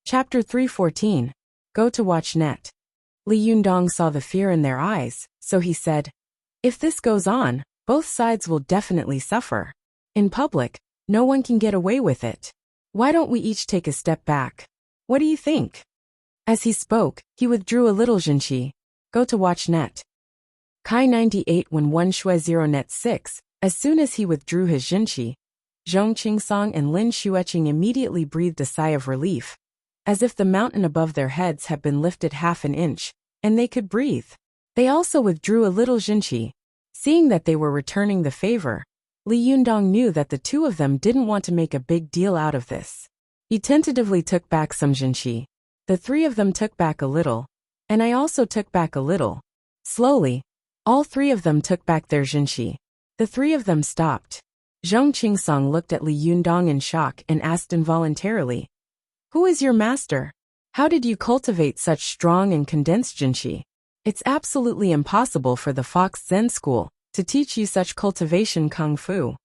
Chapter 314. Go to watch net. Li Yundong saw the fear in their eyes, so he said, "If this goes on, both sides will definitely suffer. In public, no one can get away with it. Why don't we each take a step back? What do you think?" As he spoke, he withdrew a little Jinshi. Go to watch net. Kai 98 when 1 Shui 0 net 6, as soon as he withdrew his Jinshi, Zhong Qingsong and Lin Xueqing immediately breathed a sigh of relief, as if the mountain above their heads had been lifted half an inch, and they could breathe. They also withdrew a little Jinshi. Seeing that they were returning the favor, Li Yundong knew that the two of them didn't want to make a big deal out of this. He tentatively took back some Jinshi. The three of them took back a little, and I also took back a little. Slowly, all three of them took back their Jinshi. The three of them stopped. Zhong Qingsong looked at Li Yundong in shock and asked involuntarily, "Who is your master? How did you cultivate such strong and condensed Jinshi? It's absolutely impossible for the Fox Zen School to teach you such cultivation kung fu."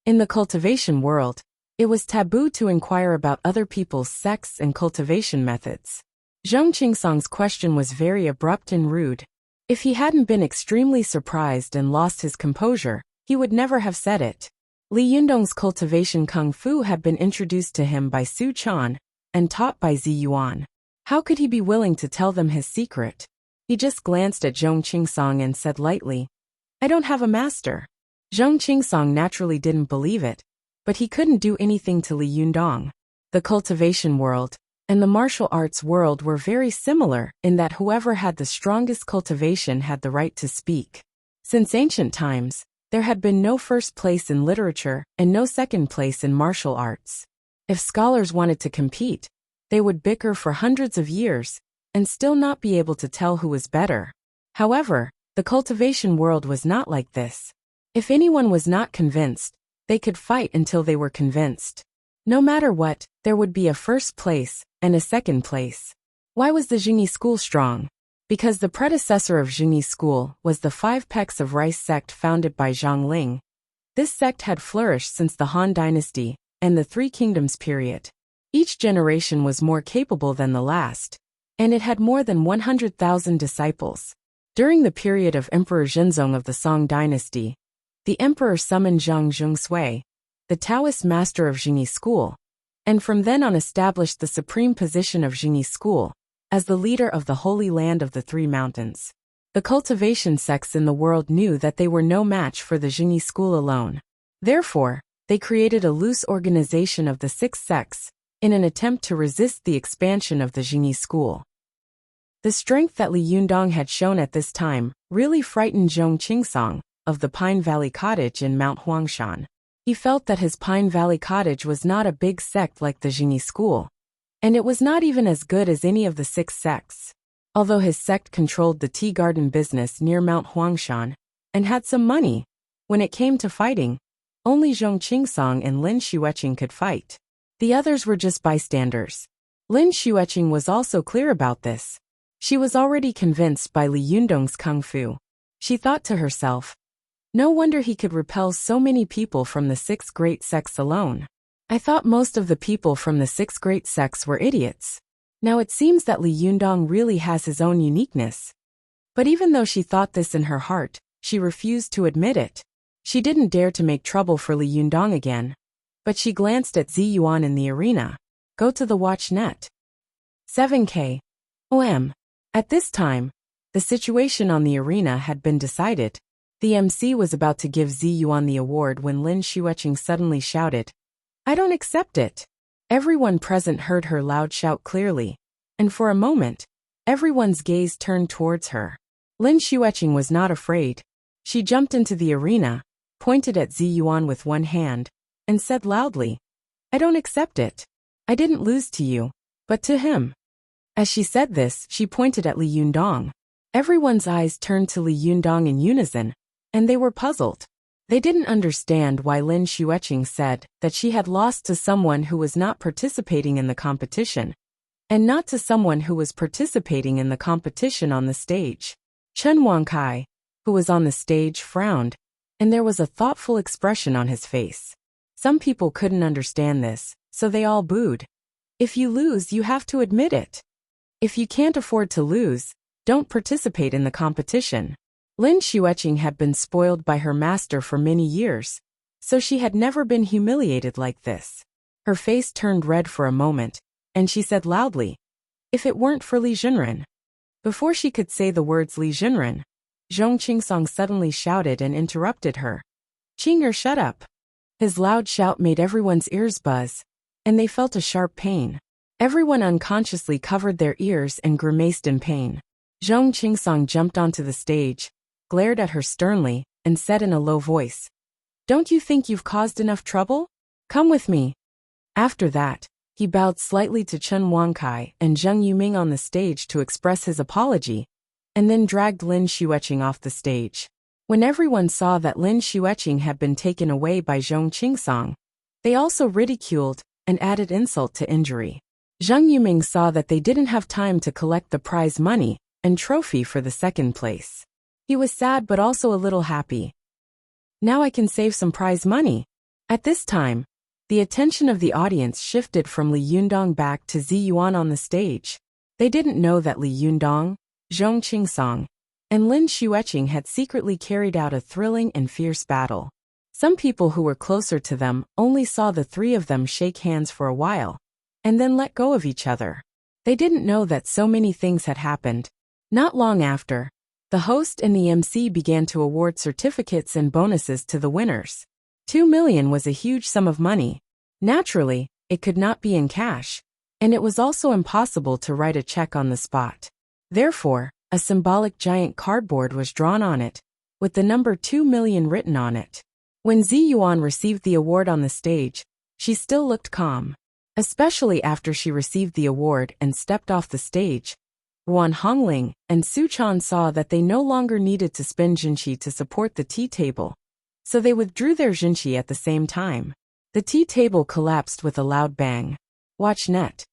In the cultivation world, it was taboo to inquire about other people's sects and cultivation methods. Zhong Qingsong's question was very abrupt and rude. If he hadn't been extremely surprised and lost his composure, he would never have said it. Li Yundong's cultivation kung fu had been introduced to him by Su Chan and taught by Zi Yuan. How could he be willing to tell them his secret? He just glanced at Zhong Qingsong and said lightly, "I don't have a master." Zhong Qingsong naturally didn't believe it, but he couldn't do anything to Li Yundong. The cultivation world and the martial arts world were very similar in that whoever had the strongest cultivation had the right to speak. Since ancient times, there had been no first place in literature and no second place in martial arts. If scholars wanted to compete, they would bicker for hundreds of years and still not be able to tell who was better. However, the cultivation world was not like this. If anyone was not convinced, they could fight until they were convinced. No matter what, there would be a first place and a second place. Why was the Jingyi school strong? Because the predecessor of Jingyi school was the Five Pecks of Rice sect founded by Zhang Ling. This sect had flourished since the Han Dynasty and the Three Kingdoms period. Each generation was more capable than the last, and it had more than 100,000 disciples. During the period of Emperor Zhenzong of the Song Dynasty, the emperor summoned Zhang Zhongsui, the Taoist master of Jingyi school, and from then on established the supreme position of Jingyi school as the leader of the Holy Land of the Three Mountains. The cultivation sects in the world knew that they were no match for the Jingyi school alone. Therefore, they created a loose organization of the 6 sects in an attempt to resist the expansion of the Jingyi school. The strength that Li Yundong had shown at this time really frightened Zhong Qingsong of the Pine Valley Cottage in Mount Huangshan. He felt that his Pine Valley Cottage was not a big sect like the Jingyi school, and it was not even as good as any of the 6 sects. Although his sect controlled the tea garden business near Mount Huangshan and had some money, when it came to fighting, only Zhong Qingsong and Lin Xueqing could fight. The others were just bystanders. Lin Xueqing was also clear about this. She was already convinced by Li Yundong's kung fu. She thought to herself, "No wonder he could repel so many people from the 6 great sects alone. I thought most of the people from the 6 great sects were idiots. Now it seems that Li Yundong really has his own uniqueness." But even though she thought this in her heart, she refused to admit it. She didn't dare to make trouble for Li Yundong again. But she glanced at Zi Yuan in the arena. Go to the watch net. 7K. OM. At this time, the situation on the arena had been decided. The MC was about to give Zi Yuan the award when Lin Xueqing suddenly shouted, "I don't accept it." Everyone present heard her loud shout clearly, and for a moment, everyone's gaze turned towards her. Lin Xueqing was not afraid. She jumped into the arena, pointed at Zi Yuan with one hand, and said loudly, "I don't accept it. I didn't lose to you, but to him." As she said this, she pointed at Li Yundong. Everyone's eyes turned to Li Yundong in unison, and they were puzzled. They didn't understand why Lin Xueqing said that she had lost to someone who was not participating in the competition, and not to someone who was participating in the competition on the stage. Chen Wangkai, who was on the stage, frowned, and there was a thoughtful expression on his face. Some people couldn't understand this, so they all booed. If you lose, you have to admit it. If you can't afford to lose, don't participate in the competition. Lin Xueqing had been spoiled by her master for many years, so she had never been humiliated like this. Her face turned red for a moment, and she said loudly, "If it weren't for Li Junren." Before she could say the words Li Junren, Zhong Qingsong suddenly shouted and interrupted her. "Qing'er, shut up." His loud shout made everyone's ears buzz, and they felt a sharp pain. Everyone unconsciously covered their ears and grimaced in pain. Zhong Qingsong jumped onto the stage, glared at her sternly, and said in a low voice, "Don't you think you've caused enough trouble? Come with me." After that, he bowed slightly to Chen Wankai and Zheng Yuming on the stage to express his apology, and then dragged Lin Xueqing off the stage. When everyone saw that Lin Xueqing had been taken away by Zhong Qingsong, they also ridiculed and added insult to injury. Zheng Yuming saw that they didn't have time to collect the prize money and trophy for the second place. He was sad but also a little happy. Now I can save some prize money. At this time, the attention of the audience shifted from Li Yundong back to Zi Yuan on the stage. They didn't know that Li Yundong, Zhong Qingsong, and Lin Xueqing had secretly carried out a thrilling and fierce battle. Some people who were closer to them only saw the three of them shake hands for a while, and then let go of each other. They didn't know that so many things had happened. Not long after, the host and the MC began to award certificates and bonuses to the winners. 2 million was a huge sum of money. Naturally, it could not be in cash, and it was also impossible to write a check on the spot. Therefore, a symbolic giant cardboard was drawn on it, with the number 2 million written on it. When Zi Yuan received the award on the stage, she still looked calm. Especially after she received the award and stepped off the stage, Ruan Hongling and Su Chan saw that they no longer needed to spend Jinqi to support the tea table, so they withdrew their Jinqi at the same time. The tea table collapsed with a loud bang. Watch net.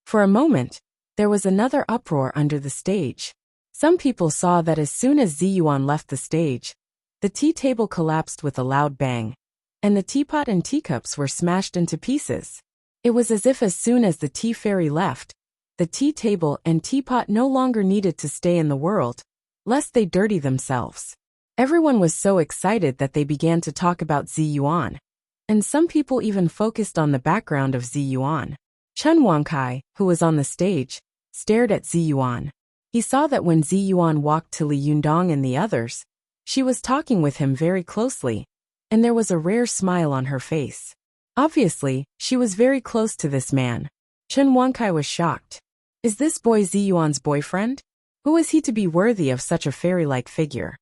For a moment, there was another uproar under the stage. Some people saw that as soon as Zi Yuan left the stage, the tea table collapsed with a loud bang, and the teapot and teacups were smashed into pieces. It was as if as soon as the tea fairy left, the tea table and teapot no longer needed to stay in the world, lest they dirty themselves. Everyone was so excited that they began to talk about Zi Yuan, and some people even focused on the background of Zi Yuan. Chen Wankai, who was on the stage, stared at Zi Yuan. He saw that when Zi Yuan walked to Li Yundong and the others, she was talking with him very closely, and there was a rare smile on her face. Obviously, she was very close to this man. Chen Wankai was shocked. Is this boy Zi Yuan's boyfriend? Who is he to be worthy of such a fairy-like figure?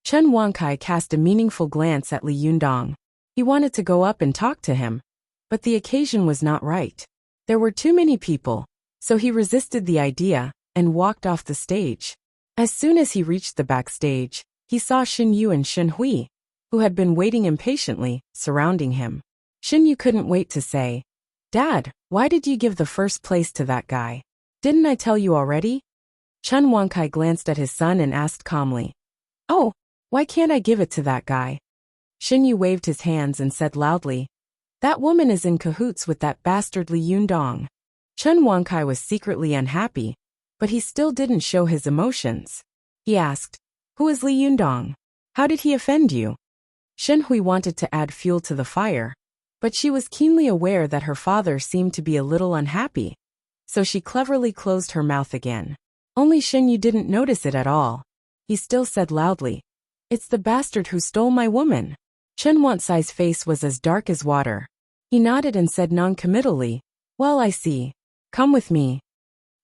Chen Wankai cast a meaningful glance at Li Yundong. He wanted to go up and talk to him, but the occasion was not right. There were too many people, so he resisted the idea and walked off the stage. As soon as he reached the backstage, he saw Xin Yu and Xin Hui, who had been waiting impatiently, surrounding him. Xin Yu couldn't wait to say, "Dad, why did you give the first place to that guy? Didn't I tell you already?" Chen Wankai glanced at his son and asked calmly, "Oh, why can't I give it to that guy?" Xin Yu waved his hands and said loudly, "That woman is in cahoots with that bastard Li Yundong." Chen Wankai was secretly unhappy, but he still didn't show his emotions. He asked, "Who is Li Yundong? How did he offend you?" Xin Hui wanted to add fuel to the fire, but she was keenly aware that her father seemed to be a little unhappy, so she cleverly closed her mouth again. Only Xin Yu didn't notice it at all. He still said loudly, "It's the bastard who stole my woman." Chen Wansai's face was as dark as water. He nodded and said non-committally, "Well, I see. Come with me."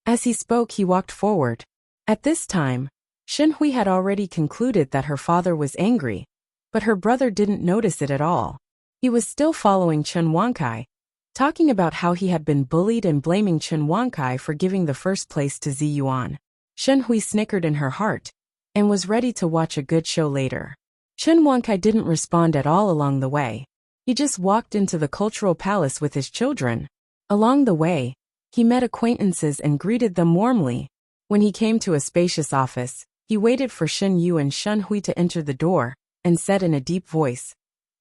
As he spoke, he walked forward. At this time, Xin Hui had already concluded that her father was angry, but her brother didn't notice it at all. He was still following Chen Wankai, talking about how he had been bullied and blaming Chen Wankai for giving the first place to Zi Yuan. Shen Hui snickered in her heart, and was ready to watch a good show later. Chen Wankai didn't respond at all along the way. He just walked into the cultural palace with his children. Along the way, he met acquaintances and greeted them warmly. When he came to a spacious office, he waited for Shen Yu and Shen Hui to enter the door, and said in a deep voice,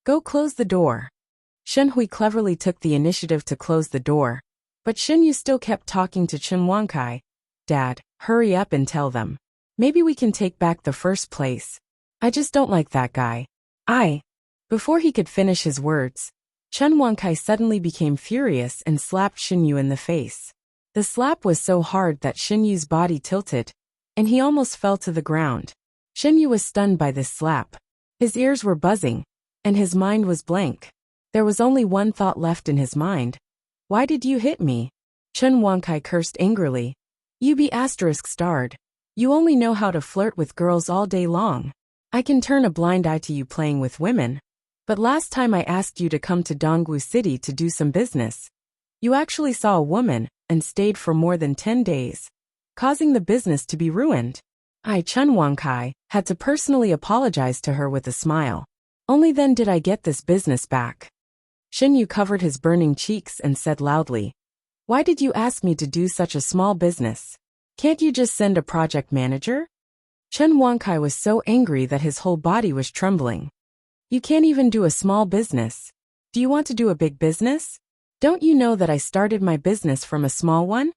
"Go close the door." Shen Hui cleverly took the initiative to close the door, But Xinyu still kept talking to Chen Wankai. Dad, hurry up and tell them. Maybe we can take back the first place. I just don't like that guy. Before he could finish his words, Chen Wankai suddenly became furious and slapped Xinyu in the face. The slap was so hard that Xinyu's body tilted, and he almost fell to the ground. Xinyu was stunned by this slap. His ears were buzzing, and his mind was blank. There was only one thought left in his mind. Why did you hit me? Chen Wankai cursed angrily. You be **starred. You only know how to flirt with girls all day long. I can turn a blind eye to you playing with women. But last time I asked you to come to Dongwu City to do some business, you actually saw a woman and stayed for more than 10 days, causing the business to be ruined. I, Chen Wankai, had to personally apologize to her with a smile. Only then did I get this business back. Xinyu covered his burning cheeks and said loudly, Why did you ask me to do such a small business? Can't you just send a project manager? Chen Wankai was so angry that his whole body was trembling. You can't even do a small business. Do you want to do a big business? Don't you know that I started my business from a small one?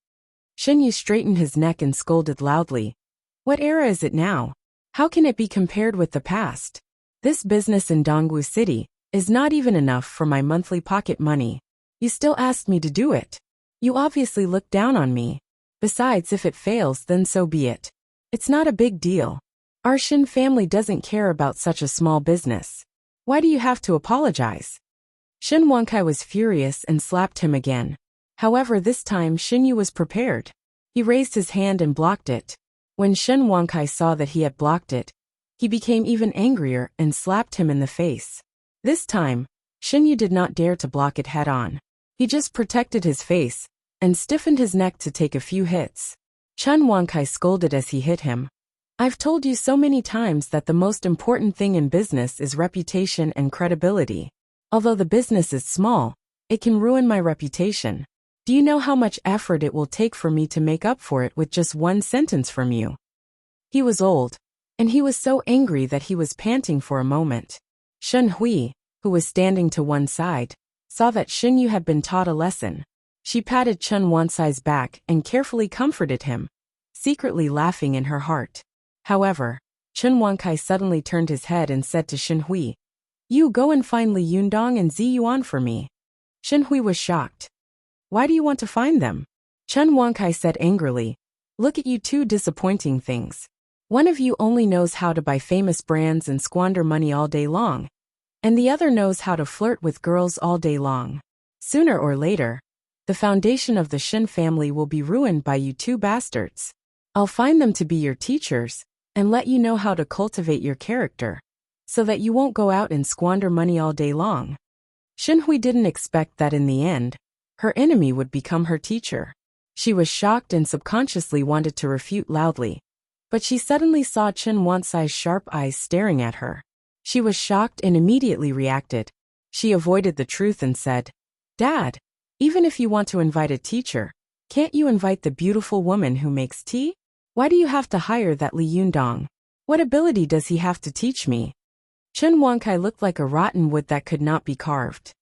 Xinyu straightened his neck and scolded loudly. What era is it now? How can it be compared with the past? This business in Dongwu City is not even enough for my monthly pocket money. You still asked me to do it. You obviously look down on me. Besides, if it fails, then so be it. It's not a big deal. Our Shin family doesn't care about such a small business. Why do you have to apologize? Shin Wankai was furious and slapped him again. However, this time Xinyu was prepared. He raised his hand and blocked it. When Shin Wankai saw that he had blocked it, he became even angrier and slapped him in the face. This time, Xinyu did not dare to block it head-on. He just protected his face and stiffened his neck to take a few hits. Chen Wankai scolded as he hit him. I've told you so many times that the most important thing in business is reputation and credibility. Although the business is small, it can ruin my reputation. Do you know how much effort it will take for me to make up for it with just one sentence from you? He was old, and he was so angry that he was panting for a moment. Shen Hui, who was standing to one side, saw that Xinyu had been taught a lesson. She patted Chen Wansai's back and carefully comforted him, secretly laughing in her heart. However, Chen Wankai suddenly turned his head and said to Shen Hui, You go and find Li Yundong and Zi Yuan for me. Shen Hui was shocked. Why do you want to find them? Chen Wankai said angrily, Look at you two disappointing things. One of you only knows how to buy famous brands and squander money all day long, and the other knows how to flirt with girls all day long. Sooner or later, the foundation of the Shin family will be ruined by you two bastards. I'll find them to be your teachers and let you know how to cultivate your character, so that you won't go out and squander money all day long. Shin Hui didn't expect that in the end, her enemy would become her teacher. She was shocked and subconsciously wanted to refute loudly, but she suddenly saw Chen Wansai's sharp eyes staring at her. She was shocked and immediately reacted. She avoided the truth and said, Dad, even if you want to invite a teacher, can't you invite the beautiful woman who makes tea? Why do you have to hire that Li Yundong? What ability does he have to teach me? Chen Wankai looked like a rotten wood that could not be carved.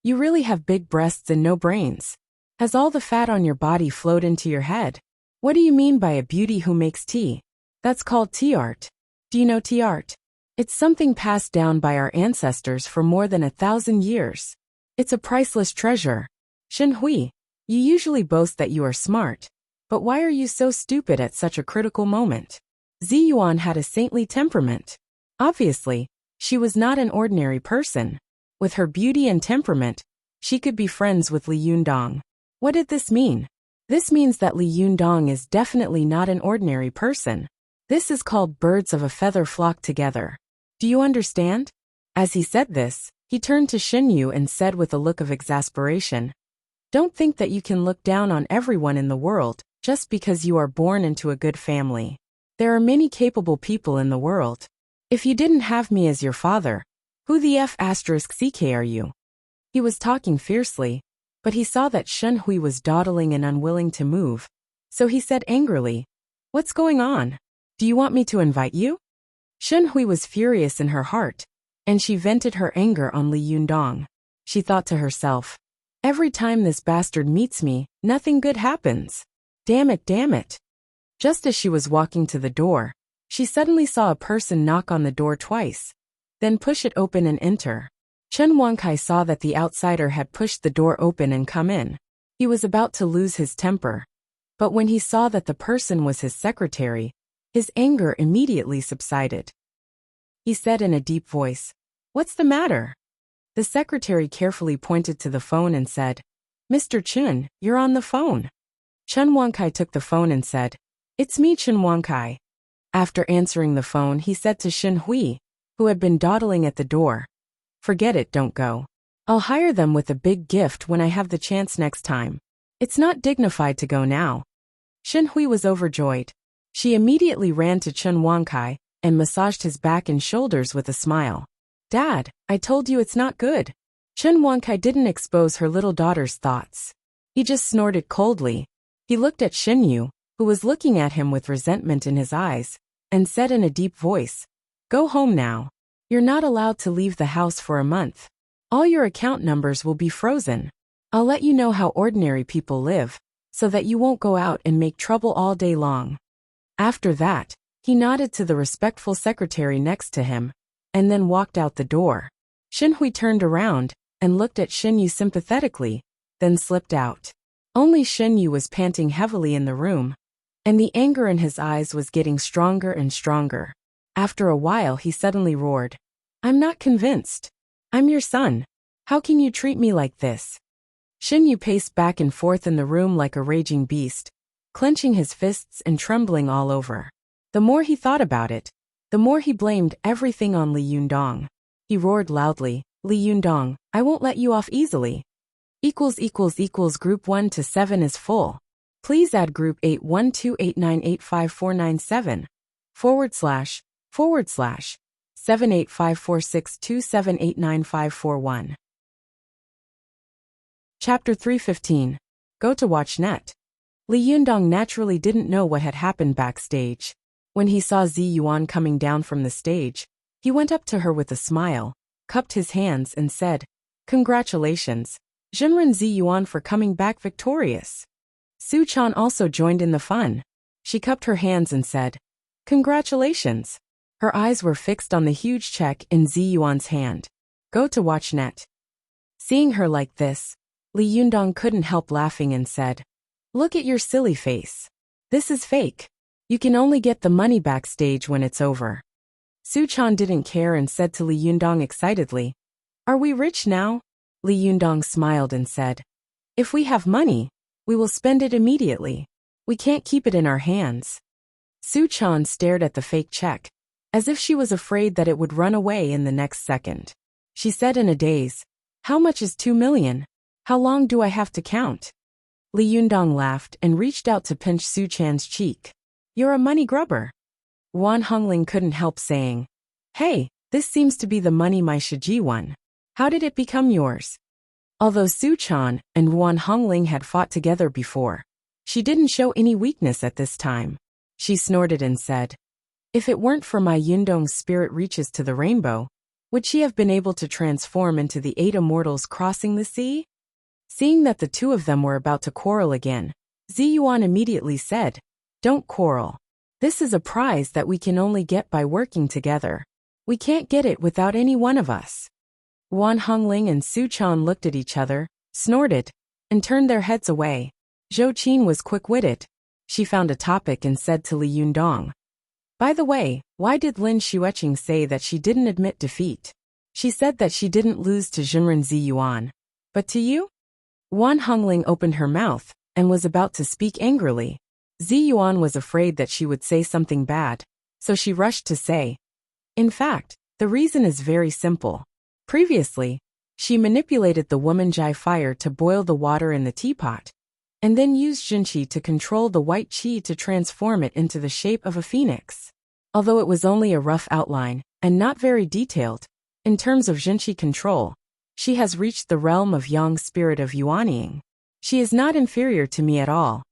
You really have big breasts and no brains. Has all the fat on your body flowed into your head? What do you mean by a beauty who makes tea? That's called tea art. Do you know tea art? It's something passed down by our ancestors for more than 1,000 years. It's a priceless treasure. Shen Hui, you usually boast that you are smart, but why are you so stupid at such a critical moment? Zi Yuan had a saintly temperament. Obviously, she was not an ordinary person. With her beauty and temperament, she could be friends with Li Yundong. What did this mean? This means that Li Yundong is definitely not an ordinary person. This is called birds of a feather flock together. Do you understand? As he said this, he turned to Xinyu and said with a look of exasperation, Don't think that you can look down on everyone in the world just because you are born into a good family. There are many capable people in the world. If you didn't have me as your father, who the **ck are you? He was talking fiercely, but he saw that Shen Hui was dawdling and unwilling to move, so he said angrily, What's going on? Do you want me to invite you? Shen Hui was furious in her heart, and she vented her anger on Li Yundong. She thought to herself, Every time this bastard meets me, nothing good happens. Damn it, damn it. Just as she was walking to the door, she suddenly saw a person knock on the door twice, then push it open and enter. Chen Wankai saw that the outsider had pushed the door open and come in. He was about to lose his temper. But when he saw that the person was his secretary, his anger immediately subsided. He said in a deep voice, "What's the matter?" The secretary carefully pointed to the phone and said, "Mr. Chen, you're on the phone." Chen Wankai took the phone and said, "It's me, Chen Wankai." After answering the phone, he said to Shin Hui, who had been dawdling at the door, "Forget it, don't go. I'll hire them with a big gift when I have the chance next time. It's not dignified to go now." Shin Hui was overjoyed. She immediately ran to Chen Wankai and massaged his back and shoulders with a smile. "Dad, I told you it's not good." Chen Wankai didn't expose her little daughter's thoughts. He just snorted coldly. He looked at Shin Yu, who was looking at him with resentment in his eyes, and said in a deep voice, "Go home now. You're not allowed to leave the house for a month. All your account numbers will be frozen. I'll let you know how ordinary people live, so that you won't go out and make trouble all day long." After that, he nodded to the respectful secretary next to him, and then walked out the door. Shin Hui turned around and looked at Shin Yu sympathetically, then slipped out. Only Shin Yu was panting heavily in the room, and the anger in his eyes was getting stronger and stronger. After a while he suddenly roared, "I'm not convinced. I'm your son. How can you treat me like this?" Shin Yu paced back and forth in the room like a raging beast, clenching his fists and trembling all over. The more he thought about it, the more he blamed everything on Li Yundong. He roared loudly, "Li Yundong, I won't let you off easily. Group 1 to 7 is full. Please add group 81289854997 / 785462789541. Chapter 315. Go to watch net. Li Yundong naturally didn't know what had happened backstage. When he saw Zi Yuan coming down from the stage, he went up to her with a smile, cupped his hands and said, "Congratulations, Jinren Zi Yuan, for coming back victorious." Su Chan also joined in the fun. She cupped her hands and said, "Congratulations." Her eyes were fixed on the huge check in Zi Yuan's hand. Go to watch net. Seeing her like this, Li Yundong couldn't help laughing and said, "Look at your silly face. This is fake. You can only get the money backstage when it's over." Su Chan didn't care and said to Li Yundong excitedly, "Are we rich now?" Li Yundong smiled and said, "If we have money, we will spend it immediately. We can't keep it in our hands." Su Chan stared at the fake check, as if she was afraid that it would run away in the next second. She said in a daze, "How much is 2 million? How long do I have to count?" Li Yundong laughed and reached out to pinch Su Chan's cheek. "You're a money grubber." Wan Hongling couldn't help saying, "Hey, this seems to be the money my Shiji won. How did it become yours?" Although Su Chan and Wan Hongling had fought together before, she didn't show any weakness at this time. She snorted and said, "If it weren't for my Yundong's spirit reaches to the rainbow, would she have been able to transform into the 8 immortals crossing the sea?" Seeing that the two of them were about to quarrel again, Zi Yuan immediately said, "Don't quarrel. This is a prize that we can only get by working together. We can't get it without any one of us." Wan Hongling and Su Chan looked at each other, snorted, and turned their heads away. Zhou Qin was quick-witted. She found a topic and said to Li Yundong, "By the way, why did Lin Xueqing say that she didn't admit defeat? She said that she didn't lose to Jinren Zi Yuan. But to you?" Wan Hongling opened her mouth and was about to speak angrily. Zi Yuan was afraid that she would say something bad, so she rushed to say, "In fact, the reason is very simple. Previously, she manipulated the woman Jai Fire to boil the water in the teapot, and then used Jinqi to control the white qi to transform it into the shape of a phoenix. Although it was only a rough outline, and not very detailed, in terms of Jinqi control, she has reached the realm of Yang's spirit of Yuanying. She is not inferior to me at all."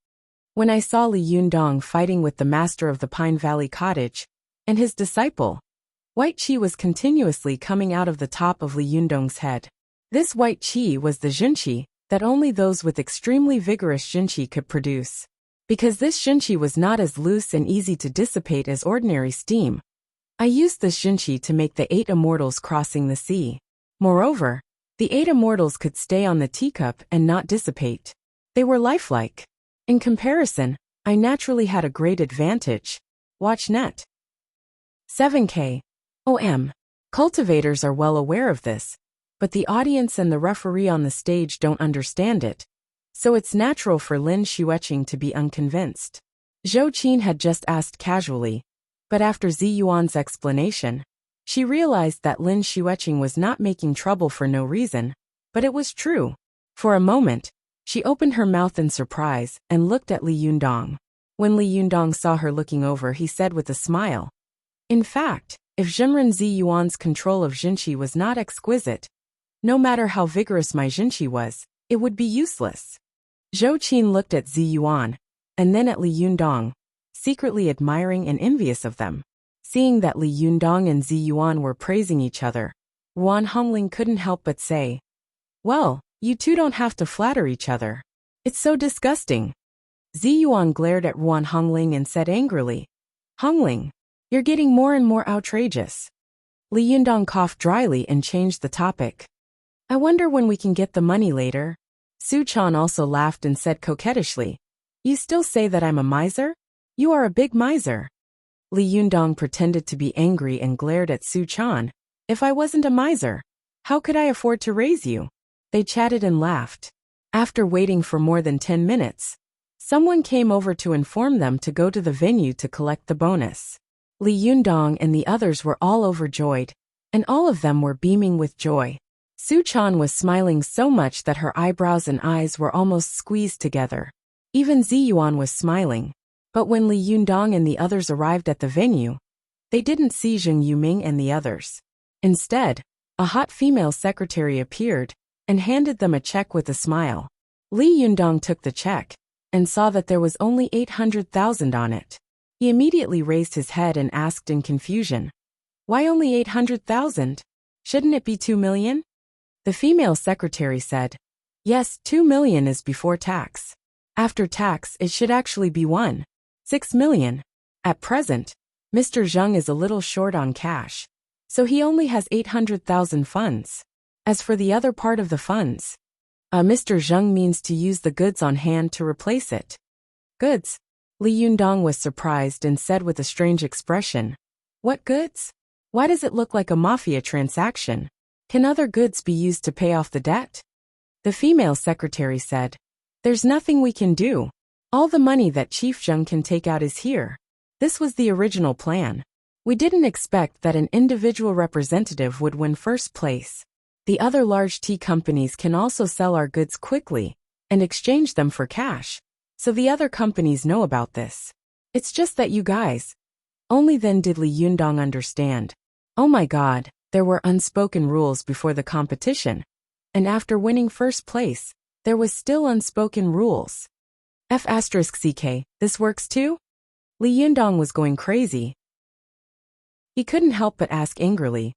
When I saw Li Yundong fighting with the master of the Pine Valley Cottage and his disciple, white qi was continuously coming out of the top of Li Yundong's head. This white qi was the Jinqi, that only those with extremely vigorous xinqi could produce. Because this xinqi was not as loose and easy to dissipate as ordinary steam, I used this xinqi to make the 8 immortals crossing the sea. Moreover, the 8 immortals could stay on the teacup and not dissipate. They were lifelike. In comparison, I naturally had a great advantage. Watch net. 7K. OM. Cultivators are well aware of this, but the audience and the referee on the stage don't understand it, so it's natural for Lin Xueqing to be unconvinced. Zhou Qin had just asked casually, but after Zi Yuan's explanation, she realized that Lin Xueqing was not making trouble for no reason, but it was true. For a moment, she opened her mouth in surprise and looked at Li Yundong. When Li Yundong saw her looking over, he said with a smile, "In fact, if Zhenren Zi Yuan's control of xinqi was not exquisite, no matter how vigorous my xinqi was, it would be useless." Zhou Qin looked at Zi Yuan, and then at Li Yundong, secretly admiring and envious of them. Seeing that Li Yundong and Zi Yuan were praising each other, Wan Hongling couldn't help but say, "Well, you two don't have to flatter each other. It's so disgusting." Zi Yuan glared at Wan Hongling and said angrily, "Hongling, you're getting more and more outrageous." Li Yundong coughed dryly and changed the topic. "I wonder when we can get the money later." Su Chan also laughed and said coquettishly, "You still say that I'm a miser? You are a big miser." Li Yundong pretended to be angry and glared at Su Chan. "If I wasn't a miser, how could I afford to raise you?" They chatted and laughed. After waiting for more than 10 minutes, someone came over to inform them to go to the venue to collect the bonus. Li Yundong and the others were all overjoyed, and all of them were beaming with joy. Su Chan was smiling so much that her eyebrows and eyes were almost squeezed together. Even Zi Yuan was smiling. But when Li Yundong and the others arrived at the venue, they didn't see Zheng Yuming and the others. Instead, a hot female secretary appeared and handed them a check with a smile. Li Yundong took the check and saw that there was only 800,000 on it. He immediately raised his head and asked in confusion, "Why only 800,000? Shouldn't it be 2 million?" The female secretary said, "Yes, 2 million is before tax. After tax, it should actually be 1.6 million. At present, Mr. Zheng is a little short on cash, so he only has 800,000 funds. As for the other part of the funds, Mr. Zheng means to use the goods on hand to replace it." "Goods?" Li Yundong was surprised and said with a strange expression, "What goods? Why does it look like a mafia transaction? Can other goods be used to pay off the debt?" The female secretary said, "There's nothing we can do. All the money that Chief Zheng can take out is here. This was the original plan. We didn't expect that an individual representative would win first place. The other large tea companies can also sell our goods quickly and exchange them for cash, so the other companies know about this. It's just that you guys..." Only then did Li Yundong understand. Oh my God, there were unspoken rules before the competition, and after winning first place, there was still unspoken rules. F***ck, this works too? Li Yundong was going crazy. He couldn't help but ask angrily,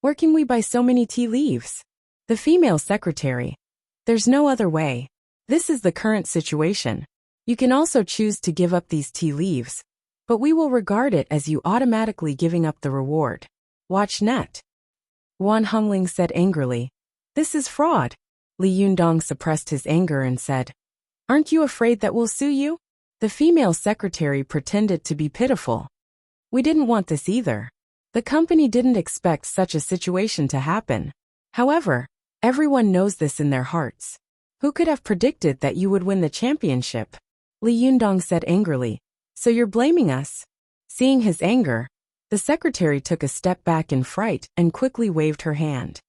"Where can we buy so many tea leaves?" The female secretary, "There's no other way. This is the current situation. You can also choose to give up these tea leaves, but we will regard it as you automatically giving up the reward. Watch net." Wan Hongling said angrily, "This is fraud." Li Yundong suppressed his anger and said, "Aren't you afraid that we'll sue you?" The female secretary pretended to be pitiful. "We didn't want this either. The company didn't expect such a situation to happen. However, everyone knows this in their hearts. Who could have predicted that you would win the championship?" Li Yundong said angrily, "So you're blaming us?" Seeing his anger, the secretary took a step back in fright and quickly waved her hand.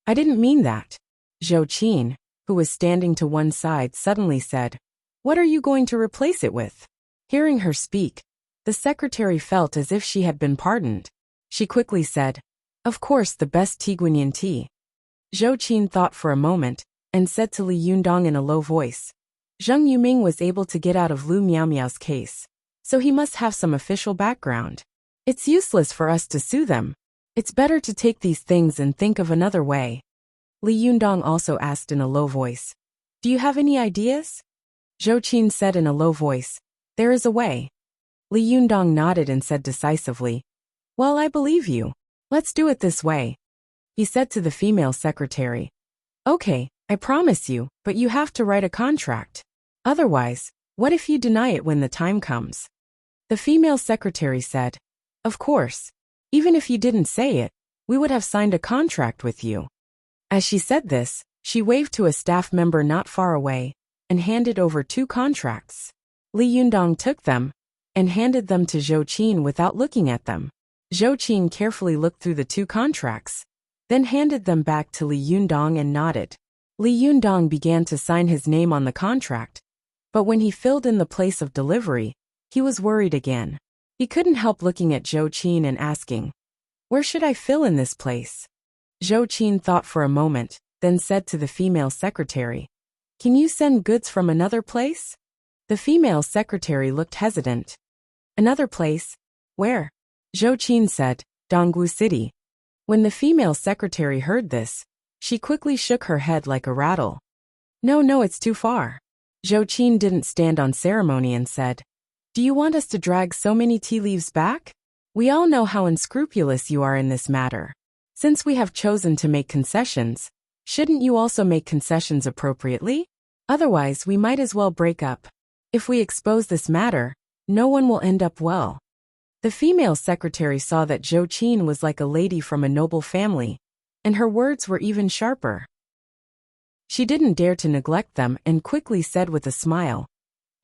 "I didn't mean that." Zhou Qin, who was standing to one side, suddenly said, "What are you going to replace it with?" Hearing her speak, the secretary felt as if she had been pardoned. She quickly said, "Of course, the best Tiguanyin tea." Zhou Qin thought for a moment and said to Li Yundong in a low voice, "Zheng Yuming was able to get out of Lu Miaomiao's case, so he must have some official background. It's useless for us to sue them. It's better to take these things and think of another way." Li Yundong also asked in a low voice, Do you have any ideas? Zhou Qin said in a low voice. There is a way. Li Yundong nodded and said decisively, well, I believe you. Let's do it this way. He said to the female secretary. Okay, I promise you, but you have to write a contract. Otherwise, what if you deny it when the time comes? The female secretary said, of course. Even if you didn't say it, we would have signed a contract with you. As she said this, she waved to a staff member not far away and handed over 2 contracts. Li Yundong took them and handed them to Zhou Qin without looking at them. Zhou Qin carefully looked through the 2 contracts, then handed them back to Li Yundong and nodded. Li Yundong began to sign his name on the contract, but when he filled in the place of delivery, he was worried again. He couldn't help looking at Zhou Qin and asking, where should I fill in this place? Zhou Qin thought for a moment, then said to the female secretary, can you send goods from another place? The female secretary looked hesitant. Another place? Where? Zhou Qin said, Dongwu City. When the female secretary heard this, she quickly shook her head like a rattle. No, it's too far. Zhou Qin didn't stand on ceremony and said, do you want us to drag so many tea leaves back? We all know how unscrupulous you are in this matter. Since we have chosen to make concessions, shouldn't you also make concessions appropriately? Otherwise, we might as well break up. If we expose this matter, no one will end up well. The female secretary saw that Zhou Qin was like a lady from a noble family, and her words were even sharper. She didn't dare to neglect them and quickly said with a smile,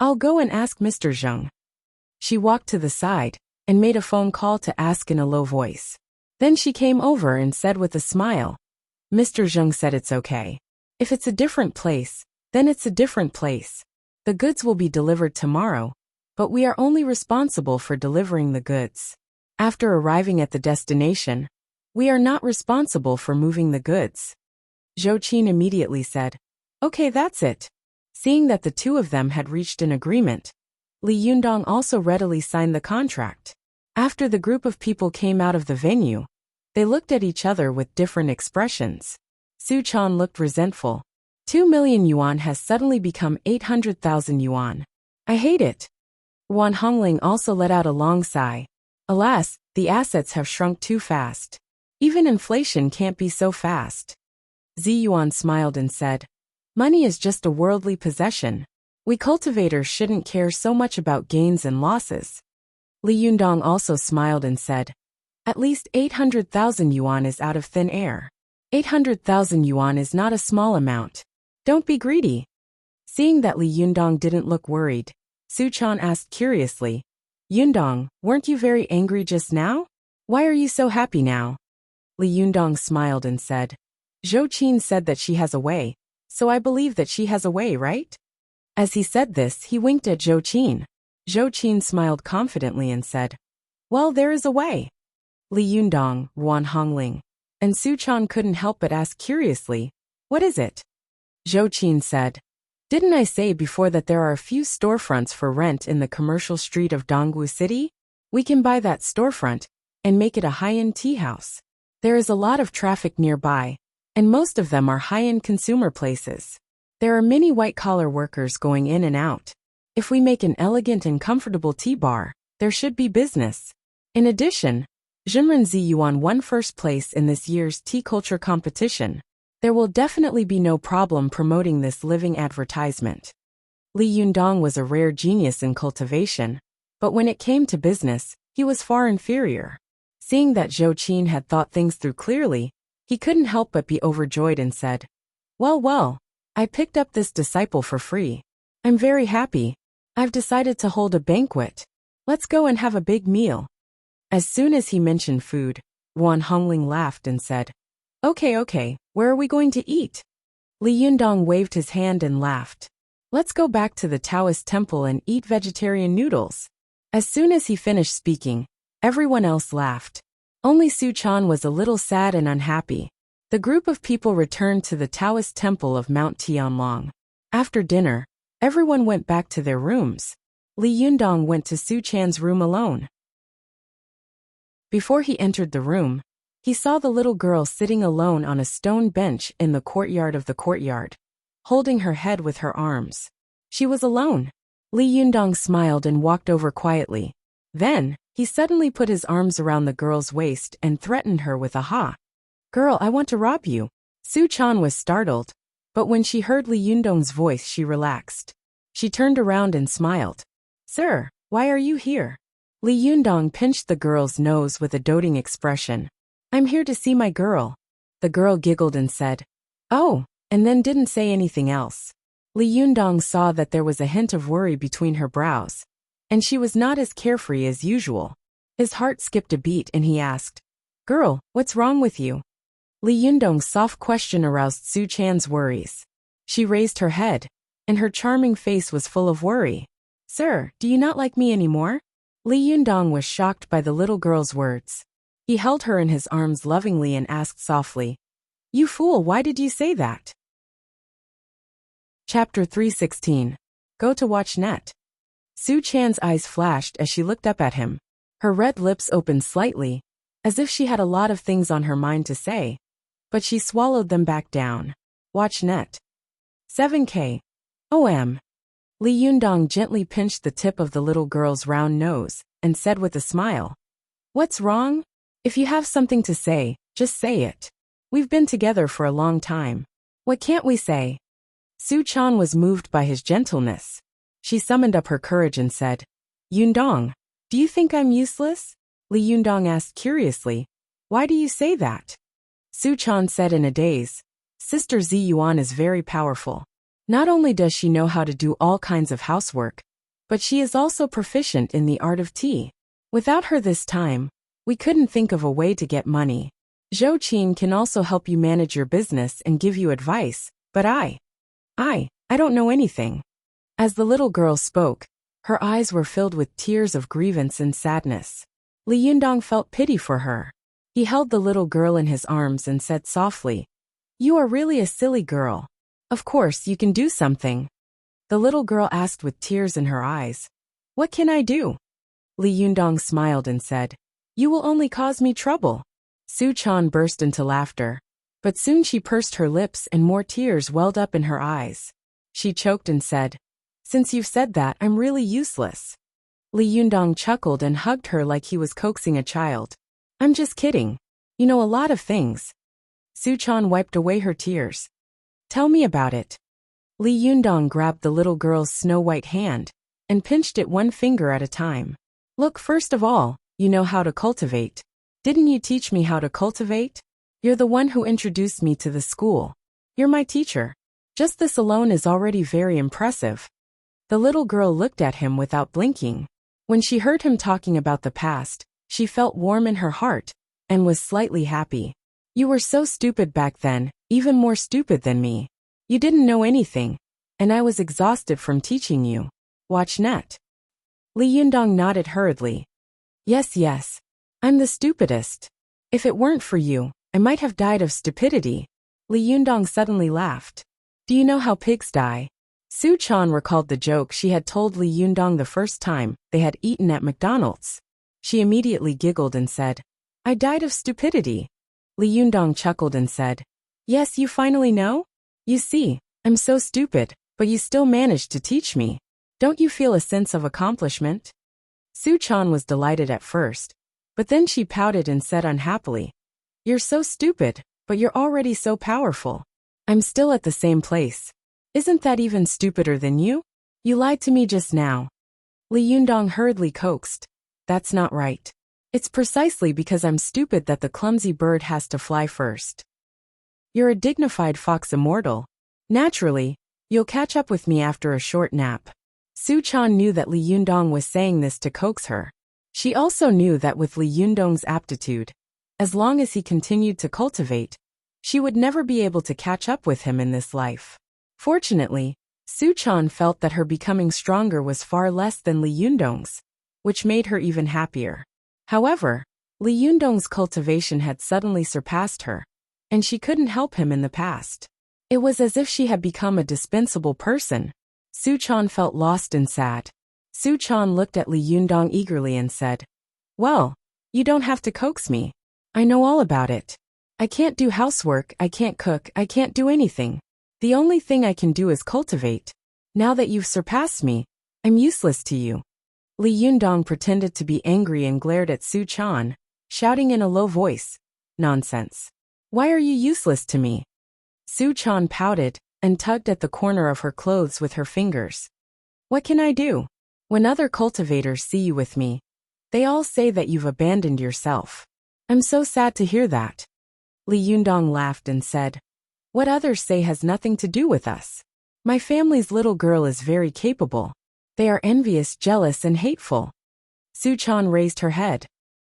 I'll go and ask Mr. Zheng. She walked to the side and made a phone call to ask in a low voice. Then she came over and said with a smile, Mr. Zheng said it's okay. If it's a different place, then it's a different place. The goods will be delivered tomorrow, but we are only responsible for delivering the goods. After arriving at the destination, we are not responsible for moving the goods. Zhou Qin immediately said, okay, that's it. Seeing that the 2 of them had reached an agreement, Li Yundong also readily signed the contract. After the group of people came out of the venue, they looked at each other with different expressions. Su Chan looked resentful. 2 million yuan has suddenly become 800,000 yuan. I hate it. Wan Hongling also let out a long sigh. Alas, the assets have shrunk too fast. Even inflation can't be so fast. Zi Yuan smiled and said, money is just a worldly possession. We cultivators shouldn't care so much about gains and losses. Li Yundong also smiled and said, at least 800,000 yuan is out of thin air. 800,000 yuan is not a small amount. Don't be greedy. Seeing that Li Yundong didn't look worried, Su Chan asked curiously, Yundong, weren't you very angry just now? Why are you so happy now? Li Yundong smiled and said, Zhou Qin said that she has a way, so I believe that she has a way, right? As he said this, he winked at Zhou Qin. Zhou Qin smiled confidently and said, well, there is a way. Li Yundong, Wan Hongling, and Su Chan couldn't help but ask curiously, what is it? Zhou Qin said, didn't I say before that there are a few storefronts for rent in the commercial street of Dongwu City? We can buy that storefront and make it a high-end tea house. There is a lot of traffic nearby, and most of them are high-end consumer places. There are many white-collar workers going in and out. If we make an elegant and comfortable tea bar, there should be business. In addition, Zhenren Ziyuan won first place in this year's tea culture competition. There will definitely be no problem promoting this living advertisement. Li Yundong was a rare genius in cultivation, but when it came to business, he was far inferior. Seeing that Zhou Qin had thought things through clearly, he couldn't help but be overjoyed and said, well, I picked up this disciple for free. I'm very happy. I've decided to hold a banquet. Let's go and have a big meal. As soon as he mentioned food, Wan Hongling laughed and said, Okay, where are we going to eat? Li Yundong waved his hand and laughed. Let's go back to the Taoist temple and eat vegetarian noodles. As soon as he finished speaking, everyone else laughed. Only Su Chan was a little sad and unhappy. The group of people returned to the Taoist temple of Mount Tianlong. After dinner, everyone went back to their rooms. Li Yundong went to Su Chan's room alone. Before he entered the room, he saw the little girl sitting alone on a stone bench in the courtyard of the courtyard, holding her head with her arms. She was alone. Li Yundong smiled and walked over quietly. Then, he suddenly put his arms around the girl's waist and threatened her with a ha. Girl, I want to rob you. Su Chan was startled, but when she heard Li Yundong's voice she relaxed. She turned around and smiled. Sir, why are you here? Li Yundong pinched the girl's nose with a doting expression. I'm here to see my girl. The girl giggled and said, oh, and then didn't say anything else. Li Yundong saw that there was a hint of worry between her brows, and she was not as carefree as usual. His heart skipped a beat and he asked, Girl, what's wrong with you? Li Yundong's soft question aroused Su Chan's worries. She raised her head, and her charming face was full of worry. Sir, do you not like me anymore? Li Yundong was shocked by the little girl's words. He held her in his arms lovingly and asked softly, You fool, why did you say that? Chapter 316. Go to watch net. Su Chan's eyes flashed as she looked up at him. Her red lips opened slightly, as if she had a lot of things on her mind to say, but she swallowed them back down. Watch net. 7K. OM. Li Yundong gently pinched the tip of the little girl's round nose and said with a smile, What's wrong? If you have something to say, just say it. We've been together for a long time. What can't we say? Su Chan was moved by his gentleness. She summoned up her courage and said, Yundong, do you think I'm useless? Li Yundong asked curiously, Why do you say that? Su Chan said in a daze, Sister Zi Yuan is very powerful. Not only does she know how to do all kinds of housework, but she is also proficient in the art of tea. Without her this time, we couldn't think of a way to get money. Zhou Qin can also help you manage your business and give you advice, but I don't know anything. As the little girl spoke, her eyes were filled with tears of grievance and sadness. Li Yundong felt pity for her. He held the little girl in his arms and said softly, You are really a silly girl. Of course, you can do something. The little girl asked with tears in her eyes, What can I do? Li Yundong smiled and said, You will only cause me trouble. Su Chan burst into laughter, but soon she pursed her lips and more tears welled up in her eyes. She choked and said, Since you've said that, I'm really useless. Li Yundong chuckled and hugged her like he was coaxing a child. I'm just kidding. You know a lot of things. Su Chan wiped away her tears. Tell me about it. Li Yundong grabbed the little girl's snow-white hand and pinched it one finger at a time. Look, first of all, you know how to cultivate. Didn't you teach me how to cultivate? You're the one who introduced me to the school. You're my teacher. Just this alone is already very impressive. The little girl looked at him without blinking. When she heard him talking about the past, she felt warm in her heart and was slightly happy. You were so stupid back then, even more stupid than me. You didn't know anything, and I was exhausted from teaching you. Watch net. Li Yundong nodded hurriedly. Yes, I'm the stupidest. If it weren't for you, I might have died of stupidity. Li Yundong suddenly laughed. Do you know how pigs die? Su Chan recalled the joke she had told Li Yundong the first time they had eaten at McDonald's. She immediately giggled and said, I died of stupidity. Li Yundong chuckled and said, Yes, you finally know? You see, I'm so stupid, but you still managed to teach me. Don't you feel a sense of accomplishment? Su Chan was delighted at first, but then she pouted and said unhappily, You're so stupid, but you're already so powerful. I'm still at the same place. Isn't that even stupider than you? You lied to me just now. Li Yundong hurriedly coaxed. That's not right. It's precisely because I'm stupid that the clumsy bird has to fly first. You're a dignified fox immortal. Naturally, you'll catch up with me after a short nap. Su Chan knew that Li Yundong was saying this to coax her. She also knew that with Li Yundong's aptitude, as long as he continued to cultivate, she would never be able to catch up with him in this life. Fortunately, Su Chan felt that her becoming stronger was far less than Li Yundong's, which made her even happier. However, Li Yundong's cultivation had suddenly surpassed her, and she couldn't help him in the past. It was as if she had become a dispensable person. Su Chan felt lost and sad. Su Chan looked at Li Yundong eagerly and said, Well, you don't have to coax me. I know all about it. I can't do housework, I can't cook, I can't do anything. The only thing I can do is cultivate. Now that you've surpassed me, I'm useless to you. Li Yundong pretended to be angry and glared at Su Chan, shouting in a low voice, "Nonsense. Why are you useless to me?" Su Chan pouted and tugged at the corner of her clothes with her fingers. "What can I do? When other cultivators see you with me, they all say that you've abandoned yourself. I'm so sad to hear that." Li Yundong laughed and said, "What others say has nothing to do with us. My family's little girl is very capable. They are envious, jealous, and hateful." Su Chan raised her head.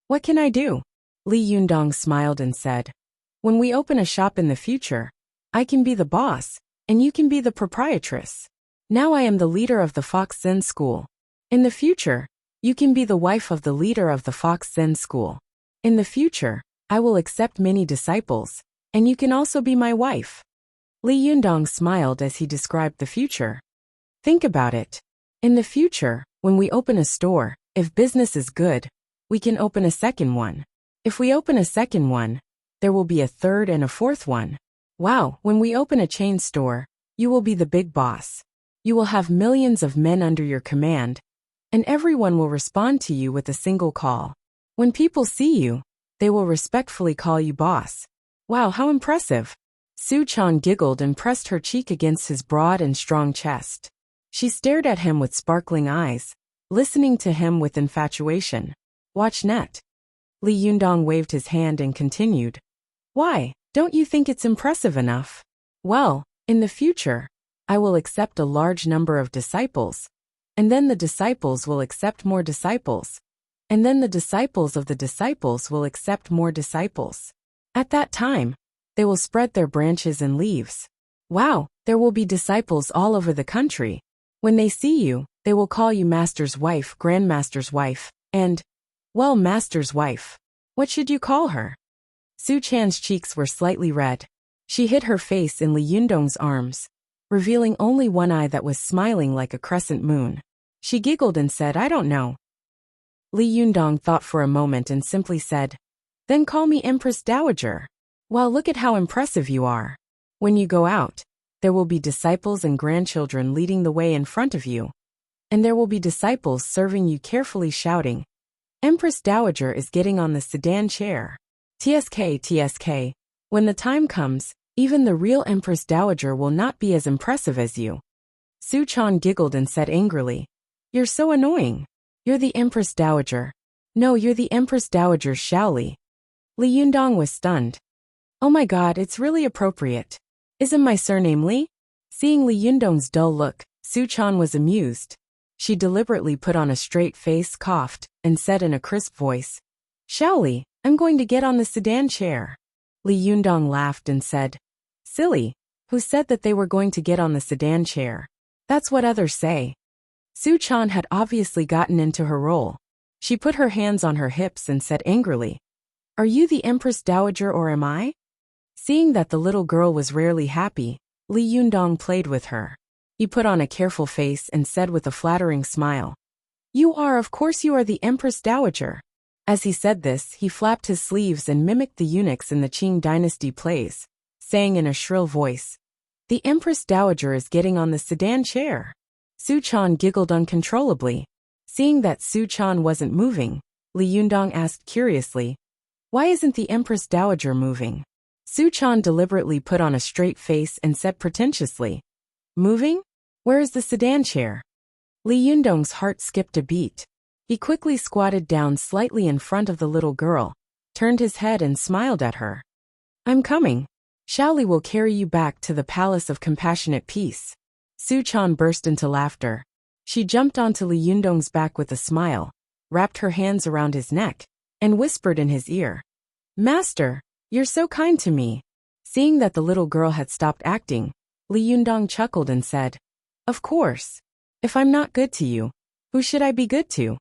"What can I do?" Li Yundong smiled and said, "When we open a shop in the future, I can be the boss, and you can be the proprietress. Now I am the leader of the Fox Zen School. In the future, you can be the wife of the leader of the Fox Zen School. In the future, I will accept many disciples, and you can also be my wife." Li Yundong smiled as he described the future. "Think about it. In the future, when we open a store, if business is good, we can open a second one. If we open a second one, there will be a third and a fourth one. Wow, when we open a chain store, you will be the big boss. You will have millions of men under your command, and everyone will respond to you with a single call. When people see you, they will respectfully call you boss. Wow, how impressive." Su Chan giggled and pressed her cheek against his broad and strong chest. She stared at him with sparkling eyes, listening to him with infatuation. "Watch net." Li Yundong waved his hand and continued. "Why, don't you think it's impressive enough? Well, in the future, I will accept a large number of disciples, and then the disciples will accept more disciples, and then the disciples of the disciples will accept more disciples. At that time, they will spread their branches and leaves. Wow, there will be disciples all over the country. When they see you, they will call you Master's wife, Grandmaster's wife, and, well, Master's wife. What should you call her?" Su Chan's cheeks were slightly red. She hid her face in Li Yundong's arms, revealing only one eye that was smiling like a crescent moon. She giggled and said, "I don't know." Li Yundong thought for a moment and simply said, "Then call me Empress Dowager. Well, look at how impressive you are. When you go out, there will be disciples and grandchildren leading the way in front of you, and there will be disciples serving you carefully shouting, 'Empress Dowager is getting on the sedan chair. TSK, TSK. When the time comes, even the real Empress Dowager will not be as impressive as you.'" Su Chan giggled and said angrily, "You're so annoying. You're the Empress Dowager. No, you're the Empress Dowager Shaoli." Li Yundong was stunned. "Oh my god, it's really appropriate. Isn't my surname Li?" Seeing Li Yundong's dull look, Su Chan was amused. She deliberately put on a straight face, coughed, and said in a crisp voice, "Shaoli, I'm going to get on the sedan chair." Li Yundong laughed and said, "Silly, who said that they were going to get on the sedan chair? That's what others say." Su Chan had obviously gotten into her role. She put her hands on her hips and said angrily, "Are you the Empress Dowager or am I?" Seeing that the little girl was rarely happy, Li Yundong played with her. He put on a careful face and said with a flattering smile, "You are, of course you are the Empress Dowager." As he said this, he flapped his sleeves and mimicked the eunuchs in the Qing dynasty plays, saying in a shrill voice, "The Empress Dowager is getting on the sedan chair." Su Chan giggled uncontrollably. Seeing that Su Chan wasn't moving, Li Yundong asked curiously, "Why isn't the Empress Dowager moving?" Su Chan deliberately put on a straight face and said pretentiously, "Moving? Where is the sedan chair?" Li Yundong's heart skipped a beat. He quickly squatted down slightly in front of the little girl, turned his head and smiled at her. "I'm coming. Shaoli will carry you back to the Palace of Compassionate Peace." Su Chan burst into laughter. She jumped onto Li Yundong's back with a smile, wrapped her hands around his neck, and whispered in his ear, "Master, you're so kind to me." Seeing that the little girl had stopped acting, Li Yundong chuckled and said, "Of course. If I'm not good to you, who should I be good to?"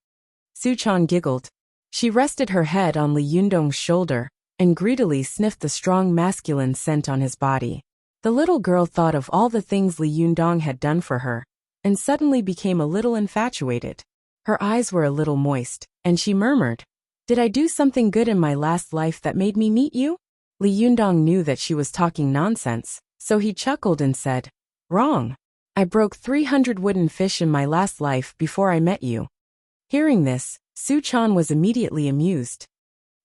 Su Chan giggled. She rested her head on Li Yundong's shoulder and greedily sniffed the strong masculine scent on his body. The little girl thought of all the things Li Yundong had done for her, and suddenly became a little infatuated. Her eyes were a little moist, and she murmured, "Did I do something good in my last life that made me meet you?" Li Yundong knew that she was talking nonsense, So he chuckled and said, "Wrong. I broke 300 wooden fish in my last life before I met you." Hearing this, Su-chan was immediately amused.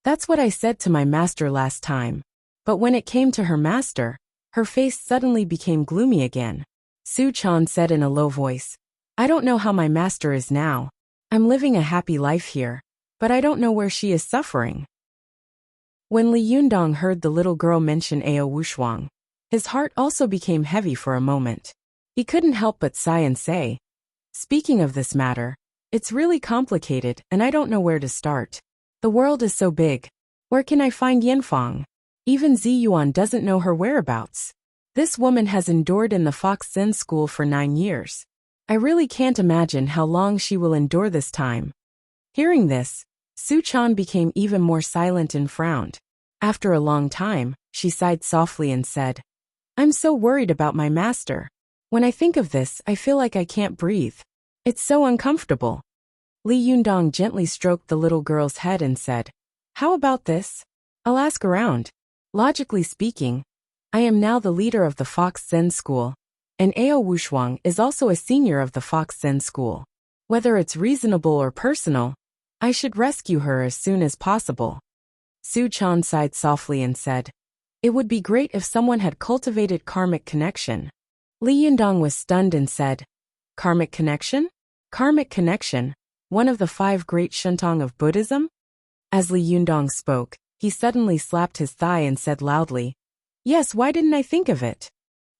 "That's what I said to my master last time." But when it came to her master, her face suddenly became gloomy again. Su-chan said in a low voice, "I don't know how my master is now. I'm living a happy life here, but I don't know where she is suffering." When Li Yundong heard the little girl mention Ao Wushuang, his heart also became heavy for a moment. He couldn't help but sigh and say, "Speaking of this matter, it's really complicated and I don't know where to start. The world is so big. Where can I find Yanfang? Even Ziyuan doesn't know her whereabouts. This woman has endured in the Fox Zen school for 9 years. I really can't imagine how long she will endure this time." Hearing this, Su-chan became even more silent and frowned. After a long time, she sighed softly and said, "I'm so worried about my master. When I think of this, I feel like I can't breathe. It's so uncomfortable." Li Yundong gently stroked the little girl's head and said, "How about this? I'll ask around. Logically speaking, I am now the leader of the Fox Zen school, and Ao Wushuang is also a senior of the Fox Zen school. Whether it's reasonable or personal, I should rescue her as soon as possible." Su-chan sighed softly and said, "It would be great if someone had cultivated karmic connection." Li Yundong was stunned and said, "Karmic connection? Karmic connection, one of the 5 great shuntong of Buddhism?" As Li Yundong spoke, he suddenly slapped his thigh and said loudly, "Yes, why didn't I think of it?"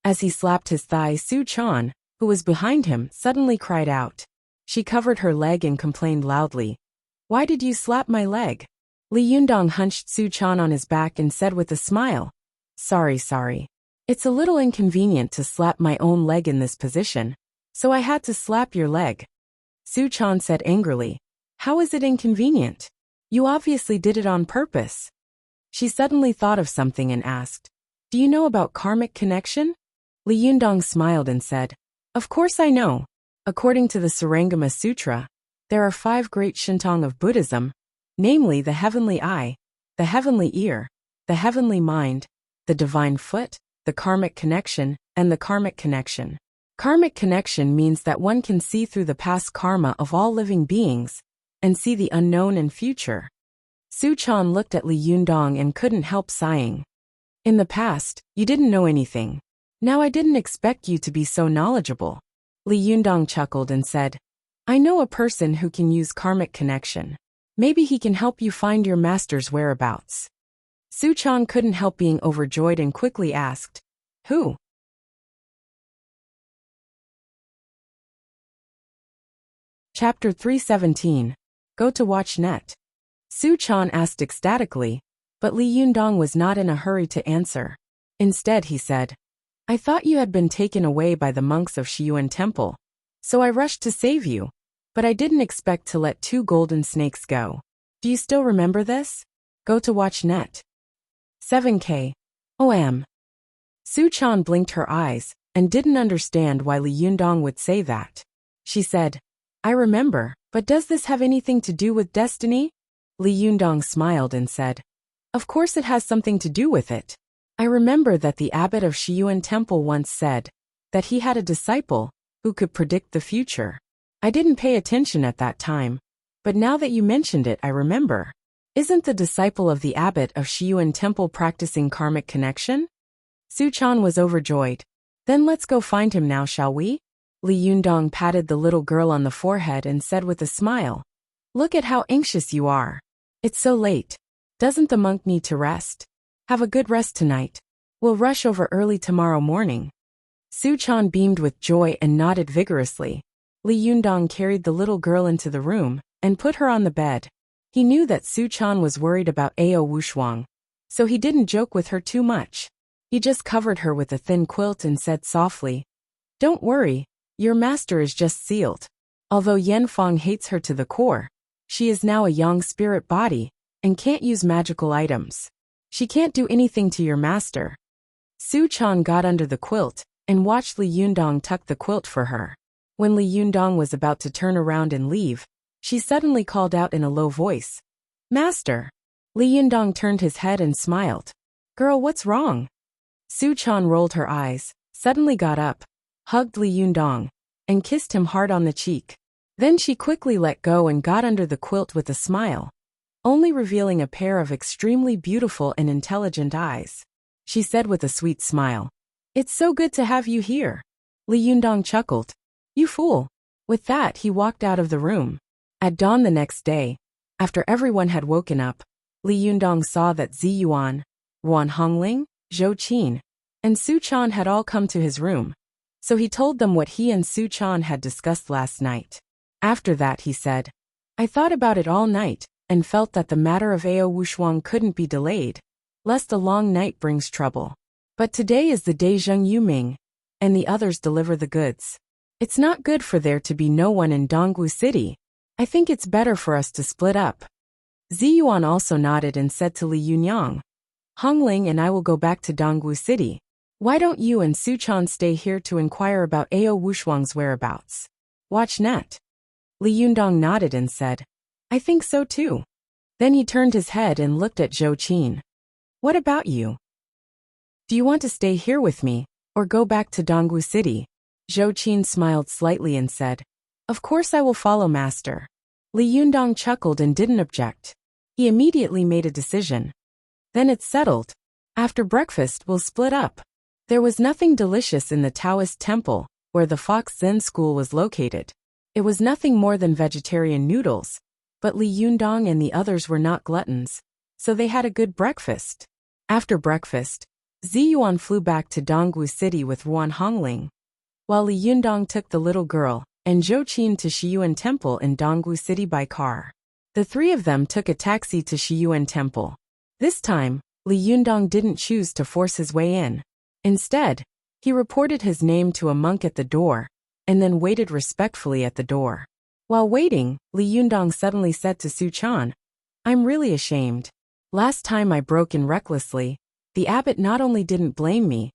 As he slapped his thigh, Su-chan, who was behind him, suddenly cried out. She covered her leg and complained loudly, "Why did you slap my leg?" Li Yundong hunched Su-chan on his back and said with a smile, Sorry. It's a little inconvenient to slap my own leg in this position, so I had to slap your leg." Su-chan said angrily, "How is it inconvenient? You obviously did it on purpose." She suddenly thought of something and asked, "Do you know about karmic connection?" Li Yundong smiled and said, "Of course I know. According to the Sarangama Sutra, there are 5 great shintong of Buddhism, namely the heavenly eye, the heavenly ear, the heavenly mind, the divine foot, the karmic connection, and the karmic connection. Karmic connection means that one can see through the past karma of all living beings and see the unknown and future." Su-chan looked at Li Yundong and couldn't help sighing. "In the past, you didn't know anything. Now I didn't expect you to be so knowledgeable." Li Yundong chuckled and said, "I know a person who can use karmic connection. Maybe he can help you find your master's whereabouts." Su-chan couldn't help being overjoyed and quickly asked, "Who?" Chapter 317. Go to watch net. Su-chan asked ecstatically, but Li Yundong was not in a hurry to answer. Instead he said, "I thought you had been taken away by the monks of Shiyuan Temple, so I rushed to save you, but I didn't expect to let 2 golden snakes go. Do you still remember this? Go to watch net. 7K. OM." Su-chan blinked her eyes and didn't understand why Li Yundong would say that. She said, "I remember, but does this have anything to do with destiny?" Li Yundong smiled and said, "Of course it has something to do with it. I remember that the abbot of Shiyuan Temple once said that he had a disciple who could predict the future. I didn't pay attention at that time, but now that you mentioned it I remember. Isn't the disciple of the abbot of Shiyuan Temple practicing karmic connection?" Su-chan was overjoyed. "Then let's go find him now, shall we?" Li Yundong patted the little girl on the forehead and said with a smile, "Look at how anxious you are. It's so late. Doesn't the monk need to rest? Have a good rest tonight. We'll rush over early tomorrow morning." Su-chan beamed with joy and nodded vigorously. Li Yundong carried the little girl into the room and put her on the bed. He knew that Su-chan was worried about Ao Wushuang, so he didn't joke with her too much. He just covered her with a thin quilt and said softly, "Don't worry, your master is just sealed. Although Yanfang hates her to the core, she is now a young spirit body and can't use magical items. She can't do anything to your master." Su-chan got under the quilt and watched Li Yundong tuck the quilt for her. When Li Yundong was about to turn around and leave, she suddenly called out in a low voice, "Master!" Li Yundong turned his head and smiled. "Girl, what's wrong?" Su Chan rolled her eyes, suddenly got up, hugged Li Yundong, and kissed him hard on the cheek. Then she quickly let go and got under the quilt with a smile, only revealing a pair of extremely beautiful and intelligent eyes. She said with a sweet smile, "It's so good to have you here." Li Yundong chuckled. "You fool." With that, he walked out of the room. At dawn the next day, after everyone had woken up, Li Yundong saw that Zi Yuan, Wan Hongling, Zhou Qin, and Su Chan had all come to his room. So he told them what he and Su Chan had discussed last night. After that he said, "I thought about it all night, and felt that the matter of Ao Wushuang couldn't be delayed, lest a long night brings trouble. But today is the day Zheng Yuming and the others deliver the goods. It's not good for there to be no one in Dongwu City. I think it's better for us to split up." Zi Yuan also nodded and said to Li Yunyang, "Hongling and I will go back to Dongwu City. Why don't you and Su Chan stay here to inquire about Ao Wushuang's whereabouts? Watch net." Li Yundong nodded and said, "I think so too." Then he turned his head and looked at Zhou Qin. "What about you? Do you want to stay here with me, or go back to Dongwu City?" Zhou Qin smiled slightly and said, "Of course I will follow master." Li Yundong chuckled and didn't object. He immediately made a decision. "Then it's settled. After breakfast we'll split up." There was nothing delicious in the Taoist temple, where the Fox Zen school was located. It was nothing more than vegetarian noodles, but Li Yundong and the others were not gluttons, so they had a good breakfast. After breakfast, Zi Yuan flew back to Dongwu City with Ruan Hongling, while Li Yundong took the little girl and Zhou Qin to Shiyuan Temple in Dongwu City by car. The three of them took a taxi to Shiyuan Temple. This time, Li Yundong didn't choose to force his way in. Instead, he reported his name to a monk at the door, and then waited respectfully at the door. While waiting, Li Yundong suddenly said to Su Chan, "I'm really ashamed. Last time I broke in recklessly, the abbot not only didn't blame me,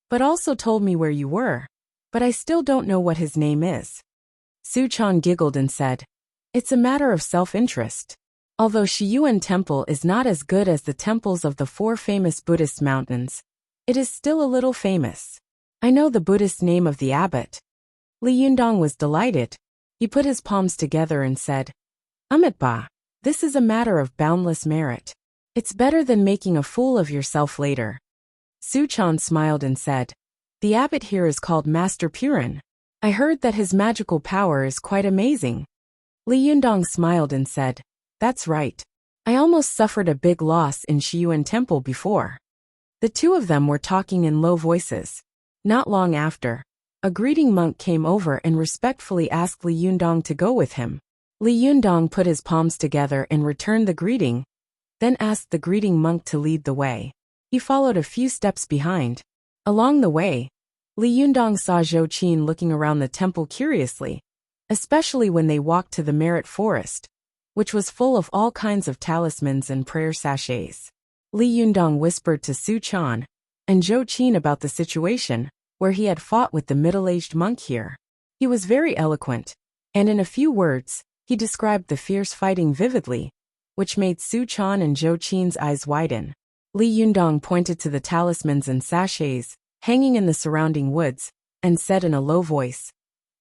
but also told me where you were, but I still don't know what his name is." Su Chan giggled and said, "It's a matter of self-interest. Although Shiyuan Temple is not as good as the temples of the four famous Buddhist mountains, it is still a little famous. I know the Buddhist name of the abbot." Li Yundong was delighted. He put his palms together and said, "Amitba, this is a matter of boundless merit. It's better than making a fool of yourself later." Su Chan smiled and said, "The abbot here is called Master Purin. I heard that his magical power is quite amazing." Li Yundong smiled and said, "That's right. I almost suffered a big loss in Shiyuan Temple before." The two of them were talking in low voices. Not long after, a greeting monk came over and respectfully asked Li Yundong to go with him. Li Yundong put his palms together and returned the greeting, then asked the greeting monk to lead the way. He followed a few steps behind. Along the way, Li Yundong saw Zhou Qin looking around the temple curiously, especially when they walked to the Merit Forest, which was full of all kinds of talismans and prayer sachets. Li Yundong whispered to Su Chan and Zhou Qin about the situation, where he had fought with the middle-aged monk here. He was very eloquent, and in a few words, he described the fierce fighting vividly, which made Su Chan and Zhou Qin's eyes widen. Li Yundong pointed to the talismans and sachets hanging in the surrounding woods, and said in a low voice,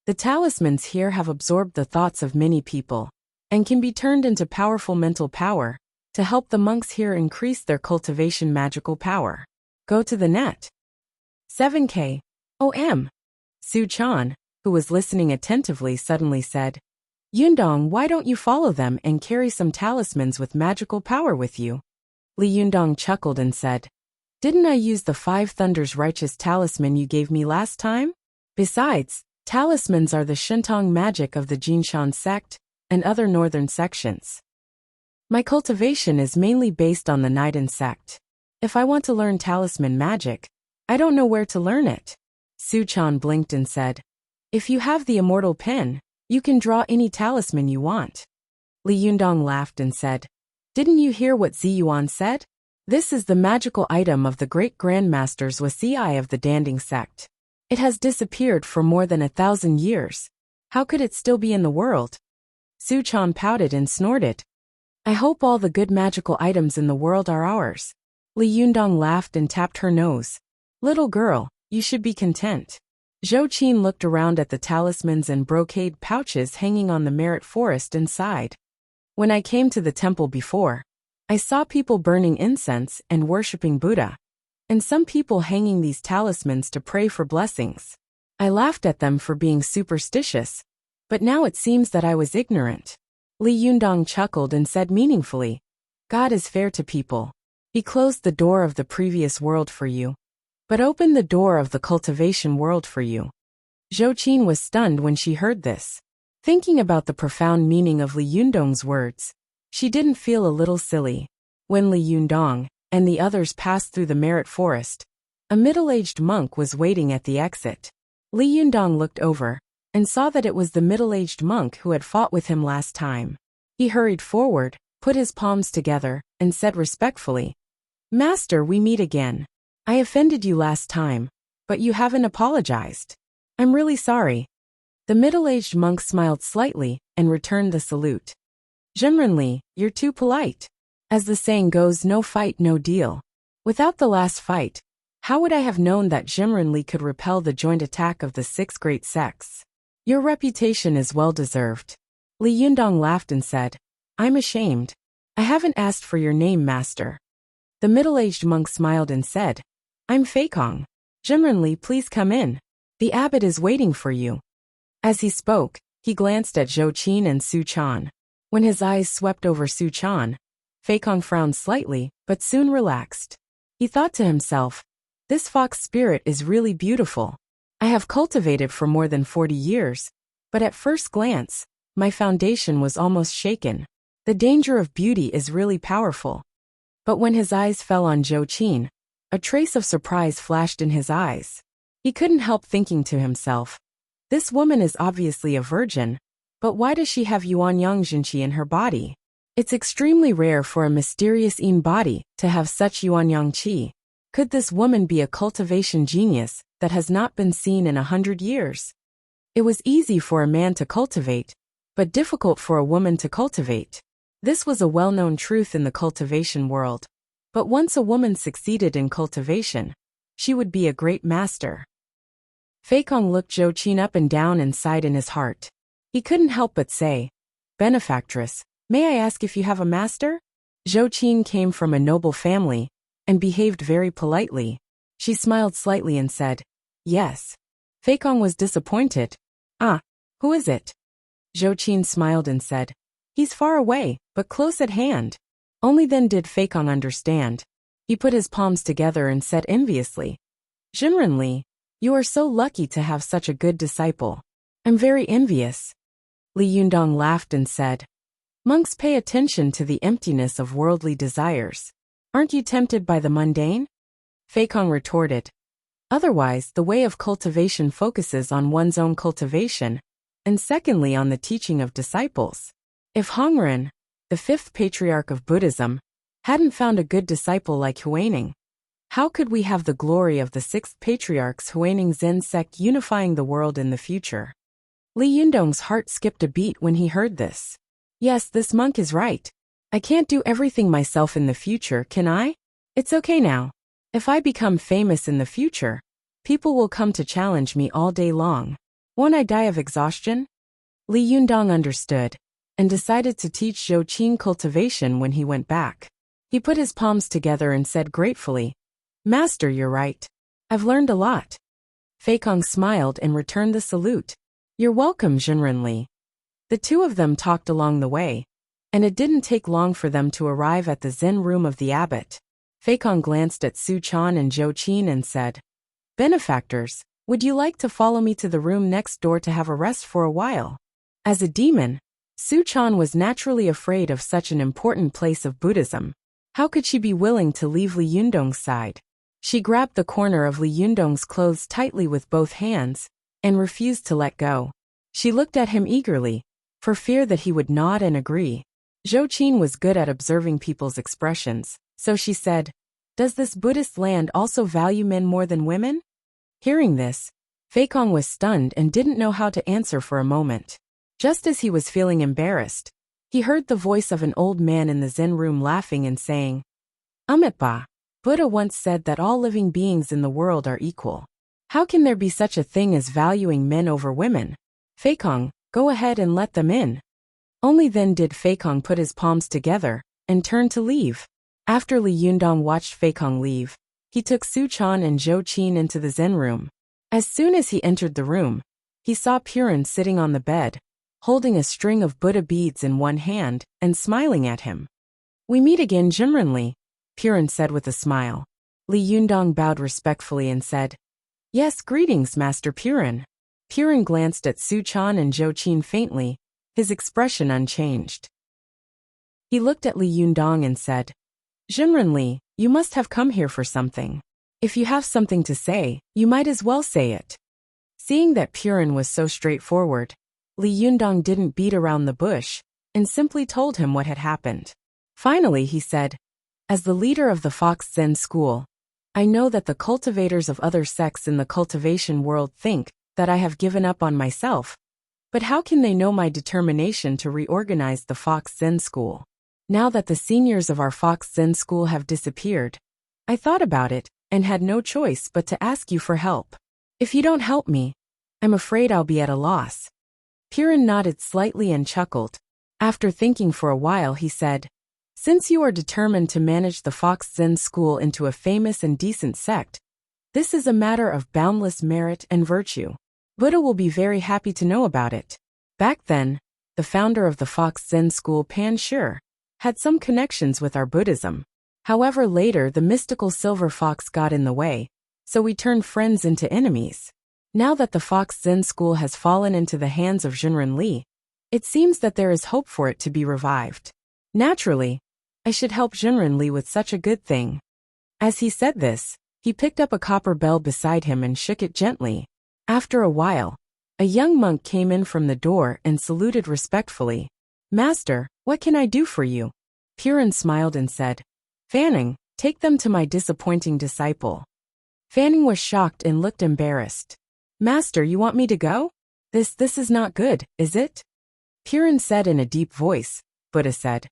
"The talismans here have absorbed the thoughts of many people, and can be turned into powerful mental power, to help the monks here increase their cultivation magical power. Go to the net." 7K. OM. Su Chan, who was listening attentively, suddenly said, "Yundong, why don't you follow them and carry some talismans with magical power with you?" Li Yundong chuckled and said, "Didn't I use the Five Thunders Righteous talisman you gave me last time? Besides, talismans are the Shentong magic of the Jinshan sect and other northern sections. My cultivation is mainly based on the Niden sect. If I want to learn talisman magic, I don't know where to learn it." Su Chan blinked and said, "If you have the immortal pen, you can draw any talisman you want." Li Yundong laughed and said, "Didn't you hear what Zi Yuan said? This is the magical item of the great grandmasters Wasii of the Danding sect. It has disappeared for more than 1,000 years. How could it still be in the world?" Su Chan pouted and snorted. "I hope all the good magical items in the world are ours." Li Yundong laughed and tapped her nose. Little girl, you should be content. Zhou Qin looked around at the talismans and brocade pouches hanging on the merit forest and sighed. When I came to the temple before, I saw people burning incense and worshipping Buddha, and some people hanging these talismans to pray for blessings. I laughed at them for being superstitious, but now it seems that I was ignorant. Li Yundong chuckled and said meaningfully, God is fair to people. He closed the door of the previous world for you, but opened the door of the cultivation world for you. Zhou Qin was stunned when she heard this. Thinking about the profound meaning of Li Yundong's words, she didn't feel a little silly. When Li Yundong and the others passed through the merit forest, a middle-aged monk was waiting at the exit. Li Yundong looked over and saw that it was the middle-aged monk who had fought with him last time. He hurried forward, put his palms together, and said respectfully, Master, we meet again. I offended you last time, but you haven't apologized. I'm really sorry. The middle-aged monk smiled slightly and returned the salute. Zhenrenli, you're too polite. As the saying goes, no fight, no deal. Without the last fight, how would I have known that Zhenrenli could repel the joint attack of the 6 great sects? Your reputation is well-deserved. Li Yundong laughed and said, I'm ashamed. I haven't asked for your name, master. The middle-aged monk smiled and said, I'm Feikong. Zhenrenli, please come in. The abbot is waiting for you. As he spoke, he glanced at Zhou Qin and Su Chan. When his eyes swept over Su Chan, Feikong frowned slightly, but soon relaxed. He thought to himself, this fox spirit is really beautiful. I have cultivated for more than 40 years, but at first glance, my foundation was almost shaken. The danger of beauty is really powerful. But when his eyes fell on Zhou Qin, a trace of surprise flashed in his eyes. He couldn't help thinking to himself, this woman is obviously a virgin, but why does she have Yuanyang Jinqi in her body? It's extremely rare for a mysterious Yin body to have such Yuanyang Qi. Could this woman be a cultivation genius that has not been seen in 100 years? It was easy for a man to cultivate, but difficult for a woman to cultivate. This was a well-known truth in the cultivation world. But once a woman succeeded in cultivation, she would be a great master. Feikong looked Zhou Qin up and down and sighed in his heart. He couldn't help but say, Benefactress, may I ask if you have a master? Zhou Qin came from a noble family and behaved very politely. She smiled slightly and said, yes. Feikong was disappointed. Ah, who is it? Zhou Qin smiled and said, he's far away, but close at hand. Only then did Feikong understand. He put his palms together and said enviously, Zhenrenli, you are so lucky to have such a good disciple. I'm very envious. Li Yundong laughed and said, monks pay attention to the emptiness of worldly desires. Aren't you tempted by the mundane? Feikong retorted, otherwise the way of cultivation focuses on one's own cultivation, and secondly on the teaching of disciples. If Hongren, the 5th patriarch of Buddhism, hadn't found a good disciple like Huaining, how could we have the glory of the 6th patriarch's Huaining Zen sect unifying the world in the future? Li Yundong's heart skipped a beat when he heard this. Yes, this monk is right. I can't do everything myself in the future, can I? It's okay now. If I become famous in the future, people will come to challenge me all day long. Won't I die of exhaustion? Li Yundong understood and decided to teach Zhou Qin cultivation when he went back. He put his palms together and said gratefully, Master, you're right. I've learned a lot. Feikong smiled and returned the salute. You're welcome, Zhenrenli. The two of them talked along the way, and it didn't take long for them to arrive at the Zen room of the abbot. Feikong glanced at Su Chan and Zhou Qin and said, Benefactors, would you like to follow me to the room next door to have a rest for a while? As a demon, Su Chan was naturally afraid of such an important place of Buddhism. How could she be willing to leave Li Yundong's side? She grabbed the corner of Li Yundong's clothes tightly with both hands and refused to let go. She looked at him eagerly, for fear that he would nod and agree. Zhou Qin was good at observing people's expressions, so she said, Does this Buddhist land also value men more than women? Hearing this, Feikong was stunned and didn't know how to answer for a moment. Just as he was feeling embarrassed, he heard the voice of an old man in the Zen room laughing and saying, Amitba, Buddha once said that all living beings in the world are equal. How can there be such a thing as valuing men over women? Feikong, go ahead and let them in. Only then did Feikong put his palms together and turn to leave. After Li Yundong watched Feikong leave, he took Su Chan and Zhou Qin into the Zen room. As soon as he entered the room, he saw Purin sitting on the bed, holding a string of Buddha beads in one hand and smiling at him. We meet again, Jinren Li, Purin said with a smile. Li Yundong bowed respectfully and said, Yes, greetings, Master Purin. Purin glanced at Su Chan and Zhou Qin faintly, his expression unchanged. He looked at Li Yundong and said, Jinren Li, you must have come here for something. If you have something to say, you might as well say it. Seeing that Purin was so straightforward, Li Yundong didn't beat around the bush and simply told him what had happened. Finally, he said, As the leader of the Fox Zen school, I know that the cultivators of other sects in the cultivation world think that I have given up on myself. But how can they know my determination to reorganize the Fox Zen school? Now that the seniors of our Fox Zen school have disappeared, I thought about it and had no choice but to ask you for help. If you don't help me, I'm afraid I'll be at a loss. Purin nodded slightly and chuckled. After thinking for a while, he said, Since you are determined to manage the Fox Zen school into a famous and decent sect, this is a matter of boundless merit and virtue. Buddha will be very happy to know about it. Back then, the founder of the Fox Zen school, Pan Shi, had some connections with our Buddhism. However, later the mystical silver fox got in the way, so we turned friends into enemies. Now that the Fox Zen school has fallen into the hands of Jinren Li, it seems that there is hope for it to be revived. Naturally, I should help Jinren Li with such a good thing. As he said this, he picked up a copper bell beside him and shook it gently. After a while, a young monk came in from the door and saluted respectfully. Master, what can I do for you? Purin smiled and said, Fanning, take them to my disappointing disciple. Fanning was shocked and looked embarrassed. Master, you want me to go? This is not good, is it? Purin said in a deep voice. Buddha said,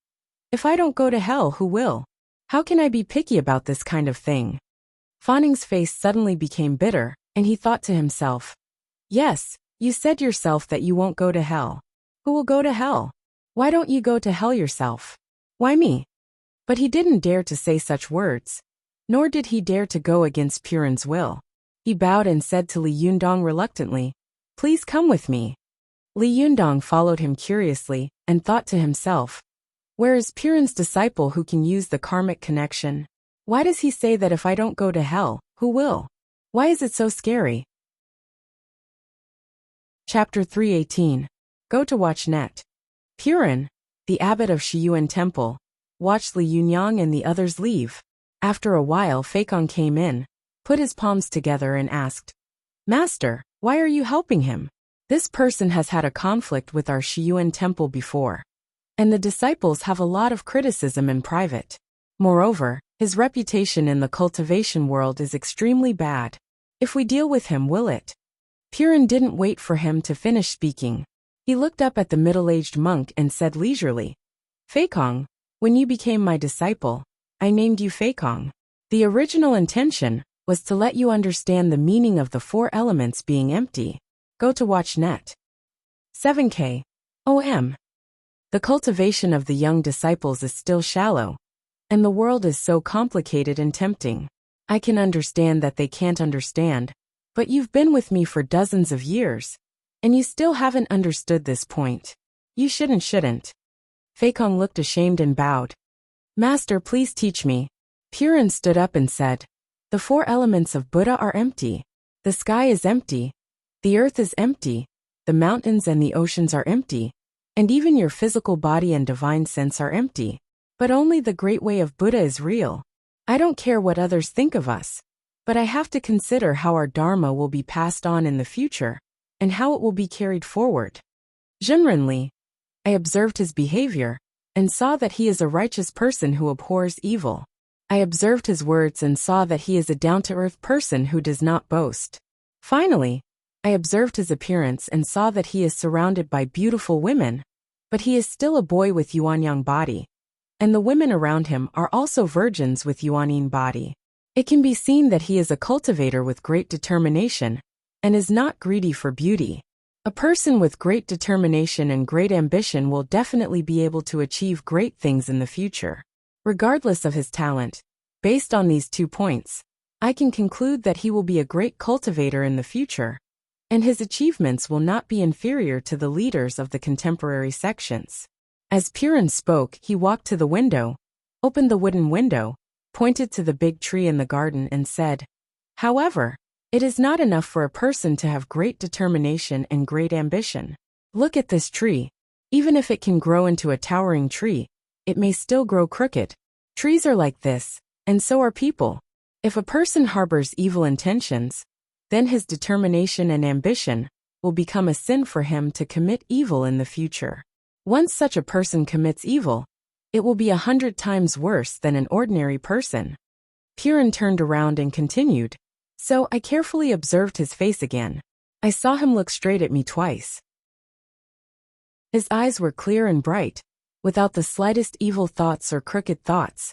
If I don't go to hell, who will? How can I be picky about this kind of thing? Fanning's face suddenly became bitter, and he thought to himself, Yes, you said yourself that you won't go to hell. Who will go to hell? Why don't you go to hell yourself? Why me? But he didn't dare to say such words, nor did he dare to go against Purin's will. He bowed and said to Li Yundong reluctantly, Please come with me. Li Yundong followed him curiously and thought to himself, Where is Purin's disciple who can use the karmic connection? Why does he say that if I don't go to hell, who will? Why is it so scary? Chapter 318. Go to watch net. Purin, the abbot of Shiyuan Temple, watched Li Yunyang and the others leave. After a while, Feikong came in, put his palms together and asked, Master, why are you helping him? This person has had a conflict with our Shiyuan Temple before, and the disciples have a lot of criticism in private. Moreover, his reputation in the cultivation world is extremely bad. If we deal with him, will it? Purin didn't wait for him to finish speaking. He looked up at the middle-aged monk and said leisurely, Feikong, when you became my disciple, I named you Feikong. The original intention was to let you understand the meaning of the four elements being empty. Go to watch net. 7K. OM. The cultivation of the young disciples is still shallow, and the world is so complicated and tempting. I can understand that they can't understand, but you've been with me for dozens of years, and you still haven't understood this point. You shouldn't. Feikong looked ashamed and bowed. Master, please teach me. Purin stood up and said, The four elements of Buddha are empty. The sky is empty. The earth is empty. The mountains and the oceans are empty. And even your physical body and divine sense are empty. But only the great way of Buddha is real. I don't care what others think of us, but I have to consider how our Dharma will be passed on in the future, and how it will be carried forward. Jinren Li, I observed his behavior, and saw that he is a righteous person who abhors evil. I observed his words and saw that he is a down-to-earth person who does not boast. Finally, I observed his appearance and saw that he is surrounded by beautiful women, but he is still a boy with Yuanyang body, and the women around him are also virgins with Yuanyin body. It can be seen that he is a cultivator with great determination and is not greedy for beauty. A person with great determination and great ambition will definitely be able to achieve great things in the future. Regardless of his talent, based on these 2 points, I can conclude that he will be a great cultivator in the future, and his achievements will not be inferior to the leaders of the contemporary sections. As Piran spoke, he walked to the window, opened the wooden window, pointed to the big tree in the garden and said, "However, it is not enough for a person to have great determination and great ambition. Look at this tree. Even if it can grow into a towering tree, it may still grow crooked. Trees are like this, and so are people. If a person harbors evil intentions, then his determination and ambition will become a sin for him to commit evil in the future. Once such a person commits evil, it will be 100 times worse than an ordinary person." Piran turned around and continued, "So I carefully observed his face again. I saw him look straight at me twice. His eyes were clear and bright, without the slightest evil thoughts or crooked thoughts,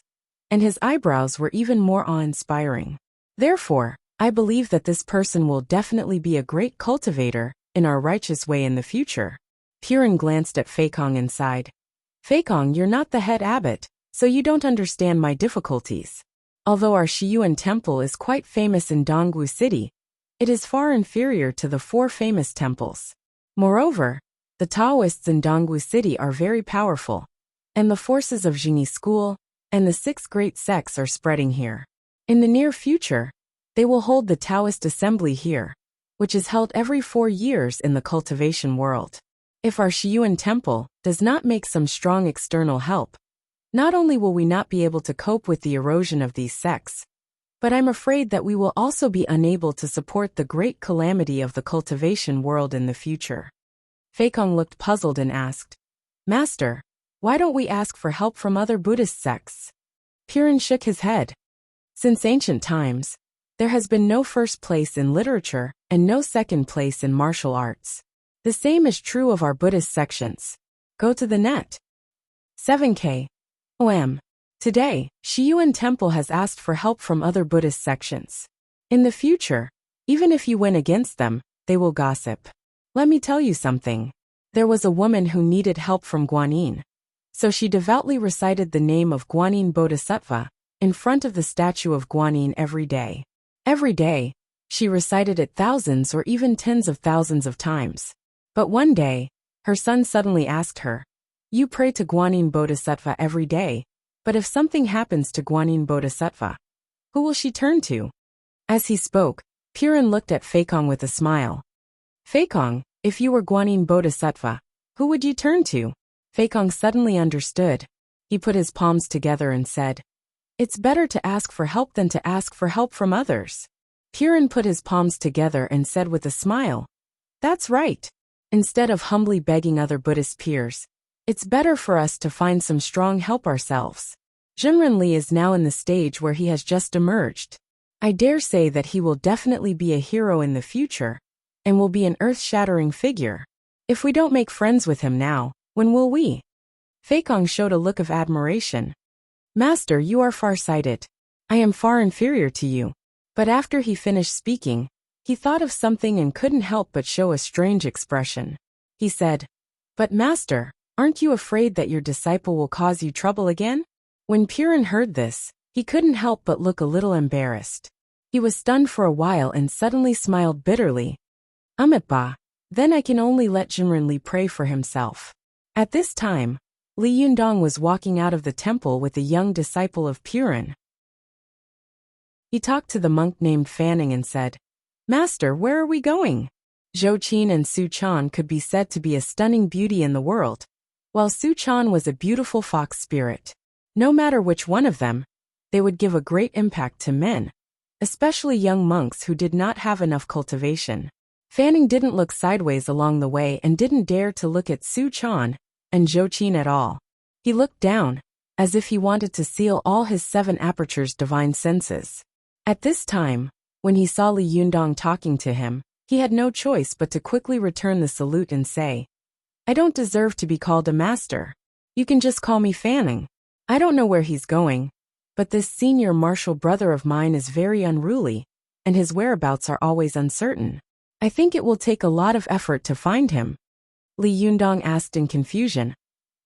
and his eyebrows were even more awe-inspiring. Therefore, I believe that this person will definitely be a great cultivator in our righteous way in the future." Piran glanced at Feikong and sighed. "Feikong, you're not the head abbot, so you don't understand my difficulties. Although our Shiyuan temple is quite famous in Dongwu City, it is far inferior to the 4 famous temples. Moreover, the Taoists in Dongwu City are very powerful, and the forces of Jingyi School and the 6 great sects are spreading here. In the near future, they will hold the Taoist assembly here, which is held every 4 years in the cultivation world. If our Shiyuan temple does not make some strong external help, not only will we not be able to cope with the erosion of these sects, but I'm afraid that we will also be unable to support the great calamity of the cultivation world in the future." Feikong looked puzzled and asked, "Master, why don't we ask for help from other Buddhist sects?" Piran shook his head. "Since ancient times, there has been no first place in literature and no second place in martial arts. The same is true of our Buddhist sections. Go to the net. 7K. OM. Today, Shiyuan Temple has asked for help from other Buddhist sections. In the future, even if you win against them, they will gossip. Let me tell you something. There was a woman who needed help from Guanyin, so she devoutly recited the name of Guanyin Bodhisattva in front of the statue of Guanyin every day. Every day, she recited it thousands or even tens of thousands of times. But one day, her son suddenly asked her, 'You pray to Guanyin Bodhisattva every day, but if something happens to Guanyin Bodhisattva, who will she turn to?' As he spoke, Piran looked at Feikong with a smile. 'Feikong, if you were Guanyin Bodhisattva, who would you turn to?' Feikong suddenly understood. He put his palms together and said, 'It's better to ask for help than to ask for help from others.' Piran put his palms together and said with a smile, 'That's right. Instead of humbly begging other Buddhist peers, it's better for us to find some strong help ourselves. Zhenren Li is now in the stage where he has just emerged. I dare say that he will definitely be a hero in the future, and will be an earth-shattering figure. If we don't make friends with him now, when will we?' Feikong showed a look of admiration. 'Master, you are far-sighted. I am far inferior to you.' But after he finished speaking, he thought of something and couldn't help but show a strange expression. He said, 'But master, aren't you afraid that your disciple will cause you trouble again?' When Piran heard this, he couldn't help but look a little embarrassed. He was stunned for a while and suddenly smiled bitterly. Ba, then I can only let Zhenren Li pray for himself." At this time, Li Yundong was walking out of the temple with a young disciple of Piran. He talked to the monk named Fanning and said, "Master, where are we going?" Zhou Qin and Su Chan could be said to be a stunning beauty in the world, while Su Chan was a beautiful fox spirit. No matter which one of them, they would give a great impact to men, especially young monks who did not have enough cultivation. Fanning didn't look sideways along the way and didn't dare to look at Su Chan and Zhou Qin at all. He looked down, as if he wanted to seal all his 7 apertures divine senses. At this time, when he saw Li Yundong talking to him, he had no choice but to quickly return the salute and say, "I don't deserve to be called a master. You can just call me Fanning. I don't know where he's going, But this senior martial brother of mine is very unruly, and his whereabouts are always uncertain. I think it will take a lot of effort to find him." Li Yundong asked in confusion.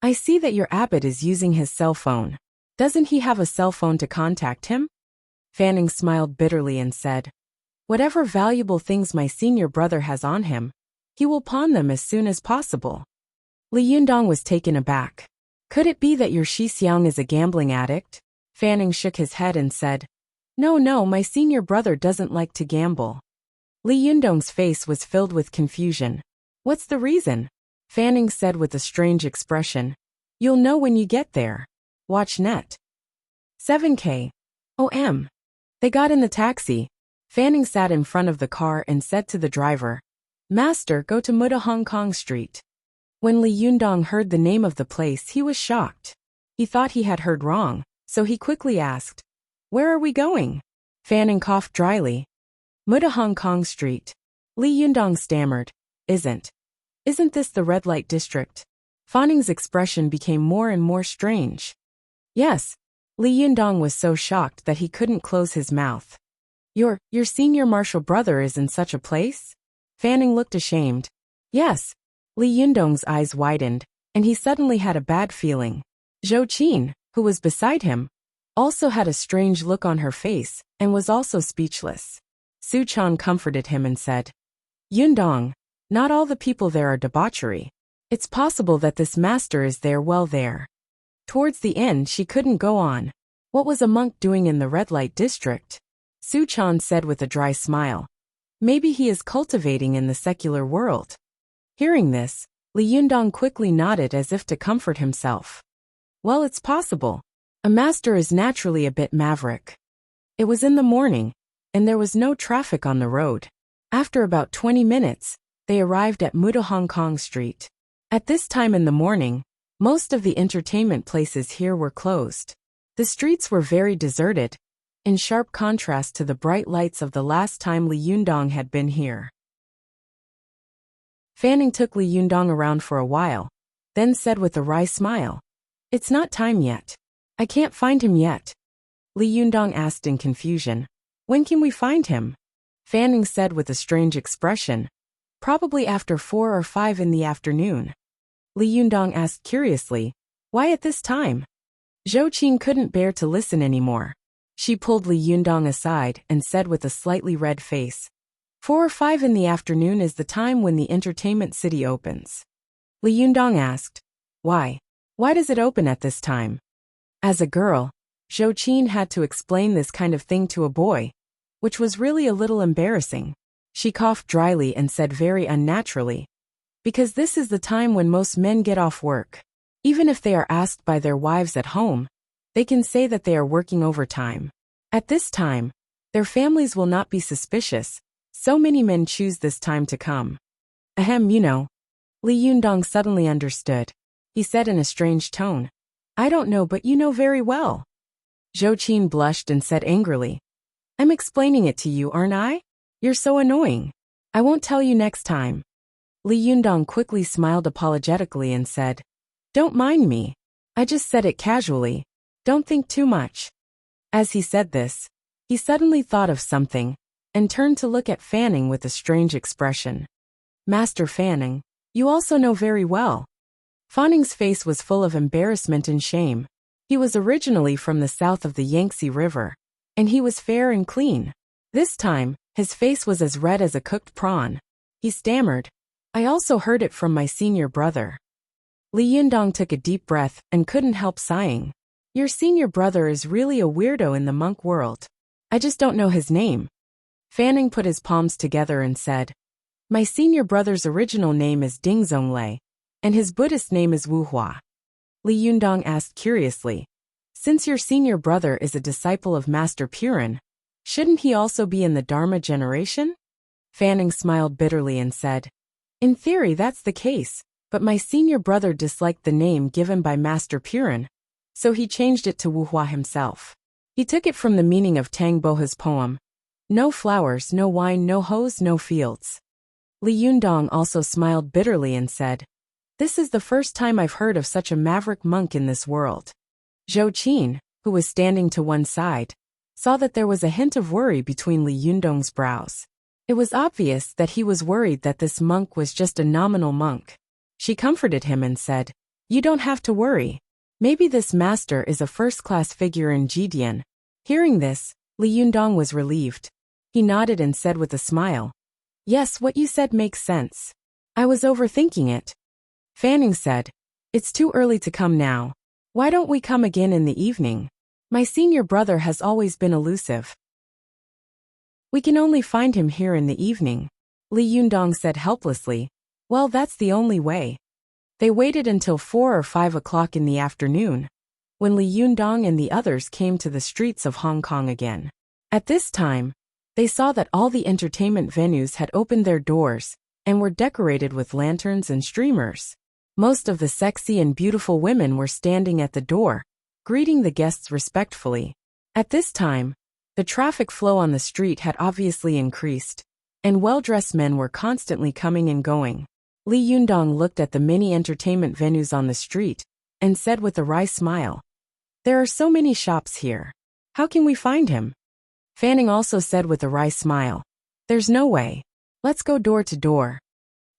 "I see that your abbot is using his cell phone. Doesn't he have a cell phone to contact him?" Fanning smiled bitterly and said, "Whatever valuable things my senior brother has on him, he will pawn them as soon as possible." Li Yundong was taken aback. "Could it be that your Xixiang is a gambling addict?" Fanning shook his head and said, No, my senior brother doesn't like to gamble." Li Yundong's face was filled with confusion. "What's the reason?" Fanning said with a strange expression. "You'll know when you get there. Watch net." 7K. OM. They got in the taxi. Fanning sat in front of the car and said to the driver, "Master, go to Muda Hong Kong Street." When Li Yundong heard the name of the place, he was shocked. He thought he had heard wrong, so he quickly asked, "Where are we going?" Fanning coughed dryly. "Muda Hong Kong Street." Li Yundong stammered, Isn't this the red light district?" Fanning's expression became more and more strange. "Yes." Li Yundong was so shocked that he couldn't close his mouth. Your senior martial brother is in such a place?" Fanning looked ashamed. "Yes." Li Yundong's eyes widened, and he suddenly had a bad feeling. Zhou Qin, who was beside him, also had a strange look on her face, and was also speechless. Su Chan comforted him and said, "Yundong, not all the people there are debauchery. It's possible that this master is there there." Towards the end she couldn't go on. What was a monk doing in the red light district? Su Chan said with a dry smile. Maybe he is cultivating in the secular world. Hearing this, Li Yundong quickly nodded as if to comfort himself. Well, it's possible. A master is naturally a bit maverick. It was in the morning, and there was no traffic on the road. After about 20 minutes, they arrived at Muda Hong Kong Street. At this time in the morning, most of the entertainment places here were closed. The streets were very deserted, in sharp contrast to the bright lights of the last time Li Yundong had been here. Fanning took Li Yundong around for a while, then said with a wry smile, "It's not time yet. I can't find him yet." Li Yundong asked in confusion, "When can we find him?" Fanning said with a strange expression, "Probably after 4 or 5 in the afternoon." Li Yundong asked curiously, "Why at this time?" Zhou Qin couldn't bear to listen anymore. She pulled Li Yundong aside and said with a slightly red face, 4 or 5 in the afternoon is the time when the entertainment city opens. Li Yundong asked, "Why? Why does it open at this time?" As a girl, Zhou Qin had to explain this kind of thing to a boy, which was really a little embarrassing. She coughed dryly and said very unnaturally, "Because this is the time when most men get off work. Even if they are asked by their wives at home, they can say that they are working overtime. At this time, their families will not be suspicious, so many men choose this time to come." Ahem, you know. Li Yundong suddenly understood. He said in a strange tone, "I don't know, but you know very well." Zhou Qin blushed and said angrily, "I'm explaining it to you, aren't I? You're so annoying. I won't tell you next time." Li Yundong quickly smiled apologetically and said, "Don't mind me. I just said it casually. Don't think too much." As he said this, he suddenly thought of something, and turned to look at Fanning with a strange expression. "Master Fanning, you also know very well." Fanning's face was full of embarrassment and shame. He was originally from the south of the Yangtze River, and he was fair and clean. This time, his face was as red as a cooked prawn. He stammered, "I also heard it from my senior brother." Li Yundong took a deep breath and couldn't help sighing. "Your senior brother is really a weirdo in the monk world. I just don't know his name." Fanning put his palms together and said, "My senior brother's original name is Ding Zonglei, and his Buddhist name is Wu Hua." Li Yundong asked curiously, "Since your senior brother is a disciple of Master Purin, shouldn't he also be in the Dharma generation?" Fanning smiled bitterly and said, "In theory that's the case, but my senior brother disliked the name given by Master Purin, so he changed it to Wu Hua himself. He took it from the meaning of Tang Boha's poem, 'No flowers, no wine, no hoes, no fields.'" Li Yundong also smiled bitterly and said, "This is the first time I've heard of such a maverick monk in this world." Zhou Qin, who was standing to one side, saw that there was a hint of worry between Li Yundong's brows. It was obvious that he was worried that this monk was just a nominal monk. She comforted him and said, "You don't have to worry. Maybe this master is a first-class figure in Jidian." Hearing this, Li Yundong was relieved. He nodded and said with a smile, "Yes, what you said makes sense. I was overthinking it." Fanning said, "It's too early to come now. Why don't we come again in the evening? My senior brother has always been elusive. We can only find him here in the evening." Li Yundong said helplessly, "Well, that's the only way." They waited until 4 or 5 o'clock in the afternoon, when Li Yundong and the others came to the streets of Hong Kong again. At this time, they saw that all the entertainment venues had opened their doors and were decorated with lanterns and streamers. Most of the sexy and beautiful women were standing at the door, greeting the guests respectfully. At this time, the traffic flow on the street had obviously increased, and well-dressed men were constantly coming and going. Li Yundong looked at the many entertainment venues on the street and said with a wry smile, "There are so many shops here. How can we find him?" Fanning also said with a wry smile, "There's no way. Let's go door to door."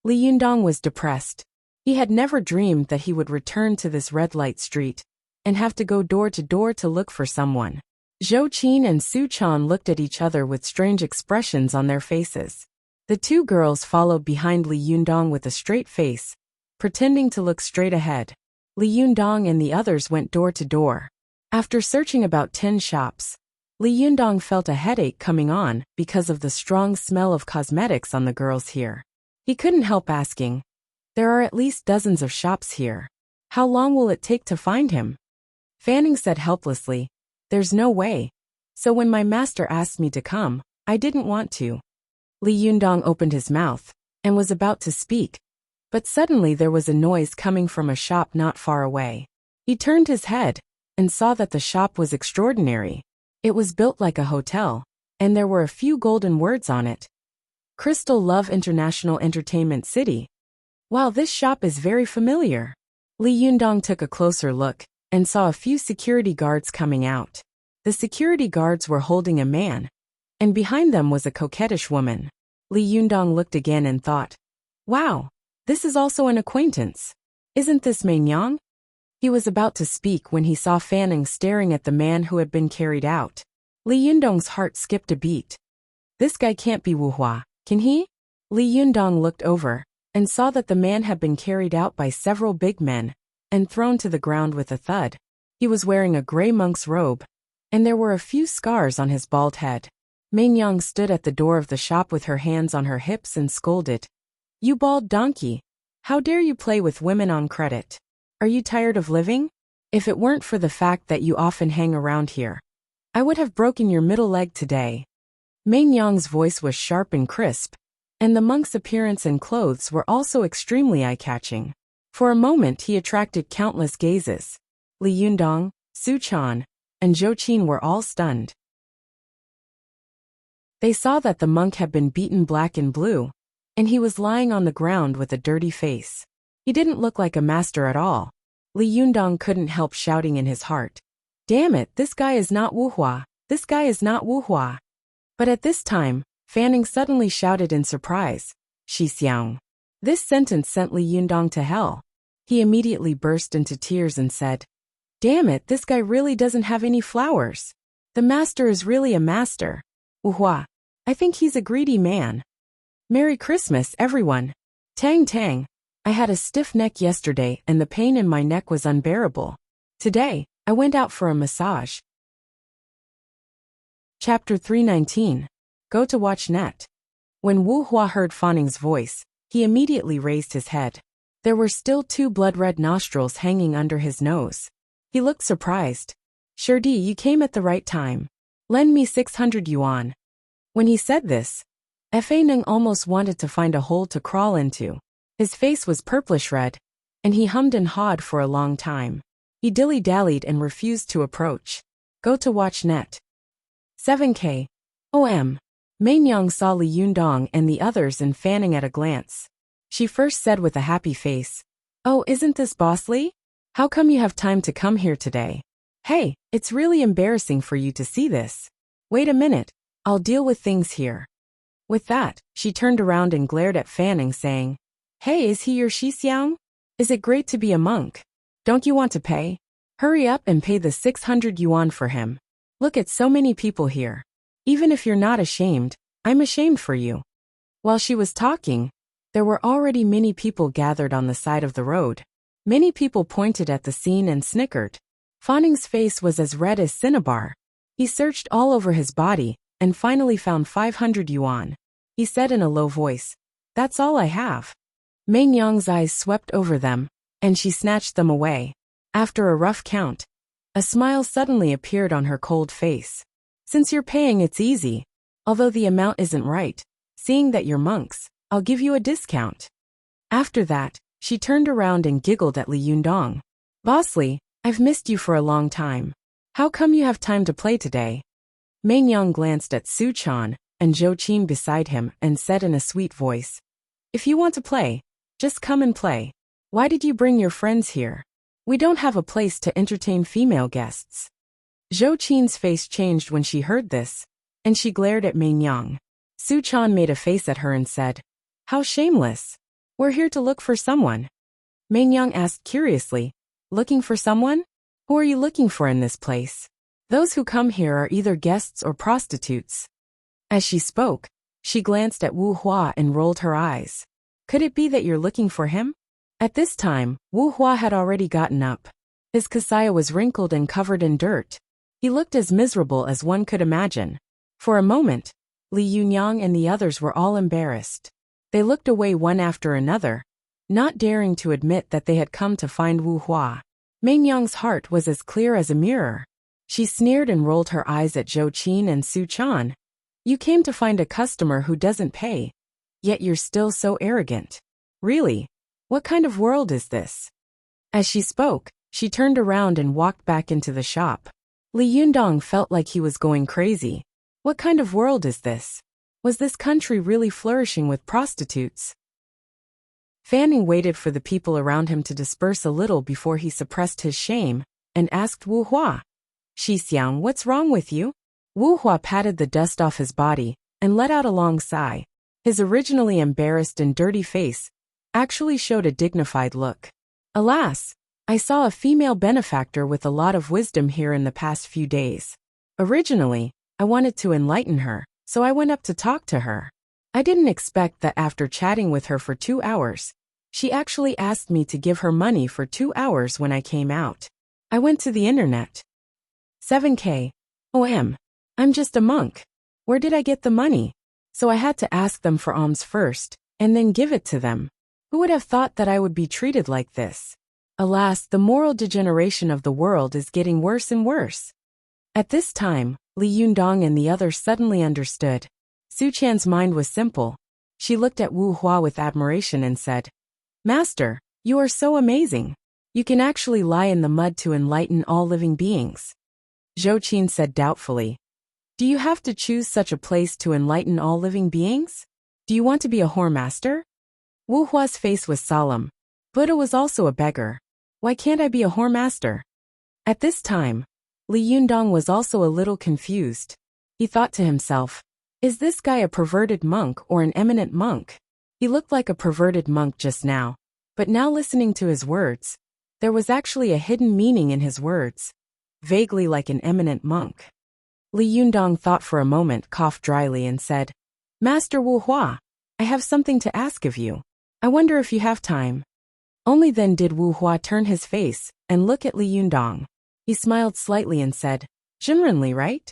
Li Yundong was depressed. He had never dreamed that he would return to this red light street and have to go door to door to look for someone. Zhou Qin and Su Chan looked at each other with strange expressions on their faces. The two girls followed behind Li Yundong with a straight face, pretending to look straight ahead. Li Yundong and the others went door to door. After searching about 10 shops, Li Yundong felt a headache coming on because of the strong smell of cosmetics on the girls here. He couldn't help asking, "There are at least dozens of shops here. How long will it take to find him?" Fanning said helplessly, "There's no way. So when my master asked me to come, I didn't want to." Li Yundong opened his mouth and was about to speak, but suddenly there was a noise coming from a shop not far away. He turned his head and saw that the shop was extraordinary. It was built like a hotel, and there were a few golden words on it. "Crystal Love International Entertainment City." Wow, this shop is very familiar. Li Yundong took a closer look and saw a few security guards coming out. The security guards were holding a man, and behind them was a coquettish woman. Li Yundong looked again and thought, "Wow, this is also an acquaintance. Isn't this Mei Nyang?" He was about to speak when he saw Fanning staring at the man who had been carried out. Li Yundong's heart skipped a beat. This guy can't be Wu Hua, can he? Li Yundong looked over and saw that the man had been carried out by several big men and thrown to the ground with a thud. He was wearing a gray monk's robe, and there were a few scars on his bald head. Mei Nyang stood at the door of the shop with her hands on her hips and scolded, "You bald donkey! How dare you play with women on credit? Are you tired of living? If it weren't for the fact that you often hang around here, I would have broken your middle leg today." Mei Nyang's voice was sharp and crisp, and the monk's appearance and clothes were also extremely eye-catching. For a moment he attracted countless gazes. Li Yundong, Su Chan, and Zhou Qin were all stunned. They saw that the monk had been beaten black and blue, and he was lying on the ground with a dirty face. He didn't look like a master at all. Li Yundong couldn't help shouting in his heart, "Damn it, this guy is not Wu Hua, this guy is not Wu Hua." But at this time, Fanning suddenly shouted in surprise, "Shi Xiang." This sentence sent Li Yundong to hell. He immediately burst into tears and said, "Damn it, this guy really doesn't have any flowers. The master is really a master. Wu Hua, I think he's a greedy man. Merry Christmas, everyone. Tang tang. I had a stiff neck yesterday and the pain in my neck was unbearable. Today, I went out for a massage." Chapter 319. Go to watch net. When Wu Hua heard Fanning's voice, he immediately raised his head. There were still 2 blood-red nostrils hanging under his nose. He looked surprised. "Shirdi, you came at the right time. Lend me 600 yuan. When he said this, Fa Neng almost wanted to find a hole to crawl into. His face was purplish red, and he hummed and hawed for a long time. He dilly-dallied and refused to approach. Go to watch net. 7K. OM. Mei Nyang saw Li Yundong and the others and Fanning at a glance. She first said with a happy face, "Oh, isn't this Boss Li? How come you have time to come here today? Hey, it's really embarrassing for you to see this. Wait a minute, I'll deal with things here. With that, she turned around and glared at Fanning saying, Hey, is he your Xixiang? Is it great to be a monk? Don't you want to pay? Hurry up and pay the 600 yuan for him. Look at so many people here. Even if you're not ashamed, I'm ashamed for you. While she was talking, there were already many people gathered on the side of the road. Many people pointed at the scene and snickered. Fanning's face was as red as cinnabar. He searched all over his body and finally found 500 yuan. He said in a low voice, That's all I have. Meng Yang's eyes swept over them, and she snatched them away. After a rough count, a smile suddenly appeared on her cold face. Since you're paying, it's easy. Although the amount isn't right, seeing that you're monks, I'll give you a discount. After that, she turned around and giggled at Li Yundong. Bossly, I've missed you for a long time. How come you have time to play today? Meng Yang glanced at Su Chan and Zhou Qin beside him and said in a sweet voice, If you want to play, just come and play. Why did you bring your friends here? We don't have a place to entertain female guests. Zhou Qin's face changed when she heard this, and she glared at Meng Yang. Su Chan made a face at her and said, How shameless. We're here to look for someone. Meng Yang asked curiously, Looking for someone? Who are you looking for in this place? Those who come here are either guests or prostitutes. As she spoke, she glanced at Wu Hua and rolled her eyes. Could it be that you're looking for him? At this time, Wu Hua had already gotten up. His kasaya was wrinkled and covered in dirt. He looked as miserable as one could imagine. For a moment, Li Yunyang and the others were all embarrassed. They looked away one after another, not daring to admit that they had come to find Wu Hua. Meng Yang's heart was as clear as a mirror. She sneered and rolled her eyes at Zhou Qin and Su Chan. You came to find a customer who doesn't pay, yet you're still so arrogant. Really? What kind of world is this? As she spoke, she turned around and walked back into the shop. Li Yundong felt like he was going crazy. What kind of world is this? Was this country really flourishing with prostitutes? Fanning waited for the people around him to disperse a little before he suppressed his shame and asked Wu Hua, Xixiang, what's wrong with you? Wu Hua patted the dust off his body and let out a long sigh. His originally embarrassed and dirty face actually showed a dignified look. Alas, I saw a female benefactor with a lot of wisdom here in the past few days. Originally, I wanted to enlighten her, so I went up to talk to her. I didn't expect that after chatting with her for 2 hours, she actually asked me to give her money for 2 hours when I came out. I went to the internet. 7K. I'm just a monk. Where did I get the money? So I had to ask them for alms first, and then give it to them. Who would have thought that I would be treated like this? Alas, the moral degeneration of the world is getting worse and worse. At this time, Li Yundong and the others suddenly understood. Su Chan's mind was simple. She looked at Wu Hua with admiration and said, Master, you are so amazing. You can actually lie in the mud to enlighten all living beings. Zhou Qin said doubtfully, Do you have to choose such a place to enlighten all living beings? Do you want to be a whore master? Wu Hua's face was solemn. Buddha was also a beggar. Why can't I be a whore master? At this time, Li Yundong was also a little confused. He thought to himself, Is this guy a perverted monk or an eminent monk? He looked like a perverted monk just now, but now listening to his words, there was actually a hidden meaning in his words, vaguely like an eminent monk. Li Yundong thought for a moment, coughed dryly and said, Master Wu Hua, I have something to ask of you. I wonder if you have time. Only then did Wu Hua turn his face and look at Li Yundong. He smiled slightly and said, Jinren, right?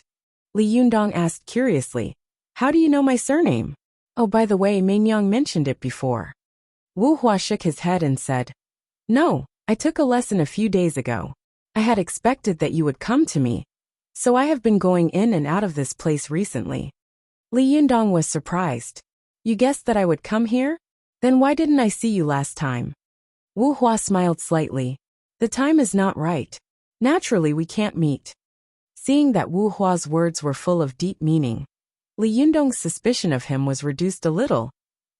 Li Yundong asked curiously, How do you know my surname? Oh, by the way, Meng Yang mentioned it before. Wu Hua shook his head and said, No, I took a lesson a few days ago. I had expected that you would come to me, so I have been going in and out of this place recently. Li Yundong was surprised. You guessed that I would come here? Then why didn't I see you last time? Wu Hua smiled slightly. The time is not right. Naturally, we can't meet. Seeing that Wu Hua's words were full of deep meaning, Li Yundong's suspicion of him was reduced a little,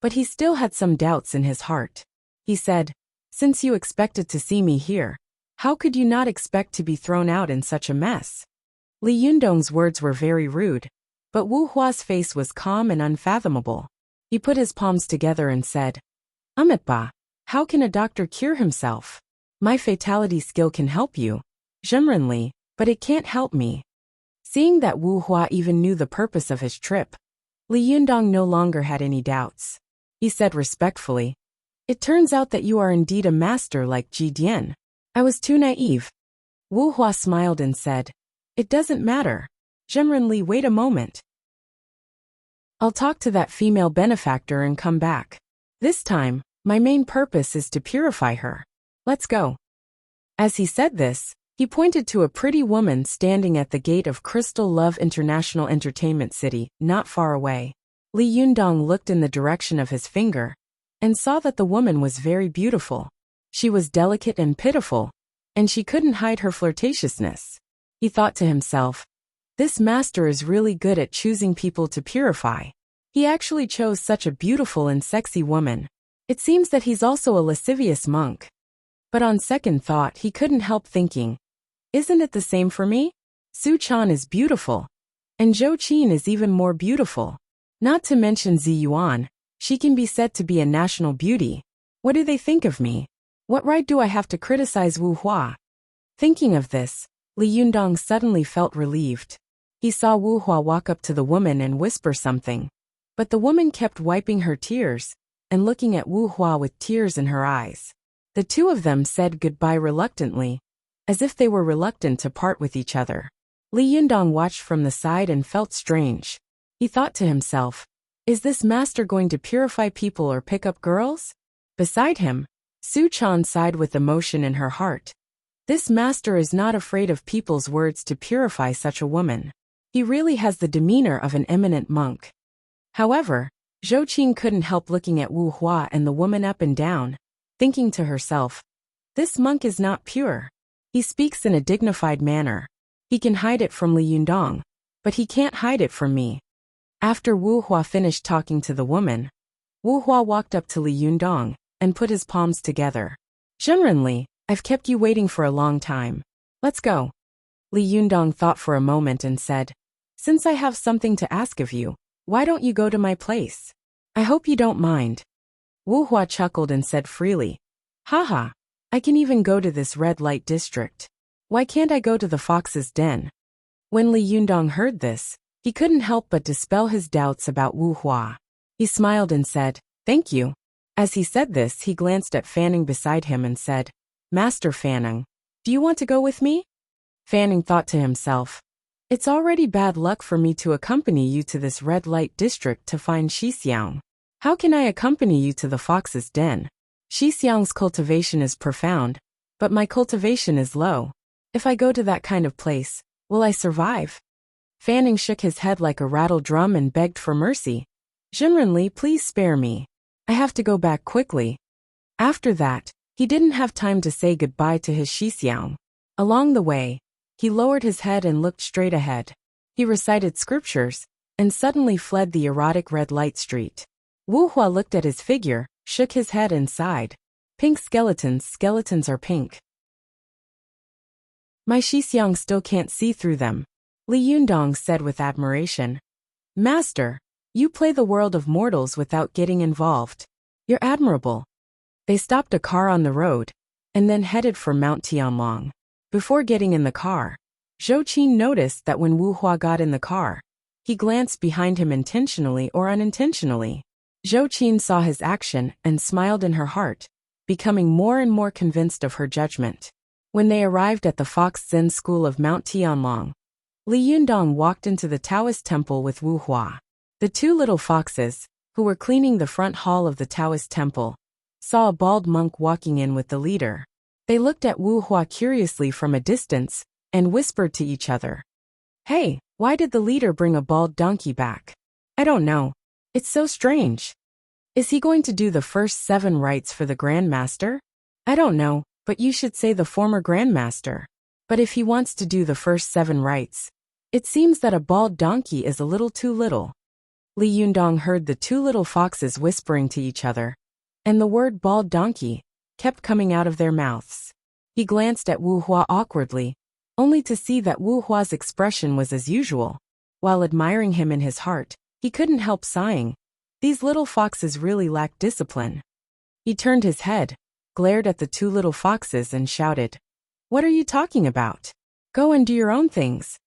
but he still had some doubts in his heart. He said, Since you expected to see me here, How could you not expect to be thrown out in such a mess? Li Yundong's words were very rude, but Wu Hua's face was calm and unfathomable. He put his palms together and said, Ba, how can a doctor cure himself? My fatality skill can help you, Zhenrenli, but it can't help me. Seeing that Wu Hua even knew the purpose of his trip, Li Yundong no longer had any doubts. He said respectfully, It turns out that you are indeed a master like Ji Dian. I was too naive. Wu Hua smiled and said, It doesn't matter. Zhenrenli, wait a moment. I'll talk to that female benefactor and come back. This time, my main purpose is to purify her. Let's go. As he said this, he pointed to a pretty woman standing at the gate of Crystal Love International Entertainment City, not far away. Li Yundong looked in the direction of his finger and saw that the woman was very beautiful. She was delicate and pitiful, and she couldn't hide her flirtatiousness. He thought to himself, This master is really good at choosing people to purify. He actually chose such a beautiful and sexy woman. It seems that he's also a lascivious monk. But on second thought, he couldn't help thinking, Isn't it the same for me? Su Chan is beautiful, and Zhou Qin is even more beautiful. Not to mention Zi Yuan, she can be said to be a national beauty. What do they think of me? What right do I have to criticize Wu Hua? Thinking of this, Li Yundong suddenly felt relieved. He saw Wu Hua walk up to the woman and whisper something, but the woman kept wiping her tears and looking at Wu Hua with tears in her eyes. The two of them said goodbye reluctantly, as if they were reluctant to part with each other. Li Yundong watched from the side and felt strange. He thought to himself, Is this master going to purify people or pick up girls? Beside him, Su Chan sighed with emotion in her heart. This master is not afraid of people's words to purify such a woman. He really has the demeanor of an eminent monk. However, Zhou Qin couldn't help looking at Wu Hua and the woman up and down, thinking to herself, This monk is not pure. He speaks in a dignified manner. He can hide it from Li Yundong, but he can't hide it from me. After Wu Hua finished talking to the woman, Wu Hua walked up to Li Yundong and put his palms together. Zhenrenli, I've kept you waiting for a long time. Let's go. Li Yundong thought for a moment and said, Since I have something to ask of you, why don't you go to my place? I hope you don't mind. Wu Hua chuckled and said freely, Haha, I can even go to this red light district. Why can't I go to the fox's den? When Li Yundong heard this, he couldn't help but dispel his doubts about Wu Hua. He smiled and said, Thank you. As he said this, he glanced at Fanning beside him and said, Master Fanning, do you want to go with me? Fanning thought to himself, It's already bad luck for me to accompany you to this red light district to find Xixiang. How can I accompany you to the fox's den? Xixiang's cultivation is profound, but my cultivation is low. If I go to that kind of place, will I survive? Fanning shook his head like a rattle drum and begged for mercy. Zhenrenli, please spare me. I have to go back quickly. After that, he didn't have time to say goodbye to his Xixiang. Along the way, he lowered his head and looked straight ahead. He recited scriptures, and suddenly fled the erotic red light street. Wu Hua looked at his figure, shook his head and sighed. Pink skeletons, skeletons are pink. My Xixiang still can't see through them. Li Yundong said with admiration. Master, you play the world of mortals without getting involved. You're admirable. They stopped a car on the road, and then headed for Mount Tianlong. Before getting in the car, Zhou Qin noticed that when Wu Hua got in the car, he glanced behind him intentionally or unintentionally. Zhou Qin saw his action and smiled in her heart, becoming more and more convinced of her judgment. When they arrived at the Fox Zen School of Mount Tianlong, Li Yundong walked into the Taoist temple with Wu Hua. The two little foxes, who were cleaning the front hall of the Taoist temple, saw a bald monk walking in with the leader. They looked at Wu Hua curiously from a distance and whispered to each other. Hey, why did the leader bring a bald donkey back? I don't know. It's so strange. Is he going to do the first 7 rites for the Grand Master? I don't know, but you should say the former Grand Master. But if he wants to do the first 7 rites, it seems that a bald donkey is a little too little. Li Yundong heard the two little foxes whispering to each other, and the word bald donkey kept coming out of their mouths. He glanced at Wu Hua awkwardly, only to see that Wu Hua's expression was as usual. While admiring him in his heart, he couldn't help sighing. These little foxes really lack discipline. He turned his head, glared at the two little foxes and shouted, "What are you talking about? Go and do your own things."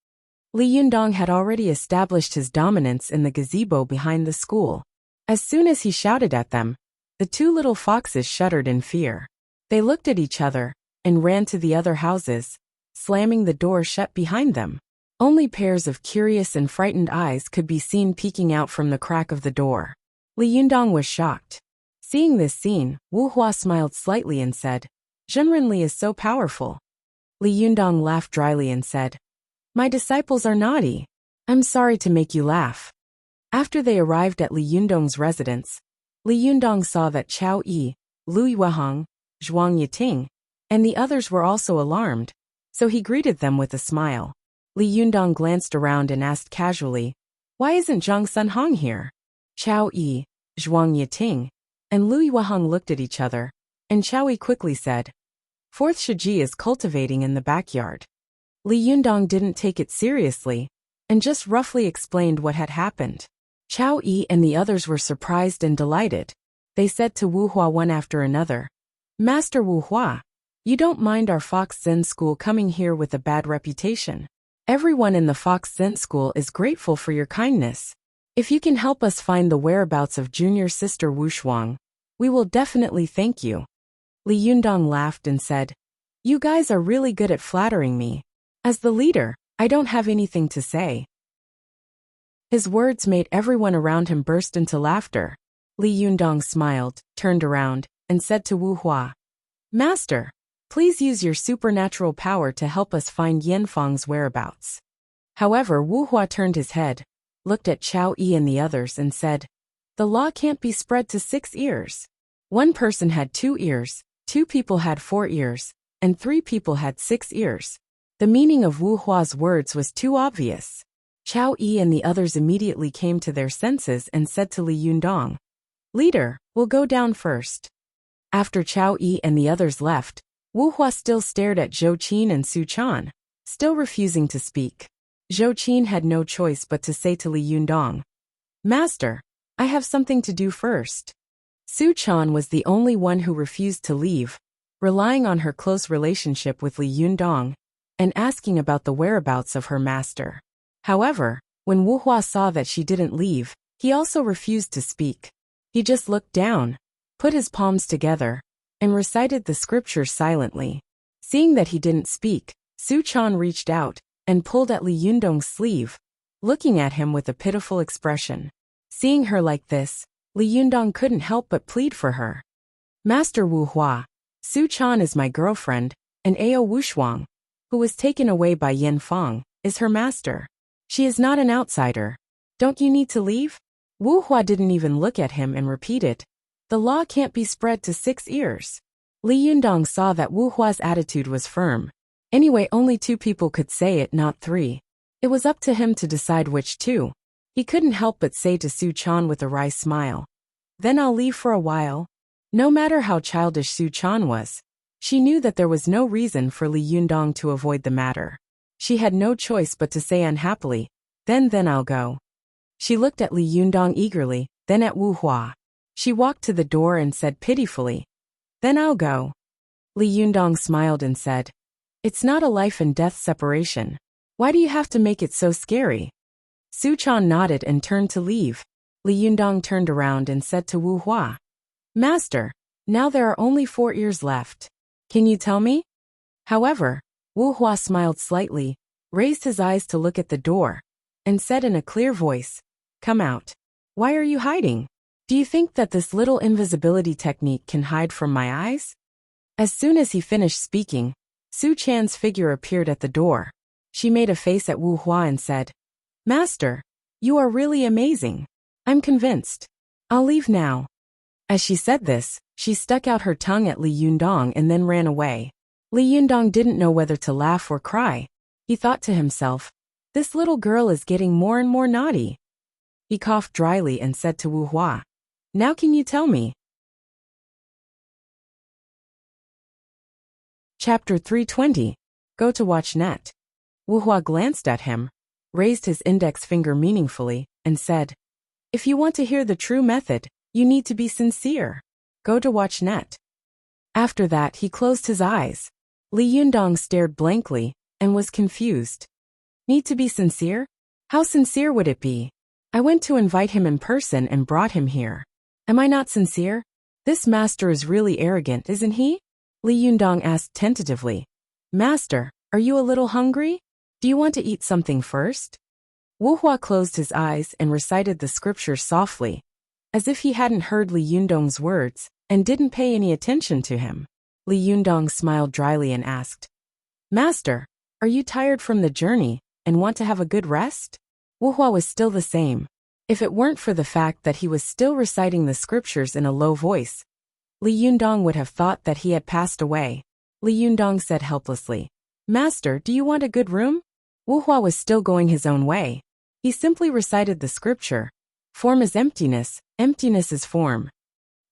Li Yundong had already established his dominance in the gazebo behind the school. As soon as he shouted at them, the two little foxes shuddered in fear. They looked at each other and ran to the other houses, slamming the door shut behind them. Only pairs of curious and frightened eyes could be seen peeking out from the crack of the door. Li Yundong was shocked. Seeing this scene, Wu Hua smiled slightly and said, "Zhenrenli is so powerful." Li Yundong laughed dryly and said, "My disciples are naughty. I'm sorry to make you laugh." After they arrived at Li Yundong's residence, Li Yundong saw that Chao Yi, Lu Yuehang, Zhuang Yiting, and the others were also alarmed, so he greeted them with a smile. Li Yundong glanced around and asked casually, "Why isn't Zhang Sunhong here?" Chao Yi, Zhuang Yiting, and Lu Yuehang looked at each other, and Chao Yi quickly said, "Fourth Shiji is cultivating in the backyard." Li Yundong didn't take it seriously, and just roughly explained what had happened. Chao Yi and the others were surprised and delighted. They said to Wu Hua one after another, "Master Wu Hua, you don't mind our Fox Zen school coming here with a bad reputation. Everyone in the Fox Zen school is grateful for your kindness. If you can help us find the whereabouts of junior sister Wu Shuang, we will definitely thank you." Li Yundong laughed and said, "You guys are really good at flattering me. As the leader, I don't have anything to say." His words made everyone around him burst into laughter. Li Yundong smiled, turned around, and said to Wu Hua, "Master, please use your supernatural power to help us find Yanfang's whereabouts." However, Wu Hua turned his head, looked at Chao Yi and the others and said, "The law can't be spread to 6 ears. One person had 2 ears, 2 people had 4 ears, and 3 people had 6 ears. The meaning of Wu Hua's words was too obvious. Chao Yi and the others immediately came to their senses and said to Li Yundong, "Leader, we'll go down first." After Chao Yi and the others left, Wu Hua still stared at Zhou Qin and Su Chan, still refusing to speak. Zhou Qin had no choice but to say to Li Yundong, "Master, I have something to do first." Su Chan was the only one who refused to leave, relying on her close relationship with Li Yundong, and asking about the whereabouts of her master. However, when Wu Hua saw that she didn't leave, he also refused to speak. He just looked down, put his palms together, and recited the scriptures silently. Seeing that he didn't speak, Su Chan reached out and pulled at Li Yundong's sleeve, looking at him with a pitiful expression. Seeing her like this, Li Yundong couldn't help but plead for her. "Master Wu Hua, Su Chan is my girlfriend, and Ao Wushuang, who was taken away by Yanfang, is her master. She is not an outsider. Don't you need to leave?" Wu Hua didn't even look at him and repeated, "The law can't be spread to 6 ears." Li Yundong saw that Wu Hua's attitude was firm. Anyway, only 2 people could say it, not 3. It was up to him to decide which 2. He couldn't help but say to Su Chan with a wry smile, "Then I'll leave for a while." No matter how childish Su Chan was, she knew that there was no reason for Li Yundong to avoid the matter. She had no choice but to say unhappily, Then I'll go." She looked at Li Yundong eagerly, then at Wu Hua. She walked to the door and said pitifully, "Then I'll go." Li Yundong smiled and said, "It's not a life and death separation. Why do you have to make it so scary?" Su Chan nodded and turned to leave. Li Yundong turned around and said to Wu Hua, "Master, now there are only 4 ears left. Can you tell me?" However, Wu Hua smiled slightly, raised his eyes to look at the door, and said in a clear voice, "Come out. Why are you hiding? Do you think that this little invisibility technique can hide from my eyes?" As soon as he finished speaking, Su Chan's figure appeared at the door. She made a face at Wu Hua and said, "Master, you are really amazing. I'm convinced. I'll leave now." As she said this, she stuck out her tongue at Li Yundong and then ran away. Li Yundong didn't know whether to laugh or cry. He thought to himself, "This little girl is getting more and more naughty." He coughed dryly and said to Wu Hua, "Now can you tell me?" Chapter 320. Go to watch net. Wu Hua glanced at him, raised his index finger meaningfully, and said, "If you want to hear the true method, you need to be sincere. Go to watch net." After that he closed his eyes. Li Yundong stared blankly, and was confused. Need to be sincere? How sincere would it be? I went to invite him in person and brought him here. Am I not sincere? This master is really arrogant, isn't he? Li Yundong asked tentatively. Master, are you a little hungry? Do you want to eat something first? Wu Hua closed his eyes and recited the scriptures softly, as if he hadn't heard Li Yundong's words and didn't pay any attention to him. Li Yundong smiled dryly and asked, Master, are you tired from the journey and want to have a good rest? Wu Hua was still the same. If it weren't for the fact that he was still reciting the scriptures in a low voice, Li Yundong would have thought that he had passed away. Li Yundong said helplessly, Master, do you want a good room? Wu Hua was still going his own way. He simply recited the scripture. Form is emptiness, emptiness is form.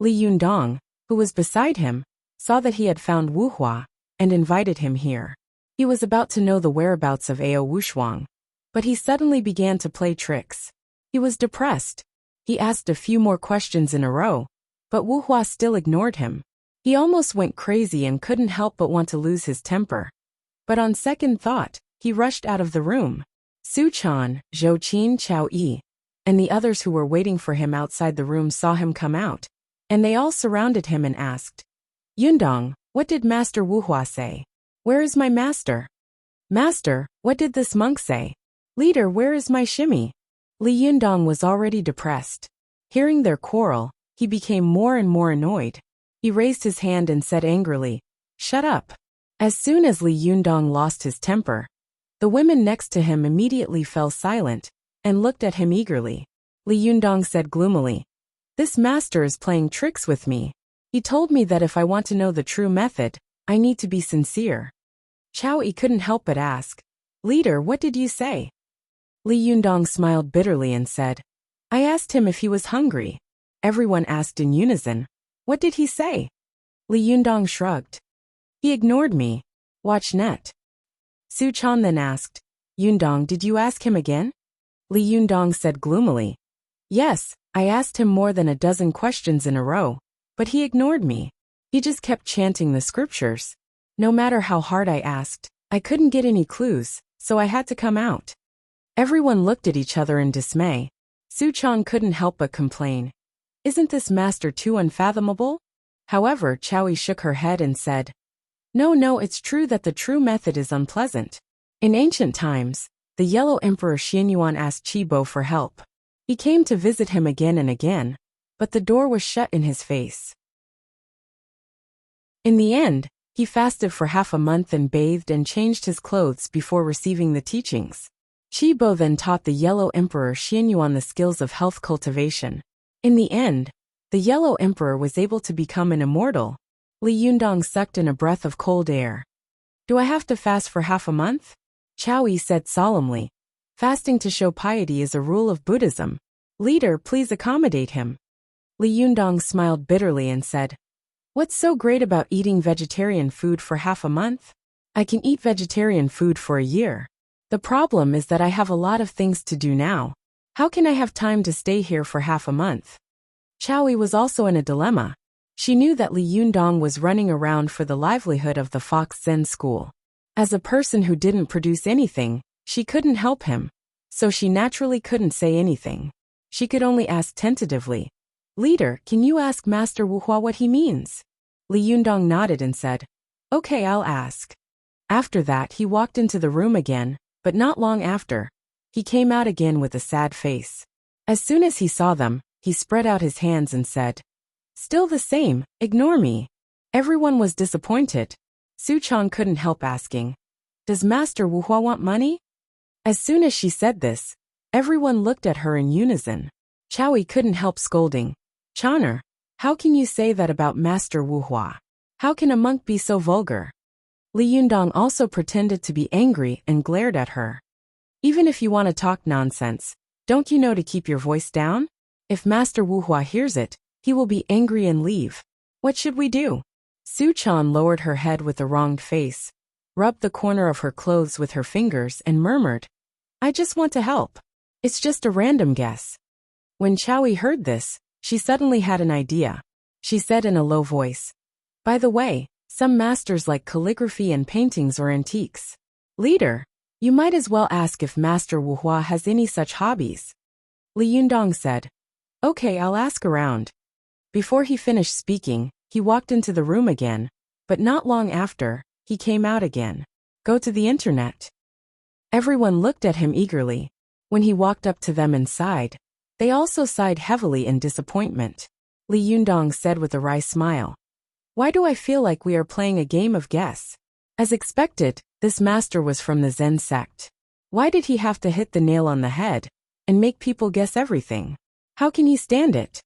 Li Yundong, who was beside him, saw that he had found Wu Hua and invited him here. He was about to know the whereabouts of Ao Wushuang, but he suddenly began to play tricks. He was depressed. He asked a few more questions in a row, but Wu Hua still ignored him. He almost went crazy and couldn't help but want to lose his temper. But on second thought, he rushed out of the room. Su Chan, Zhou Qin, Chao Yi, and the others who were waiting for him outside the room saw him come out, and they all surrounded him and asked, Yundong, what did Master Wu Hua say? Where is my master? Master, what did this monk say? Leader, where is my shimmy? Li Yundong was already depressed. Hearing their quarrel, he became more and more annoyed. He raised his hand and said angrily, Shut up. As soon as Li Yundong lost his temper, the women next to him immediately fell silent and looked at him eagerly. Li Yundong said gloomily, This master is playing tricks with me. He told me that if I want to know the true method, I need to be sincere. Chao Yi couldn't help but ask, Leader, what did you say? Li Yundong smiled bitterly and said, I asked him if he was hungry. Everyone asked in unison, What did he say? Li Yundong shrugged. He ignored me. Watch net. Su Chan then asked, Yundong, did you ask him again? Li Yundong said gloomily, Yes, I asked him more than a dozen questions in a row, but he ignored me. He just kept chanting the scriptures. No matter how hard I asked, I couldn't get any clues, so I had to come out. Everyone looked at each other in dismay. Su Chan couldn't help but complain, Isn't this master too unfathomable? However, Chao Yi shook her head and said, No, it's true that the true method is unpleasant. In ancient times, the Yellow Emperor Xianyuan asked Qibo for help. He came to visit him again and again, but the door was shut in his face. In the end, he fasted for half a month and bathed and changed his clothes before receiving the teachings. Qibo then taught the Yellow Emperor Xianyuan the skills of health cultivation. In the end, the Yellow Emperor was able to become an immortal. Li Yundong sucked in a breath of cold air. Do I have to fast for half a month? Chao Yi said solemnly. Fasting to show piety is a rule of Buddhism. Leader, please accommodate him. Li Yundong smiled bitterly and said, What's so great about eating vegetarian food for half a month? I can eat vegetarian food for a year. The problem is that I have a lot of things to do now. How can I have time to stay here for half a month? Chao Yi was also in a dilemma. She knew that Li Yundong was running around for the livelihood of the Fox Zen school. As a person who didn't produce anything, she couldn't help him, so she naturally couldn't say anything. She could only ask tentatively, Leader, can you ask Master Wu Hua what he means? Li Yundong nodded and said, Okay, I'll ask. After that he walked into the room again, but not long after, he came out again with a sad face. As soon as he saw them, he spread out his hands and said, Still the same, ignore me. Everyone was disappointed. Su Chan couldn't help asking, Does Master Wu Hua want money? As soon as she said this, everyone looked at her in unison. Chao Yi couldn't help scolding, Chaner, how can you say that about Master Wu Hua? How can a monk be so vulgar? Li Yundong also pretended to be angry and glared at her. Even if you want to talk nonsense, don't you know to keep your voice down? If Master Wu Hua hears it, he will be angry and leave. What should we do? Su Chan lowered her head with a wronged face, rubbed the corner of her clothes with her fingers and murmured, I just want to help. It's just a random guess. When Chowie heard this, she suddenly had an idea. She said in a low voice, by the way, some masters like calligraphy and paintings or antiques. Leader, you might as well ask if Master Wu Hua has any such hobbies. Li Yundong said, okay, I'll ask around. Before he finished speaking, he walked into the room again, but not long after, he came out again. Go to the internet. Everyone looked at him eagerly. When he walked up to them and sighed, they also sighed heavily in disappointment. Li Yundong said with a wry smile, why do I feel like we are playing a game of guess? As expected, this master was from the Zen sect. Why did he have to hit the nail on the head and make people guess everything? How can he stand it?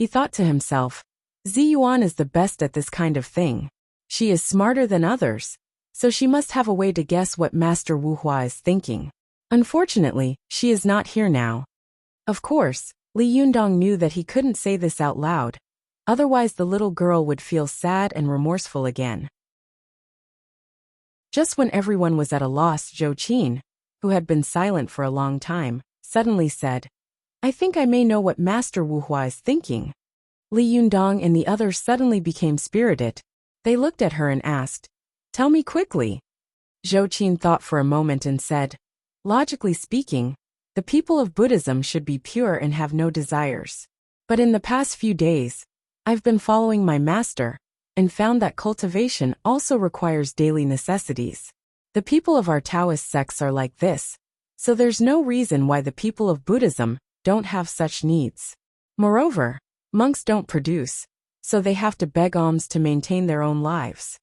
He thought to himself, Zi Yuan is the best at this kind of thing. She is smarter than others, so she must have a way to guess what Master Wu Hua is thinking. Unfortunately, she is not here now. Of course, Li Yundong knew that he couldn't say this out loud, otherwise the little girl would feel sad and remorseful again. Just when everyone was at a loss, Zhou Qin, who had been silent for a long time, suddenly said, I think I may know what Master Wu Hua is thinking. Li Yundong and the others suddenly became spirited. They looked at her and asked, tell me quickly. Zhou Qin thought for a moment and said, logically speaking, the people of Buddhism should be pure and have no desires. But in the past few days, I've been following my master, and found that cultivation also requires daily necessities. The people of our Taoist sects are like this, so there's no reason why the people of Buddhism don't have such needs. Moreover, monks don't produce, so they have to beg alms to maintain their own lives.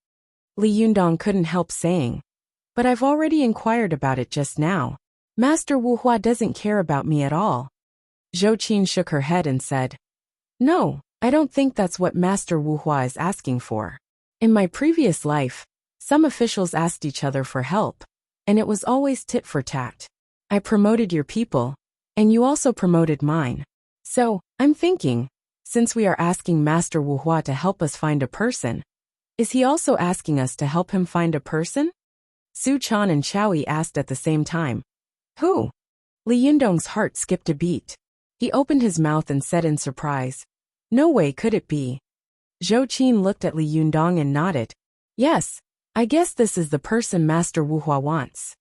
Li Yundong couldn't help saying, but I've already inquired about it just now. Master Wu Hua doesn't care about me at all. Zhou Qin shook her head and said, no, I don't think that's what Master Wu Hua is asking for. In my previous life, some officials asked each other for help, and it was always tit for tat. I promoted your people, and you also promoted mine. So, I'm thinking, since we are asking Master Wu Hua to help us find a person, is he also asking us to help him find a person? Su Chan and Chowie asked at the same time. Who? Li Yundong's heart skipped a beat. He opened his mouth and said in surprise, no way could it be. Zhou Qin looked at Li Yundong and nodded. Yes, I guess this is the person Master Wu Hua wants.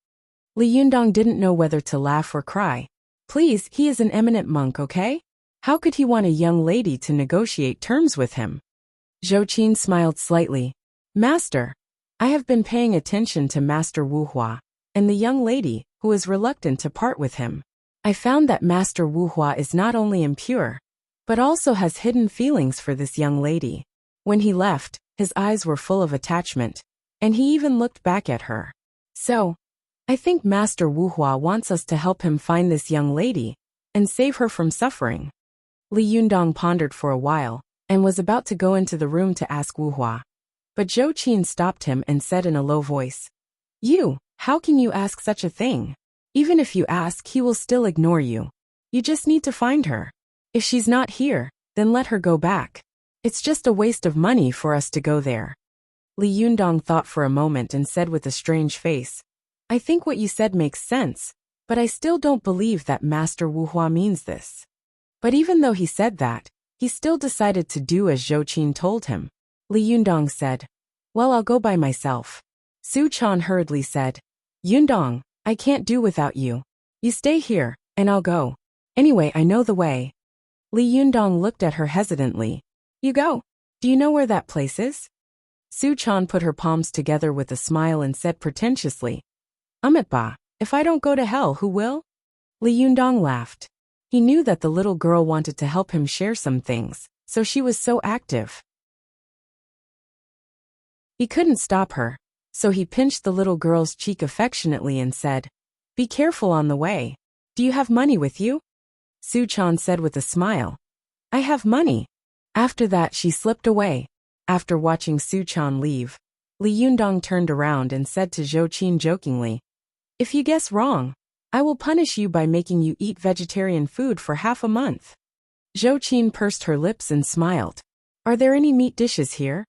Li Yundong didn't know whether to laugh or cry. Please, he is an eminent monk, okay? How could he want a young lady to negotiate terms with him? Zhou Qin smiled slightly. Master, I have been paying attention to Master Wu Hua, and the young lady, who is reluctant to part with him. I found that Master Wu Hua is not only impure, but also has hidden feelings for this young lady. When he left, his eyes were full of attachment, and he even looked back at her. So, I think Master Wu Hua wants us to help him find this young lady and save her from suffering. Li Yundong pondered for a while and was about to go into the room to ask Wu Hua. But Zhou Qin stopped him and said in a low voice, how can you ask such a thing? Even if you ask, he will still ignore you. You just need to find her. If she's not here, then let her go back. It's just a waste of money for us to go there. Li Yundong thought for a moment and said with a strange face, I think what you said makes sense, but I still don't believe that Master Wu Hua means this. But even though he said that, he still decided to do as Zhou Qin told him. Li Yundong said, well, I'll go by myself. Su Chan hurriedly said, Yundong, I can't do without you. You stay here, and I'll go. Anyway, I know the way. Li Yundong looked at her hesitantly. You go. Do you know where that place is? Su Chan put her palms together with a smile and said pretentiously, Ba, if I don't go to hell, who will? Li Yundong laughed. He knew that the little girl wanted to help him share some things, so she was so active. He couldn't stop her, so he pinched the little girl's cheek affectionately and said, be careful on the way. Do you have money with you? Su Chan said with a smile, I have money. After that she slipped away. After watching Su Chan leave, Li Yundong turned around and said to Zhou Qin jokingly, if you guess wrong, I will punish you by making you eat vegetarian food for half a month. Zhou Qin pursed her lips and smiled. Are there any meat dishes here?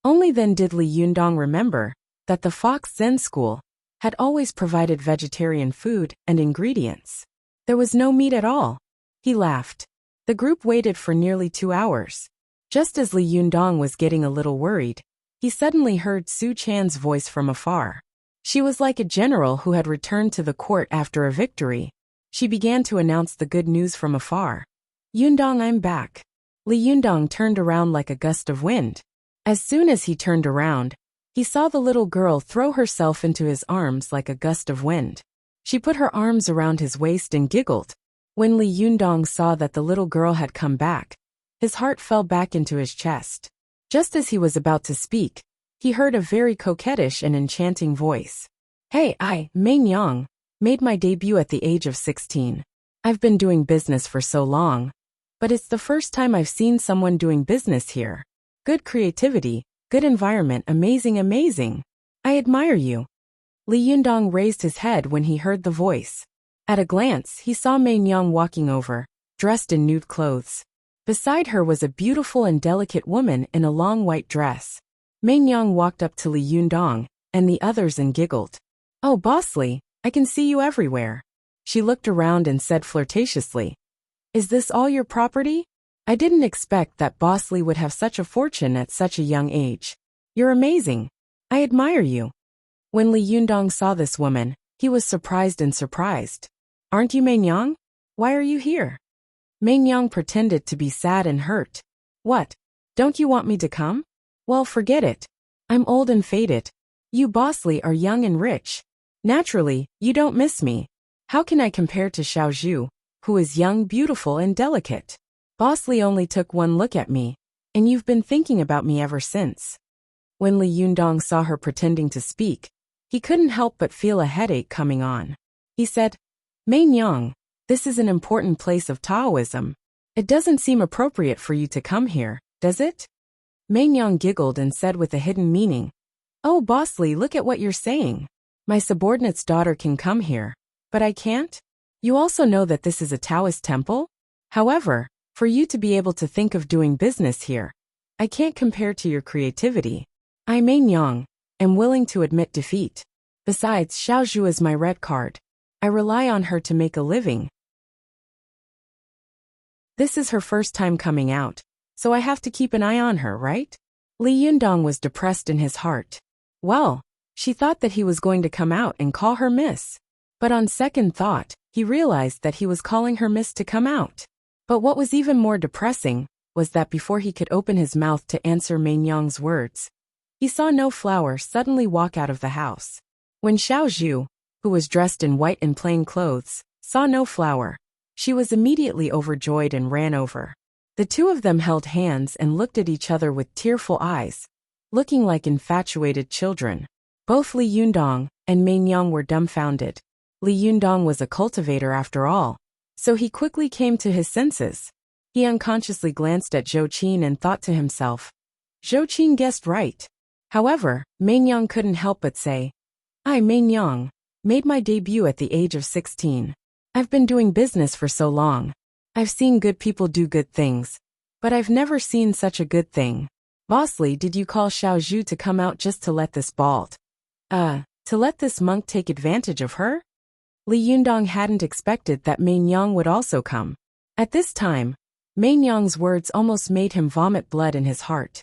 Only then did Li Yundong remember that the Fox Zen School had always provided vegetarian food and ingredients. There was no meat at all. He laughed. The group waited for nearly 2 hours. Just as Li Yundong was getting a little worried, he suddenly heard Su Chan's voice from afar. She was like a general who had returned to the court after a victory. She began to announce the good news from afar. Yundong, I'm back. Li Yundong turned around like a gust of wind. As soon as he turned around, he saw the little girl throw herself into his arms like a gust of wind. She put her arms around his waist and giggled. When Li Yundong saw that the little girl had come back, his heart fell back into his chest. Just as he was about to speak, he heard a very coquettish and enchanting voice. Hey, I, Mei Nyang, made my debut at the age of 16. I've been doing business for so long, but it's the first time I've seen someone doing business here. Good creativity, good environment, amazing, amazing. I admire you. Li Yundong raised his head when he heard the voice. At a glance, he saw Mei Nyang walking over, dressed in nude clothes. Beside her was a beautiful and delicate woman in a long white dress. Mei Nyang walked up to Li Yundong and the others and giggled. Oh, Boss Li, I can see you everywhere. She looked around and said flirtatiously. Is this all your property? I didn't expect that Boss Li would have such a fortune at such a young age. You're amazing. I admire you. When Li Yundong saw this woman, he was surprised and surprised. Aren't you Mei Nyang? Why are you here? Mei Nyang pretended to be sad and hurt. What? Don't you want me to come? Well, forget it. I'm old and faded. You Boss Li are young and rich. Naturally, you don't miss me. How can I compare to Xiao Zhu, who is young, beautiful, and delicate? Boss Li only took one look at me, and you've been thinking about me ever since. When Li Yundong saw her pretending to speak, he couldn't help but feel a headache coming on. He said, Mei Nyang, this is an important place of Taoism. It doesn't seem appropriate for you to come here, does it? Mei Nyang giggled and said with a hidden meaning, Oh, Boss Li, look at what you're saying. My subordinate's daughter can come here, but I can't? You also know that this is a Taoist temple? However, for you to be able to think of doing business here, I can't compare to your creativity. I, Mei Nyang, am willing to admit defeat. Besides, Xiao Zhu is my red card. I rely on her to make a living. This is her first time coming out, so I have to keep an eye on her, right? Li Yundong was depressed in his heart. Well, she thought that he was going to come out and call her miss. But on second thought, he realized that he was calling her miss to come out. But what was even more depressing was that before he could open his mouth to answer Mei Nyang's words, he saw No Flower suddenly walk out of the house. When Xiao Zhu, who was dressed in white and plain clothes, saw No Flower, she was immediately overjoyed and ran over. The two of them held hands and looked at each other with tearful eyes, looking like infatuated children. Both Li Yundong and Mei Nyang were dumbfounded. Li Yundong was a cultivator after all, so he quickly came to his senses. He unconsciously glanced at Zhou Qin and thought to himself, Zhou Qin guessed right. However, Mei Nyang couldn't help but say, I, Mei Nyang, made my debut at the age of 16. I've been doing business for so long. I've seen good people do good things, but I've never seen such a good thing. Boss Li, did you call Xiao Zhu to come out just to let this to let this monk take advantage of her? Li Yundong hadn't expected that Mei Nyang would also come. At this time, Mei Nyang's words almost made him vomit blood in his heart.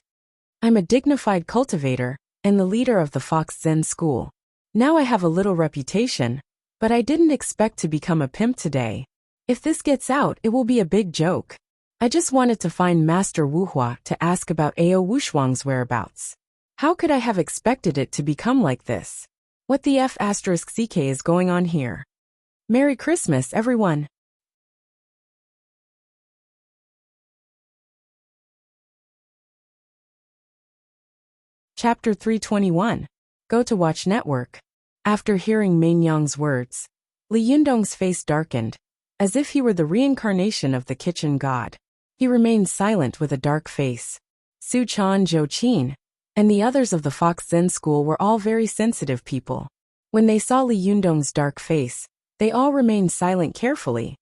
I'm a dignified cultivator and the leader of the Fox Zen School. Now I have a little reputation, but I didn't expect to become a pimp today. If this gets out, it will be a big joke. I just wanted to find Master Wu Hua to ask about Ao Wushuang's whereabouts. How could I have expected it to become like this? What the F***ck is going on here? Merry Christmas, everyone! Chapter 321. Go to Watch Network. After hearing Mei Nyang's words, Li Yundong's face darkened, as if he were the reincarnation of the kitchen god. He remained silent with a dark face. Su Chan, Zhou Qin, and the others of the Fox Zen School were all very sensitive people. When they saw Li Yundong's dark face, they all remained silent carefully.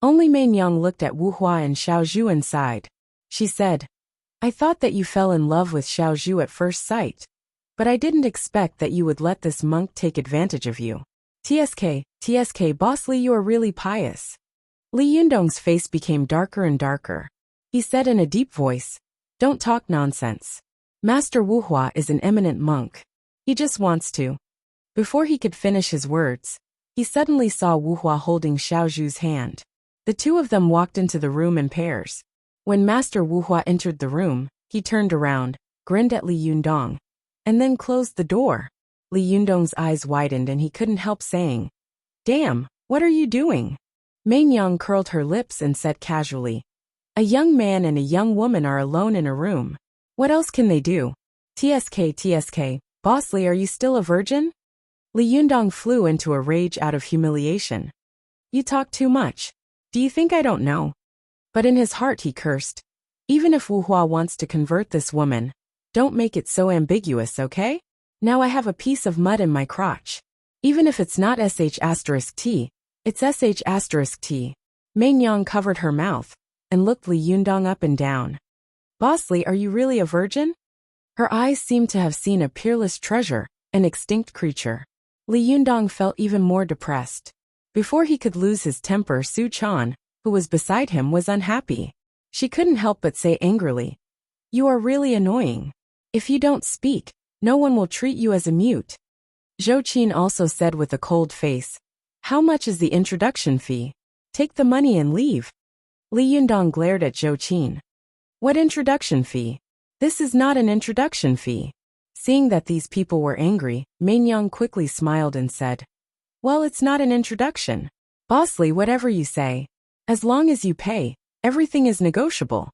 Only Mei Nyang looked at Wu Hua and Xiao Zhu and sighed. She said, I thought that you fell in love with Xiao Zhu at first sight. But I didn't expect that you would let this monk take advantage of you. TSK, Boss Li, you are really pious. Li Yundong's face became darker and darker. He said in a deep voice, don't talk nonsense. Master Wuhua is an eminent monk. He just wants to. Before he could finish his words, he suddenly saw Wuhua holding Xiao Zhu's hand. The two of them walked into the room in pairs. When Master Wuhua entered the room, he turned around, grinned at Li Yundong, and then closed the door. Li Yundong's eyes widened and he couldn't help saying, damn, what are you doing? Mei Yang curled her lips and said casually, a young man and a young woman are alone in a room. What else can they do? TSK, Boss Li, are you still a virgin? Li Yundong flew into a rage out of humiliation. You talk too much. Do you think I don't know? But in his heart he cursed. Even if Wuhua wants to convert this woman, don't make it so ambiguous, okay? Now I have a piece of mud in my crotch. Even if it's not sh*t, it's sh*t. Mei Yang covered her mouth and looked Li Yundong up and down. Boss Li, are you really a virgin? Her eyes seemed to have seen a peerless treasure, an extinct creature. Li Yundong felt even more depressed. Before he could lose his temper, Su Chan, who was beside him, was unhappy. She couldn't help but say angrily, you are really annoying. If you don't speak, no one will treat you as a mute. Zhou Qin also said with a cold face, how much is the introduction fee? Take the money and leave. Li Yundong glared at Zhou Qin. What introduction fee? This is not an introduction fee. Seeing that these people were angry, Mei Yang quickly smiled and said, well, it's not an introduction. Boss Li, whatever you say. As long as you pay, everything is negotiable.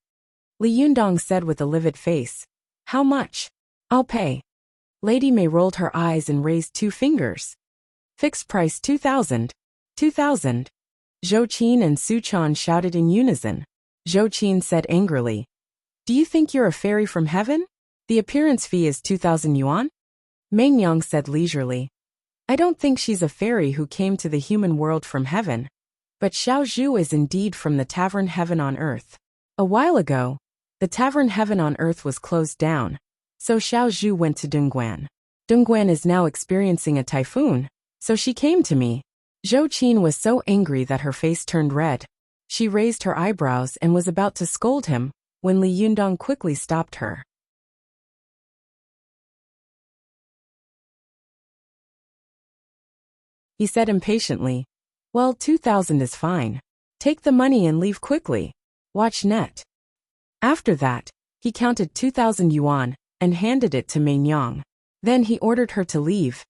Li Yundong said with a livid face, how much? I'll pay. Lady Mei rolled her eyes and raised 2 fingers. Fixed price 2,000. 2,000. Zhou Qin and Su Chan shouted in unison. Zhou Qin said angrily, do you think you're a fairy from heaven? The appearance fee is 2,000 yuan? Mei Yang said leisurely, I don't think she's a fairy who came to the human world from heaven. But Xiao Zhu is indeed from the tavern Heaven on Earth. A while ago, the tavern Heaven on Earth was closed down, so Xiao Zhu went to Dongguan. Dongguan is now experiencing a typhoon, so she came to me. Zhou Qin was so angry that her face turned red. She raised her eyebrows and was about to scold him, when Li Yundong quickly stopped her. He said impatiently, well, 2,000 is fine. Take the money and leave quickly. Watch net. After that, he counted 2,000 yuan and handed it to Mei Yang. Then he ordered her to leave.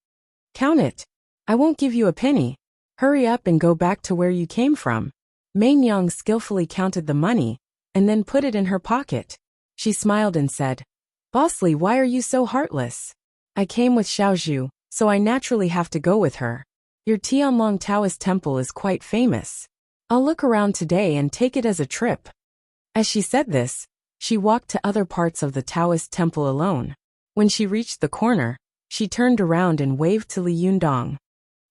Count it. I won't give you a penny. Hurry up and go back to where you came from. Mei Yang skillfully counted the money and then put it in her pocket. She smiled and said, Boss Li, why are you so heartless? I came with Xiao Zhu, so I naturally have to go with her. Your Tianlong Taoist temple is quite famous. I'll look around today and take it as a trip. As she said this, she walked to other parts of the Taoist temple alone. When she reached the corner, she turned around and waved to Li Yundong.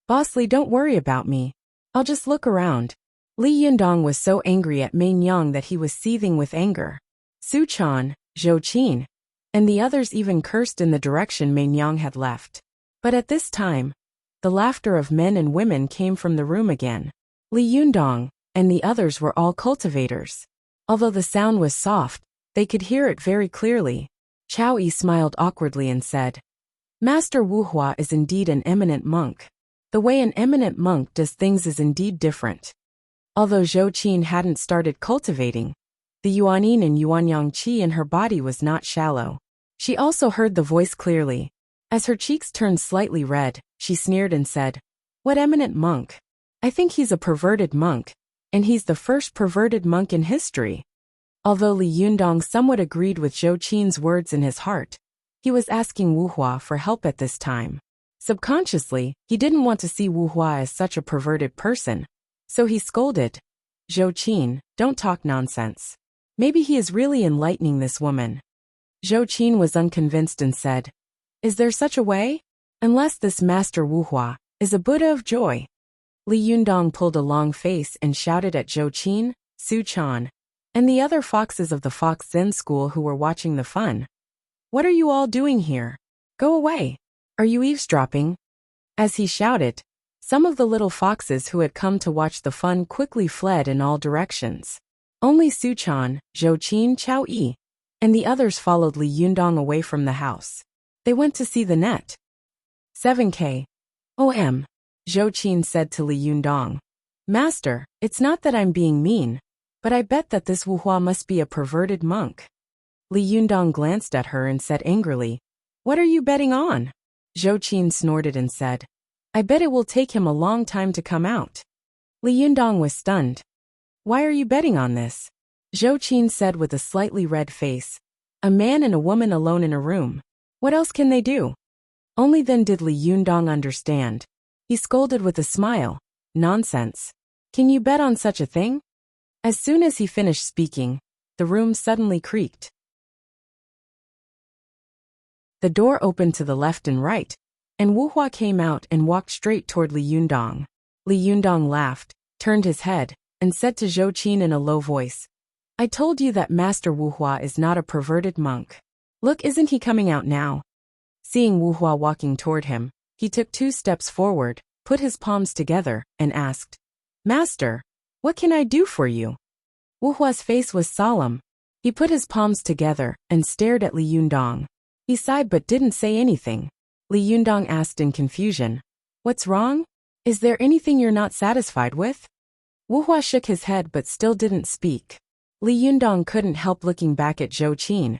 Boss Li, don't worry about me. I'll just look around. Li Yundong was so angry at Mei Yang that he was seething with anger. Su Chan, Zhou Qin, and the others even cursed in the direction Mei Yang had left. But at this time, the laughter of men and women came from the room again. Li Yundong and the others were all cultivators. Although the sound was soft, they could hear it very clearly. Chao Yi smiled awkwardly and said, Master Wuhua is indeed an eminent monk. The way an eminent monk does things is indeed different. Although Zhou Qin hadn't started cultivating, the Yuanyin and Yuanyang qi in her body was not shallow. She also heard the voice clearly. As her cheeks turned slightly red, she sneered and said, What eminent monk? I think he's a perverted monk, and he's the first perverted monk in history. Although Li Yundong somewhat agreed with Zhou Qin's words in his heart, he was asking Wuhua for help at this time. Subconsciously, he didn't want to see Wuhua as such a perverted person, so he scolded, Zhou Qin, don't talk nonsense. Maybe he is really enlightening this woman. Zhou Qin was unconvinced and said, Is there such a way? Unless this Master Wuhua is a Buddha of joy. Li Yundong pulled a long face and shouted at Zhou Qin, Su Chan, and the other foxes of the Fox Zen school who were watching the fun. "What are you all doing here? Go away! Are you eavesdropping?" As he shouted, some of the little foxes who had come to watch the fun quickly fled in all directions. Only Suchan, Zhouqin, Chao Yi, and the others followed Li Yundong away from the house. They went to see the net. 7K. Zhouqin said to Li Yundong. "Master, it's not that I'm being mean, but I bet that this Wuhua must be a perverted monk." Li Yundong glanced at her and said angrily, "What are you betting on?" Zhouqin snorted and said, "I bet it will take him a long time to come out." Li Yundong was stunned. "Why are you betting on this?" Zhouqin said with a slightly red face. "A man and a woman alone in a room. What else can they do?" Only then did Li Yundong understand. He scolded with a smile. "Nonsense. Can you bet on such a thing?" As soon as he finished speaking, the room suddenly creaked. The door opened to the left and right, and Wuhua came out and walked straight toward Li Yundong. Li Yundong laughed, turned his head, and said to Zhouqin in a low voice, "I told you that Master Wuhua is not a perverted monk. Look, isn't he coming out now?" Seeing Wuhua walking toward him, he took 2 steps forward, put his palms together, and asked, "Master, what can I do for you?" Wuhua's face was solemn. He put his palms together and stared at Li Yundong. He sighed but didn't say anything. Li Yundong asked in confusion, "What's wrong? Is there anything you're not satisfied with?" Wuhua shook his head but still didn't speak. Li Yundong couldn't help looking back at Zhouqin,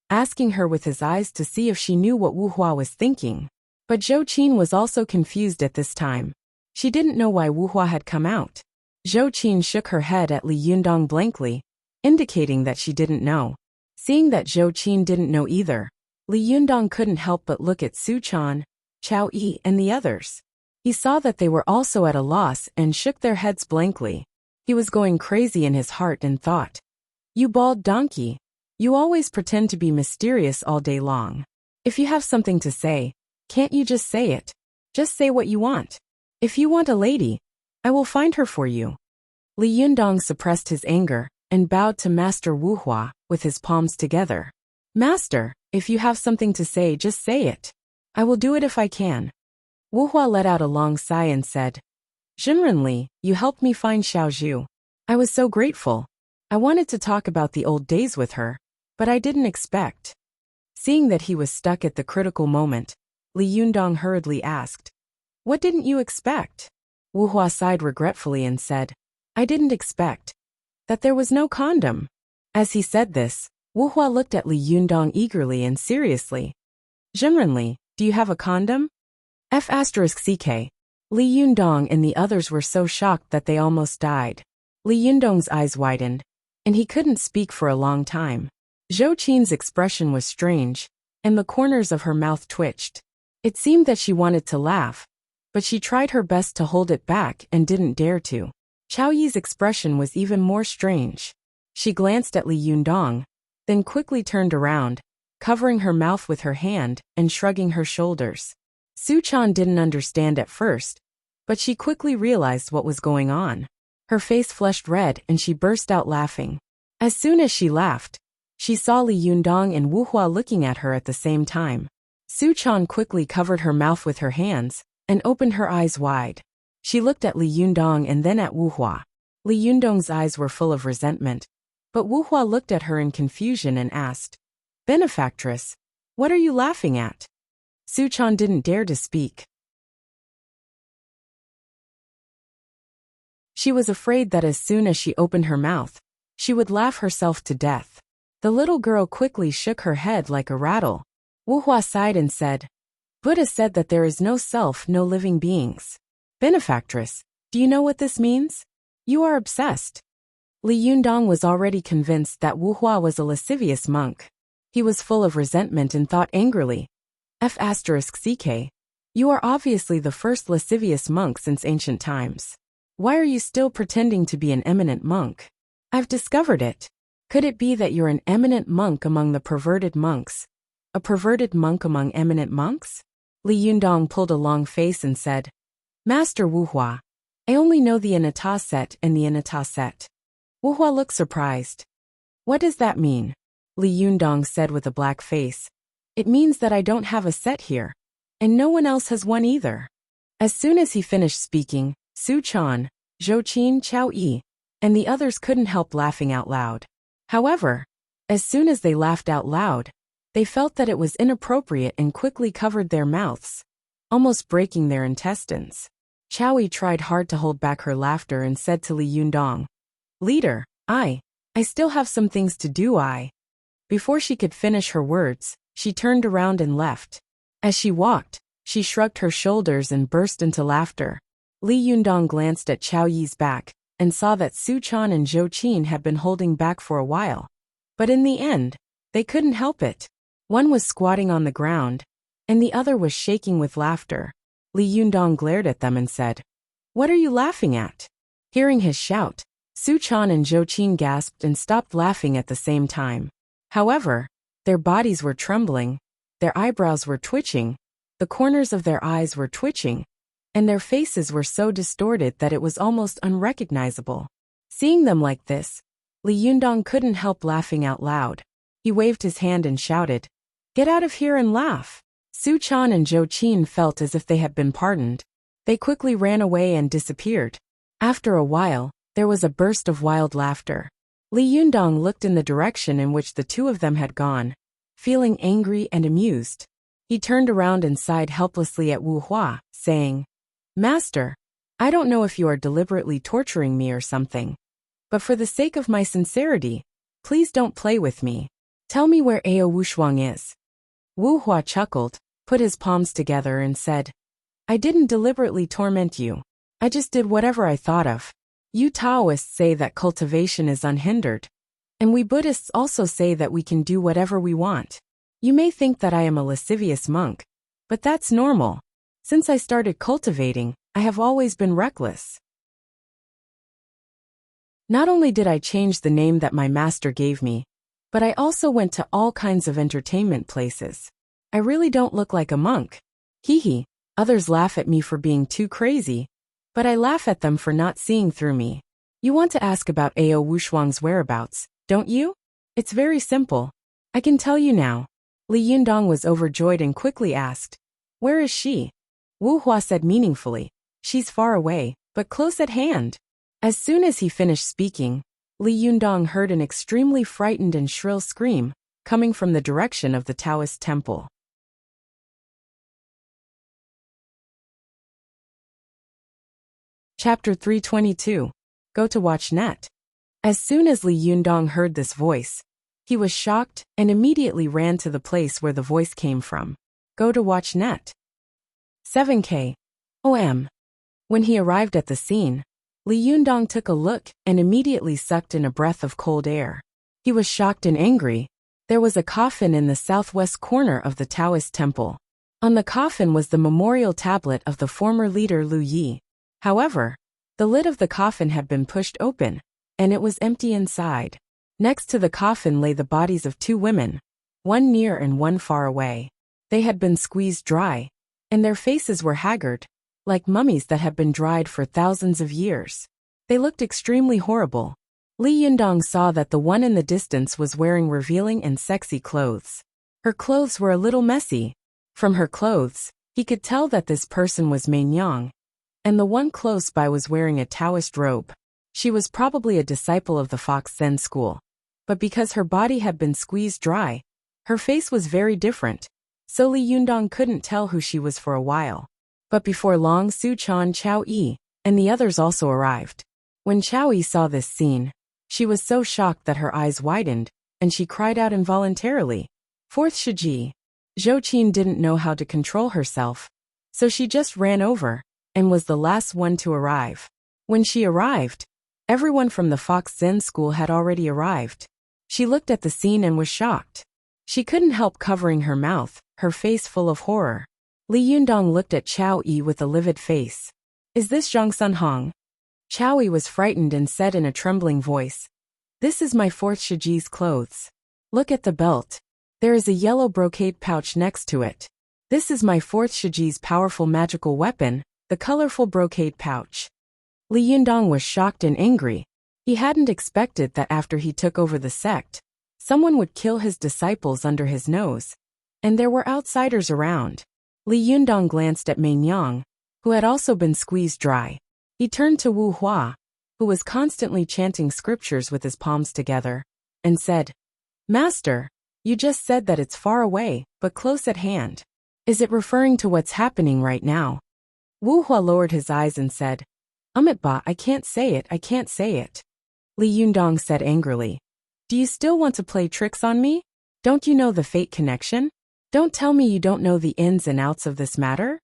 asking her with his eyes to see if she knew what Wuhua was thinking. But Zhouqin was also confused at this time. She didn't know why Wuhua had come out. Zhouqin shook her head at Li Yundong blankly, indicating that she didn't know. Seeing that Zhouqin didn't know either, Li Yundong couldn't help but look at Suchan, Chao Yi, and the others. He saw that they were also at a loss and shook their heads blankly. He was going crazy in his heart and thought, "You bald donkey. You always pretend to be mysterious all day long. If you have something to say, can't you just say it? Just say what you want. If you want a lady, I will find her for you." Li Yundong suppressed his anger and bowed to Master Wuhua with his palms together. "Master, if you have something to say, just say it. I will do it if I can." Wuhua let out a long sigh and said, "Jinrenli, you helped me find Xiaozhu. I was so grateful. I wanted to talk about the old days with her, but I didn't expect." Seeing that he was stuck at the critical moment, Li Yundong hurriedly asked, "What didn't you expect?" Wuhua sighed regretfully and said, "I didn't expect that there was no condom." As he said this, Wuhua looked at Li Yundong eagerly and seriously. "Jinrenli, do you have a condom?" F***ck. Li Yundong and the others were so shocked that they almost died. Li Yundong's eyes widened, and he couldn't speak for a long time. Zhouqin's expression was strange, and the corners of her mouth twitched. It seemed that she wanted to laugh, but she tried her best to hold it back and didn't dare to. Chao Yi's expression was even more strange. She glanced at Li Yundong, then quickly turned around, covering her mouth with her hand and shrugging her shoulders. Suchan didn't understand at first, but she quickly realized what was going on. Her face flushed red and she burst out laughing. As soon as she laughed, she saw Li Yundong and Wuhua looking at her at the same time. Suchan quickly covered her mouth with her hands and opened her eyes wide. She looked at Li Yundong and then at Wuhua. Li Yundong's eyes were full of resentment, but Wuhua looked at her in confusion and asked, "Benefactress, what are you laughing at?" Suchan didn't dare to speak. She was afraid that as soon as she opened her mouth, she would laugh herself to death. The little girl quickly shook her head like a rattle. Wuhua sighed and said, "Buddha said that there is no self, no living beings. Benefactress, do you know what this means? You are obsessed." Li Yundong was already convinced that Wuhua was a lascivious monk. He was full of resentment and thought angrily, F***ck. You are obviously the first lascivious monk since ancient times. Why are you still pretending to be an eminent monk? I've discovered it. Could it be that you're an eminent monk among the perverted monks? A perverted monk among eminent monks? Li Yundong pulled a long face and said, "Master Wuhua, I only know the Anata set and the Anata set." Wuhua looked surprised. What does that mean? Li Yundong said with a black face. It means that I don't have a set here. And no one else has one either. As soon as he finished speaking, Su Chan, Zhou Qin, Chao Yi, and the others couldn't help laughing out loud. However, as soon as they laughed out loud, they felt that it was inappropriate and quickly covered their mouths, almost breaking their intestines. Chao Yi tried hard to hold back her laughter and said to Li Yundong, Leader, I still have some things to do. Before she could finish her words, she turned around and left. As she walked, she shrugged her shoulders and burst into laughter. Li Yundong glanced at Chao Yi's back and saw that Su Chan and Zhou Qin had been holding back for a while. But in the end, they couldn't help it. One was squatting on the ground, and the other was shaking with laughter. Li Yundong glared at them and said, What are you laughing at? Hearing his shout, Su Chan and Zhou Qin gasped and stopped laughing at the same time. However, their bodies were trembling, their eyebrows were twitching, the corners of their eyes were twitching, and their faces were so distorted that it was almost unrecognizable. Seeing them like this, Li Yundong couldn't help laughing out loud. He waved his hand and shouted, Get out of here and laugh! Su Chan and Zhou Qin felt as if they had been pardoned. They quickly ran away and disappeared. After a while, there was a burst of wild laughter. Li Yundong looked in the direction in which the two of them had gone, feeling angry and amused. He turned around and sighed helplessly at Wu Hua, saying, Master, I don't know if you are deliberately torturing me or something, but for the sake of my sincerity, please don't play with me. Tell me where Ao Wushuang is. Wu Hua chuckled, put his palms together and said, I didn't deliberately torment you. I just did whatever I thought of. You Taoists say that cultivation is unhindered, and we Buddhists also say that we can do whatever we want. You may think that I am a lascivious monk, but that's normal. Since I started cultivating, I have always been reckless. Not only did I change the name that my master gave me, but I also went to all kinds of entertainment places. I really don't look like a monk. Hee hee, others laugh at me for being too crazy, but I laugh at them for not seeing through me. You want to ask about Ao Wushuang's whereabouts, don't you? It's very simple. I can tell you now. Li Yundong was overjoyed and quickly asked, Where is she? Wu Hua said meaningfully, She's far away, but close at hand. As soon as he finished speaking, Li Yundong heard an extremely frightened and shrill scream, coming from the direction of the Taoist temple. Chapter 322. Go to watch net. As soon as Li Yundong heard this voice, he was shocked and immediately ran to the place where the voice came from. Go to watch net. 7K. OM. When he arrived at the scene, Li Yundong took a look and immediately sucked in a breath of cold air. He was shocked and angry. There was a coffin in the southwest corner of the Taoist temple. On the coffin was the memorial tablet of the former leader Lu Yi. However, the lid of the coffin had been pushed open, and it was empty inside. Next to the coffin lay the bodies of two women, one near and one far away. They had been squeezed dry, and their faces were haggard, like mummies that had been dried for thousands of years. They looked extremely horrible. Li Yundong saw that the one in the distance was wearing revealing and sexy clothes. Her clothes were a little messy. From her clothes, he could tell that this person was Mei Nyang, and the one close by was wearing a Taoist robe. She was probably a disciple of the Fox Zen school. But because her body had been squeezed dry, her face was very different, so Li Yundong couldn't tell who she was for a while. But before long Su Chan, Chao Yi, and the others also arrived. When Chao Yi saw this scene, she was so shocked that her eyes widened, and she cried out involuntarily, Fourth Shiji. Zhou Qin didn't know how to control herself, so she just ran over, and was the last one to arrive. When she arrived, everyone from the Fox Zen school had already arrived. She looked at the scene and was shocked. She couldn't help covering her mouth, her face full of horror. Li Yundong looked at Chao Yi with a livid face. Is this Zhang Sun Hong? Chao Yi was frightened and said in a trembling voice, This is my fourth Shiji's clothes. Look at the belt. There is a yellow brocade pouch next to it. This is my fourth Shiji's powerful magical weapon, the colorful brocade pouch. Li Yundong was shocked and angry. He hadn't expected that after he took over the sect, someone would kill his disciples under his nose. And there were outsiders around. Li Yundong glanced at Meng Yang, who had also been squeezed dry. He turned to Wu Hua, who was constantly chanting scriptures with his palms together, and said, "Master, you just said that it's far away, but close at hand. Is it referring to what's happening right now?" Wu Hua lowered his eyes and said, "Ba, I can't say it. Li Yundong said angrily, "Do you still want to play tricks on me? Don't you know the fate connection? Don't tell me you don't know the ins and outs of this matter?"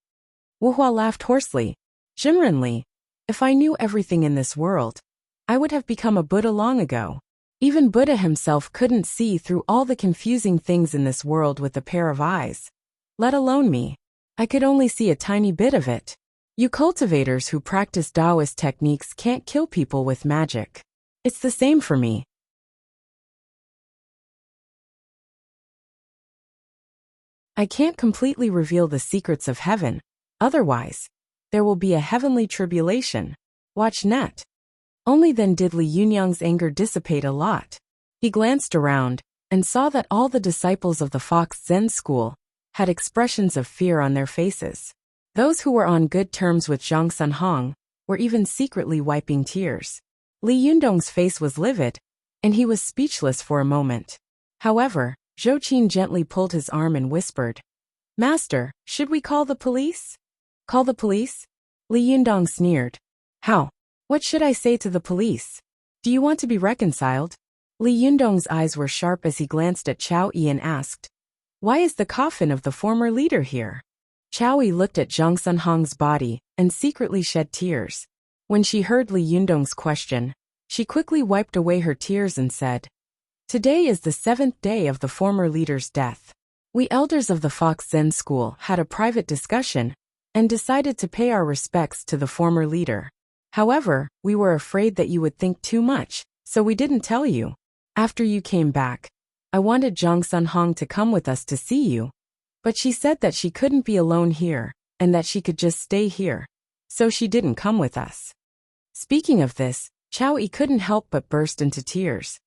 Wu Hua laughed hoarsely. "Jinren, if I knew everything in this world, I would have become a Buddha long ago. Even Buddha himself couldn't see through all the confusing things in this world with a pair of eyes. Let alone me. I could only see a tiny bit of it. You cultivators who practice Taoist techniques can't kill people with magic. It's the same for me." I can't completely reveal the secrets of heaven, otherwise, there will be a heavenly tribulation. Watch net. Only then did Li Yunyang's anger dissipate a lot. He glanced around and saw that all the disciples of the Fox Zen school had expressions of fear on their faces. Those who were on good terms with Zhang Sunhong were even secretly wiping tears. Li Yundong's face was livid, and he was speechless for a moment. However, Zhou Qin gently pulled his arm and whispered, "Master, should we call the police?" "Call the police?" Li Yundong sneered. "How? What should I say to the police? Do you want to be reconciled?" Li Yundong's eyes were sharp as he glanced at Chao Yi and asked, "Why is the coffin of the former leader here?" Chao Yi looked at Zhang Sunhong's body and secretly shed tears. When she heard Li Yundong's question, she quickly wiped away her tears and said, "Today is the 7th day of the former leader's death. We elders of the Fox Zen school had a private discussion and decided to pay our respects to the former leader. However, we were afraid that you would think too much, so we didn't tell you. After you came back, I wanted Zhang Sunhong to come with us to see you, but she said that she couldn't be alone here and that she could just stay here, so she didn't come with us." Speaking of this, Chao Yi couldn't help but burst into tears.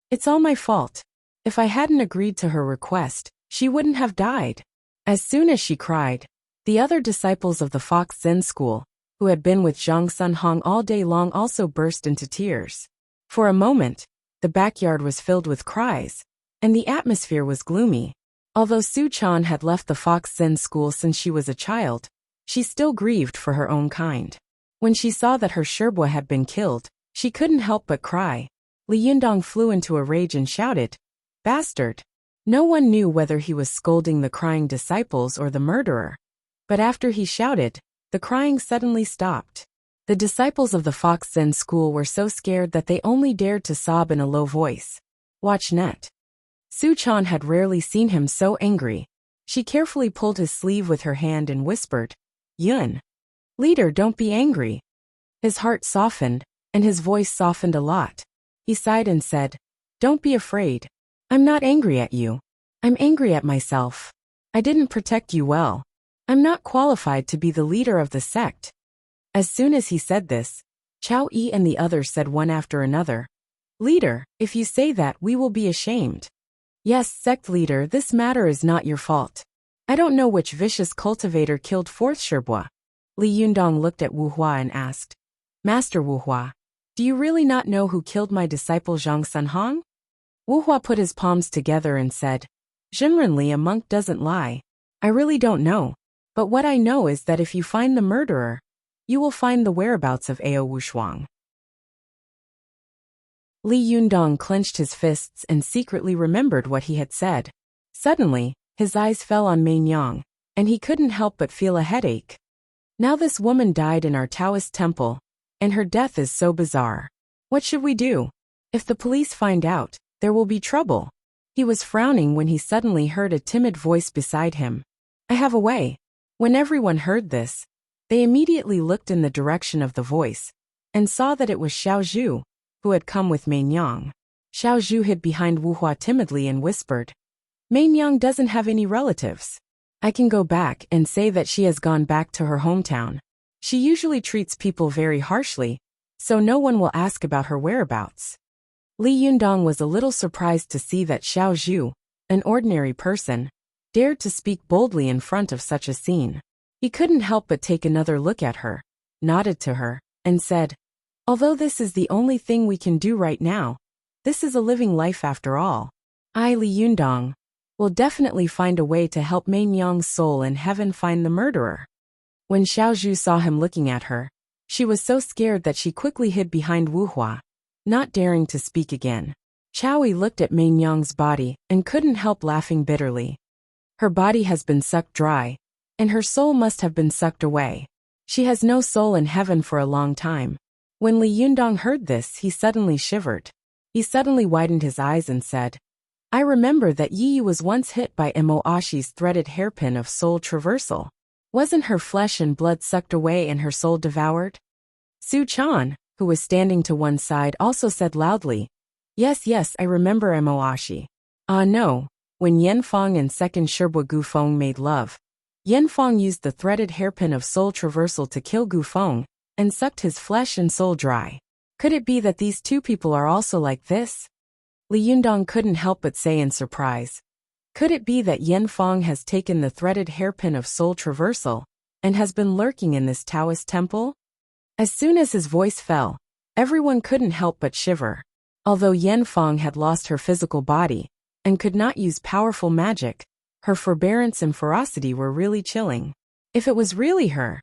"It's all my fault. If I hadn't agreed to her request, she wouldn't have died." As soon as she cried, the other disciples of the Fox Zen school, who had been with Zhang Sunhong all day long, also burst into tears. For a moment, the backyard was filled with cries, and the atmosphere was gloomy. Although Su Chan had left the Fox Zen school since she was a child, she still grieved for her own kind. When she saw that her Sherbua had been killed, she couldn't help but cry. Li Yundong flew into a rage and shouted, "Bastard!" No one knew whether he was scolding the crying disciples or the murderer. But after he shouted, the crying suddenly stopped. The disciples of the Fox Zen school were so scared that they only dared to sob in a low voice. Watch net. Su Chan had rarely seen him so angry. She carefully pulled his sleeve with her hand and whispered, "Yun. Leader, don't be angry." His heart softened, and his voice softened a lot. He sighed and said, "Don't be afraid. I'm not angry at you. I'm angry at myself. I didn't protect you well. I'm not qualified to be the leader of the sect." As soon as he said this, Chao Yi and the others said one after another, "Leader, if you say that, we will be ashamed." "Yes, sect leader, this matter is not your fault. I don't know which vicious cultivator killed 4th Sherbua." Li Yundong looked at Wu Hua and asked, "Master Wu Hua, do you really not know who killed my disciple Zhang Sunhong?" Wu Hua put his palms together and said, "Jinren, a monk doesn't lie. I really don't know. But what I know is that if you find the murderer, you will find the whereabouts of Ao Wushuang." Li Yundong clenched his fists and secretly remembered what he had said. Suddenly, his eyes fell on Meng Yang, and he couldn't help but feel a headache. Now this woman died in our Taoist temple, and her death is so bizarre. What should we do? If the police find out, there will be trouble. He was frowning when he suddenly heard a timid voice beside him. "I have a way." When everyone heard this, they immediately looked in the direction of the voice, and saw that it was Xiao Zhu, who had come with Meng Yang. Xiao Zhu hid behind Wu Hua timidly and whispered, "Meng Yang doesn't have any relatives. I can go back and say that she has gone back to her hometown. She usually treats people very harshly, so no one will ask about her whereabouts. Li Yundong was a little surprised to see that Xiao Zhu, an ordinary person, dared to speak boldly in front of such a scene. He couldn't help but take another look at her, nodded to her, and said, "Although this is the only thing we can do right now, this is a living life after all. I, Li Yundong, will definitely find a way to help Mei Nyang's soul in heaven find the murderer." When Xiao Zhu saw him looking at her, she was so scared that she quickly hid behind Wu Hua, not daring to speak again. Chao Yi looked at Mei Nyang's body and couldn't help laughing bitterly. Her body has been sucked dry, and her soul must have been sucked away. She has no soul in heaven for a long time. When Li Yundong heard this, he suddenly shivered. He suddenly widened his eyes and said, "I remember that Yi was once hit by Mo Ashi's threaded hairpin of soul traversal. Wasn't her flesh and blood sucked away and her soul devoured?" Su Chan, who was standing to one side, also said loudly, Yes, I remember Mo Ashi. Ah no, when Yen Fong and second Shibwa Gu Feng made love, Yen Fong used the threaded hairpin of soul traversal to kill Gu Feng, and sucked his flesh and soul dry. Could it be that these two people are also like this? Li Yundong couldn't help but say in surprise. Could it be that Yen Fong has taken the threaded hairpin of soul traversal, and has been lurking in this Taoist temple? As soon as his voice fell, everyone couldn't help but shiver. Although Yen Fong had lost her physical body, and could not use powerful magic, her forbearance and ferocity were really chilling. If it was really her,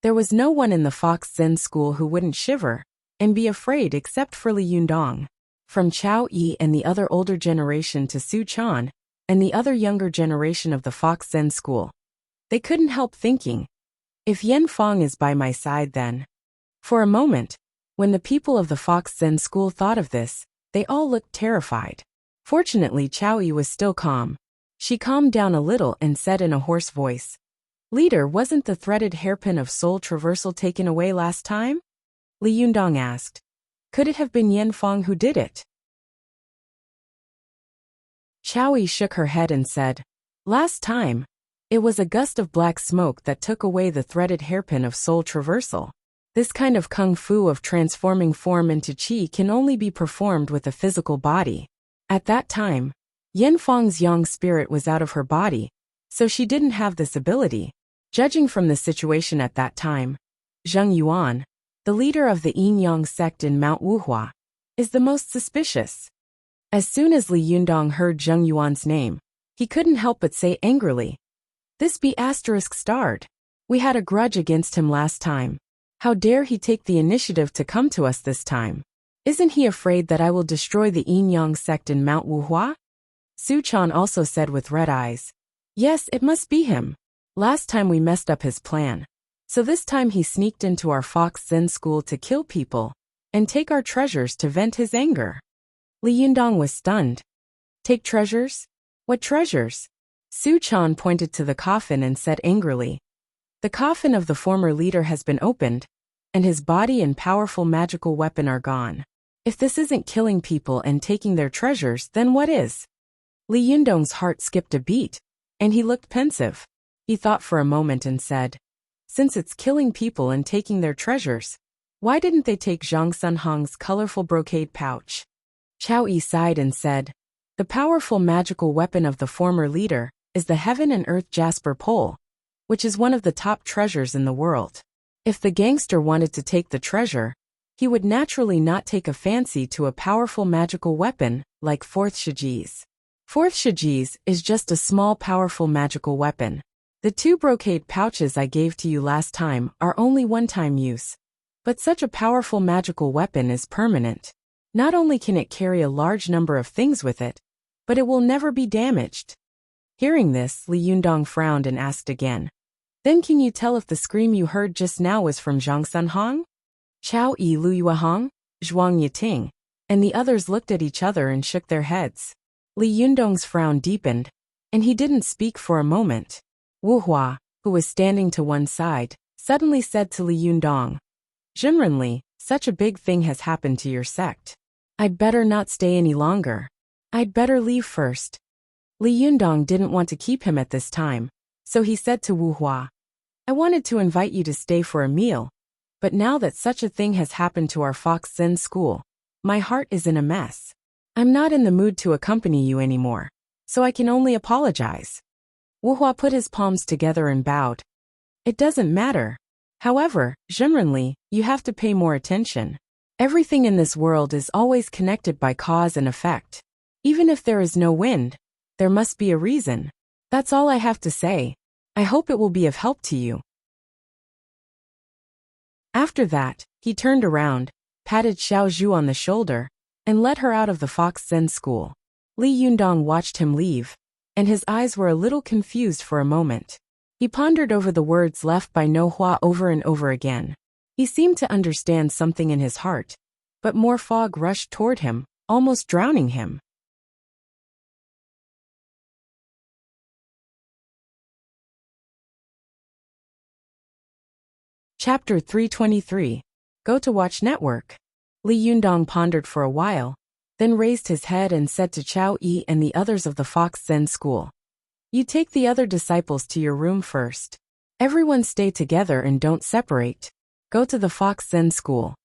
there was no one in the Fox Zen school who wouldn't shiver and be afraid except for Li Yundong. From Chao Yi and the other older generation to Su Chan and the other younger generation of the Fox Zen school, they couldn't help thinking, if Yen Fong is by my side then. For a moment, when the people of the Fox Zen school thought of this, they all looked terrified. Fortunately, Chao Yi was still calm. She calmed down a little and said in a hoarse voice, "Leader, wasn't the threaded hairpin of soul traversal taken away last time?" Li Yundong asked. Could it have been Yen Fong who did it? Chao Yi shook her head and said, "Last time, it was a gust of black smoke that took away the threaded hairpin of soul traversal. This kind of kung fu of transforming form into qi can only be performed with a physical body. At that time, Yen Fong's yang spirit was out of her body, so she didn't have this ability. Judging from the situation at that time, Zheng Yuan, the leader of the Yin-Yang sect in Mount Wuhua, is the most suspicious." As soon as Li Yundong heard Zheng Yuan's name, he couldn't help but say angrily, "This be **starred. We had a grudge against him last time. How dare he take the initiative to come to us this time? Isn't he afraid that I will destroy the Yin-Yang sect in Mount Wuhua?" Su Chan also said with red eyes, "Yes, it must be him. Last time we messed up his plan. So this time he sneaked into our Fox Zen school to kill people and take our treasures to vent his anger." Li Yundong was stunned. "Take treasures? What treasures?" Su Chan pointed to the coffin and said angrily, "The coffin of the former leader has been opened, and his body and powerful magical weapon are gone. If this isn't killing people and taking their treasures, then what is?" Li Yundong's heart skipped a beat, and he looked pensive. He thought for a moment and said, "Since it's killing people and taking their treasures, why didn't they take Zhang Sunhong's colorful brocade pouch?" Chao Yi sighed and said, "The powerful magical weapon of the former leader is the Heaven and Earth Jasper Pole, which is one of the top treasures in the world. If the gangster wanted to take the treasure, he would naturally not take a fancy to a powerful magical weapon like Fourth Shiji's. Fourth Shiji's is just a small powerful magical weapon. The 2 brocade pouches I gave to you last time are only one-time use, but such a powerful magical weapon is permanent. Not only can it carry a large number of things with it, but it will never be damaged." Hearing this, Li Yundong frowned and asked again, "Then can you tell if the scream you heard just now was from Zhang Sunhong?" Chao Yi, Lu Yuahong, Zhuang Yiting, and the others looked at each other and shook their heads. Li Yundong's frown deepened, and he didn't speak for a moment. Wu Hua, who was standing to one side, suddenly said to Li Yundong, "Junrenli, such a big thing has happened to your sect. I'd better not stay any longer. I'd better leave first." Li Yundong didn't want to keep him at this time, so he said to Wu Hua, "I wanted to invite you to stay for a meal, But now that such a thing has happened to our Fox Zen school, my heart is in a mess. I'm not in the mood to accompany you anymore, so I can only apologize. Wuhua put his palms together and bowed. It doesn't matter. However, generally, you have to pay more attention. Everything in this world is always connected by cause and effect. Even if there is no wind, there must be a reason. That's all I have to say. I hope it will be of help to you. After that, he turned around, patted Xiao Zhu on the shoulder, and led her out of the Fox Zen school. Li Yundong watched him leave, and his eyes were a little confused for a moment. He pondered over the words left by No Hua over and over again. He seemed to understand something in his heart, but more fog rushed toward him, almost drowning him. Chapter 323. Go to Watch Network. Li Yundong pondered for a while, then raised his head and said to Chao Yi and the others of the Fox Zen school, "You take the other disciples to your room first. Everyone stay together and don't separate. Go to the Fox Zen school."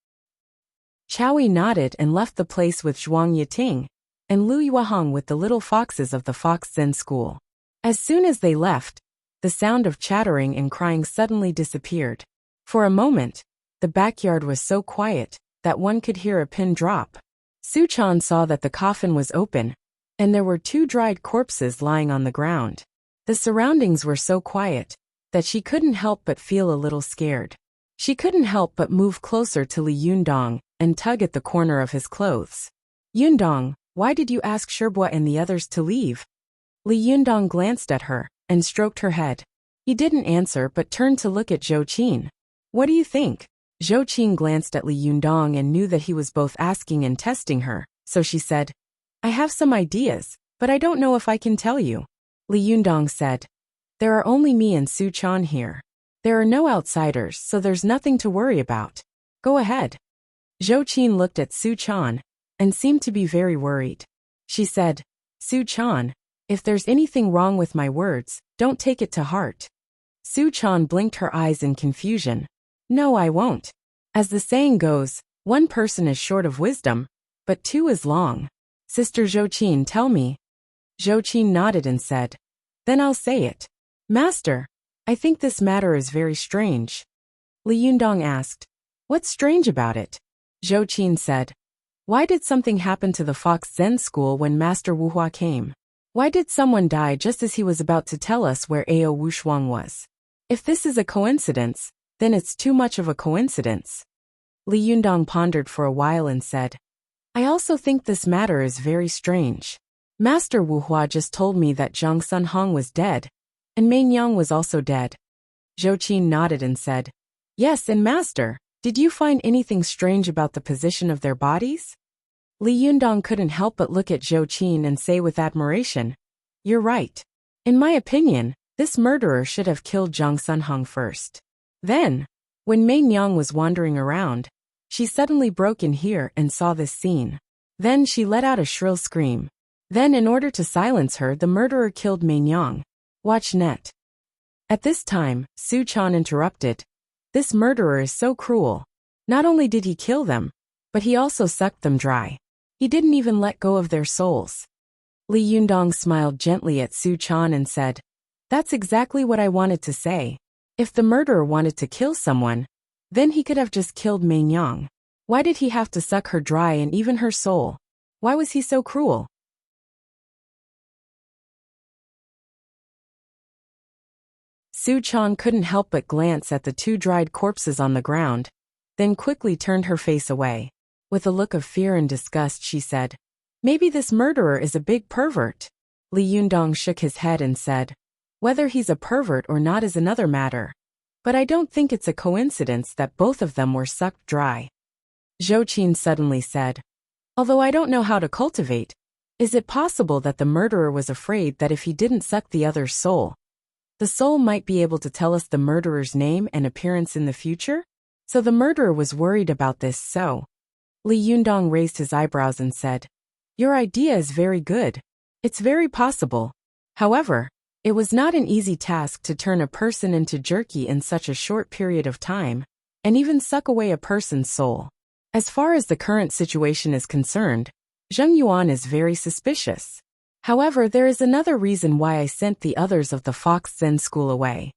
Chao Yi nodded and left the place with Zhuang Yiting and Lu Yuahong with the little foxes of the Fox Zen school. As soon as they left, the sound of chattering and crying suddenly disappeared. For a moment, the backyard was so quiet that one could hear a pin drop. Su Chan saw that the coffin was open, and there were 2 dried corpses lying on the ground. The surroundings were so quiet that she couldn't help but feel a little scared. She couldn't help but move closer to Li Yundong and tug at the corner of his clothes. "Yundong, why did you ask Sherbua and the others to leave?" Li Yundong glanced at her and stroked her head. He didn't answer but turned to look at Zhou Qin. "What do you think?" Zhou Qin glanced at Li Yundong and knew that he was both asking and testing her, so she said, "I have some ideas, but I don't know if I can tell you." Li Yundong said, "There are only me and Su Chan here. There are no outsiders, so there's nothing to worry about. Go ahead." Zhou Qin looked at Su Chan and seemed to be very worried. She said, "Su Chan, if there's anything wrong with my words, don't take it to heart." Su Chan blinked her eyes in confusion. "No, I won't. As the saying goes, one person is short of wisdom, but 2 is long. Sister Zhou Qin, tell me." Zhou Qin nodded and said, "Then I'll say it. Master, I think this matter is very strange." Li Yundong asked, "What's strange about it?" Zhou Qin said, "Why did something happen to the Fox Zen school when Master Wuhua came? Why did someone die just as he was about to tell us where Ao Wushuang was? If this is a coincidence, then it's too much of a coincidence." Li Yundong pondered for a while and said, "I also think this matter is very strange. Master Wuhua just told me that Zhang Sunhong was dead, and Mei Nyang was also dead." Zhou Qin nodded and said, "Yes, and Master, did you find anything strange about the position of their bodies?" Li Yundong couldn't help but look at Zhou Qin and say with admiration, "You're right. In my opinion, this murderer should have killed Zhang Sunhong first. Then, when Mei Nyang was wandering around, she suddenly broke in here and saw this scene. Then she let out a shrill scream. Then in order to silence her, the murderer killed Mei Nyang. Watch net." At this time, Su Chan interrupted, "This murderer is so cruel. Not only did he kill them, but he also sucked them dry. He didn't even let go of their souls." Li Yundong smiled gently at Su Chan and said, "That's exactly what I wanted to say. If the murderer wanted to kill someone, then he could have just killed Mei Nyang. Why did he have to suck her dry and even her soul? Why was he so cruel?" Su Chan couldn't help but glance at the 2 dried corpses on the ground, then quickly turned her face away. With a look of fear and disgust, she said, "Maybe this murderer is a big pervert." Li Yundong shook his head and said, "Whether he's a pervert or not is another matter. But I don't think it's a coincidence that both of them were sucked dry." Zhou Qin suddenly said, "Although I don't know how to cultivate, is it possible that the murderer was afraid that if he didn't suck the other's soul, the soul might be able to tell us the murderer's name and appearance in the future? So the murderer was worried about this, so..." Li Yundong raised his eyebrows and said, "Your idea is very good. It's very possible. However, it was not an easy task to turn a person into jerky in such a short period of time. and even suck away a person's soul. As far as the current situation is concerned, Zheng Yuan is very suspicious. However, there is another reason why I sent the others of the Fox Zen school away.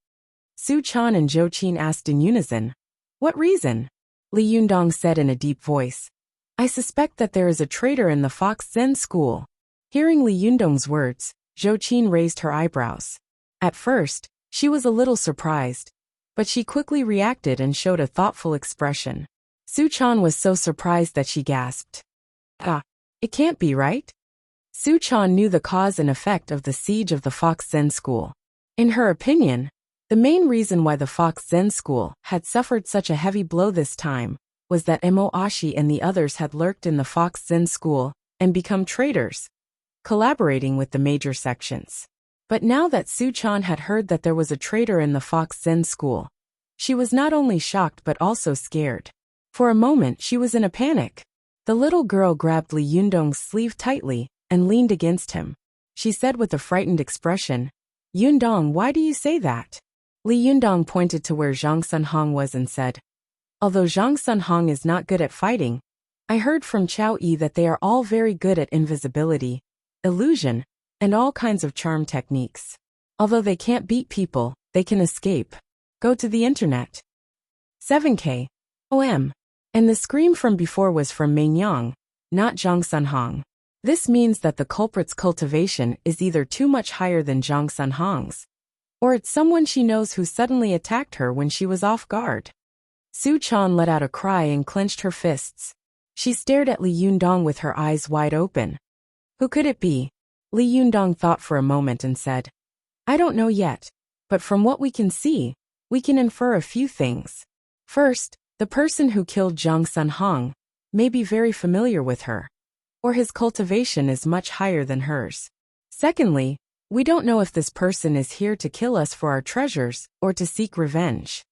Su Chan and Zhou Qin asked in unison. What reason? Li Yundong said in a deep voice. I suspect that there is a traitor in the Fox Zen school. Hearing Li Yundong's words, Zhou Qin raised her eyebrows. At first, she was a little surprised, but she quickly reacted and showed a thoughtful expression. Su Chan was so surprised that she gasped. Ah, it can't be right? Su Chan knew the cause and effect of the siege of the Fox Zen school. In her opinion, the main reason why the Fox Zen school had suffered such a heavy blow this time was that Mo Ashi and the others had lurked in the Fox Zen school and become traitors, collaborating with the major sections. But now that Su Chan had heard that there was a traitor in the Fox Zen school, she was not only shocked but also scared. For a moment she was in a panic. The little girl grabbed Li Yundong's sleeve tightly and leaned against him. She said with a frightened expression, Yundong, why do you say that? Li Yundong pointed to where Zhang Sunhong was and said, although Zhang Sunhong is not good at fighting, I heard from Chao Yi that they are all very good at invisibility, illusion, and all kinds of charm techniques. Although they can't beat people, they can escape. Go to the internet. 7K. OM. And the scream from before was from Meng Yang, not Zhang Sunhong. This means that the culprit's cultivation is either too much higher than Zhang Sunhong's, or it's someone she knows who suddenly attacked her when she was off guard. Su Chan let out a cry and clenched her fists. She stared at Li Yundong with her eyes wide open. Who could it be? Li Yundong thought for a moment and said, I don't know yet, but from what we can see, we can infer a few things. First, the person who killed Zhang Sunhong may be very familiar with her, or his cultivation is much higher than hers. Secondly, we don't know if this person is here to kill us for our treasures or to seek revenge.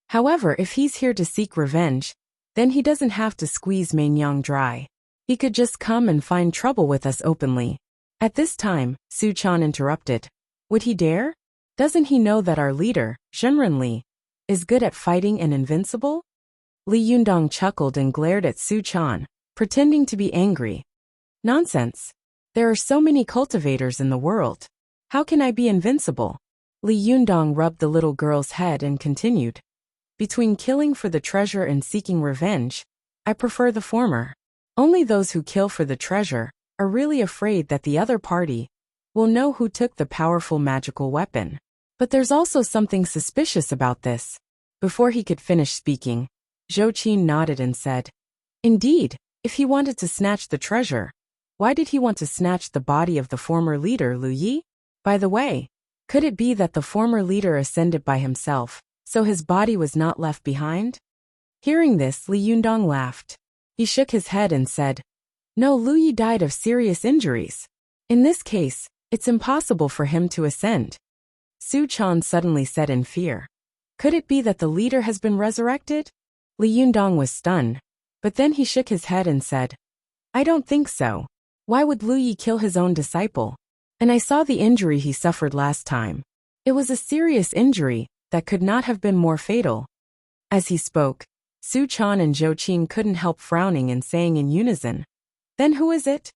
However, if he's here to seek revenge, then he doesn't have to squeeze Meng Yang dry. He could just come and find trouble with us openly. At this time, Su Chan interrupted. Would he dare? Doesn't he know that our leader, Zhenren Li, is good at fighting and invincible? Li Yundong chuckled and glared at Su Chan, pretending to be angry. Nonsense. There are so many cultivators in the world. How can I be invincible? Li Yundong rubbed the little girl's head and continued. Between killing for the treasure and seeking revenge, I prefer the former. Only those who kill for the treasure are really afraid that the other party will know who took the powerful magical weapon. But there's also something suspicious about this. Before he could finish speaking, Zhou Qin nodded and said, Indeed, if he wanted to snatch the treasure, why did he want to snatch the body of the former leader Lu Yi? By the way, could it be that the former leader ascended by himself, so his body was not left behind? Hearing this, Li Yundong laughed. He shook his head and said, No, Lu Yi died of serious injuries. In this case, it's impossible for him to ascend. Su Chan suddenly said in fear. Could it be that the leader has been resurrected? Li Yundong was stunned, but then he shook his head and said, I don't think so. Why would Lu Yi kill his own disciple? And I saw the injury he suffered last time. It was a serious injury that could not have been more fatal. As he spoke, Su Chan and Zhou Qin couldn't help frowning and saying in unison, Then who is it?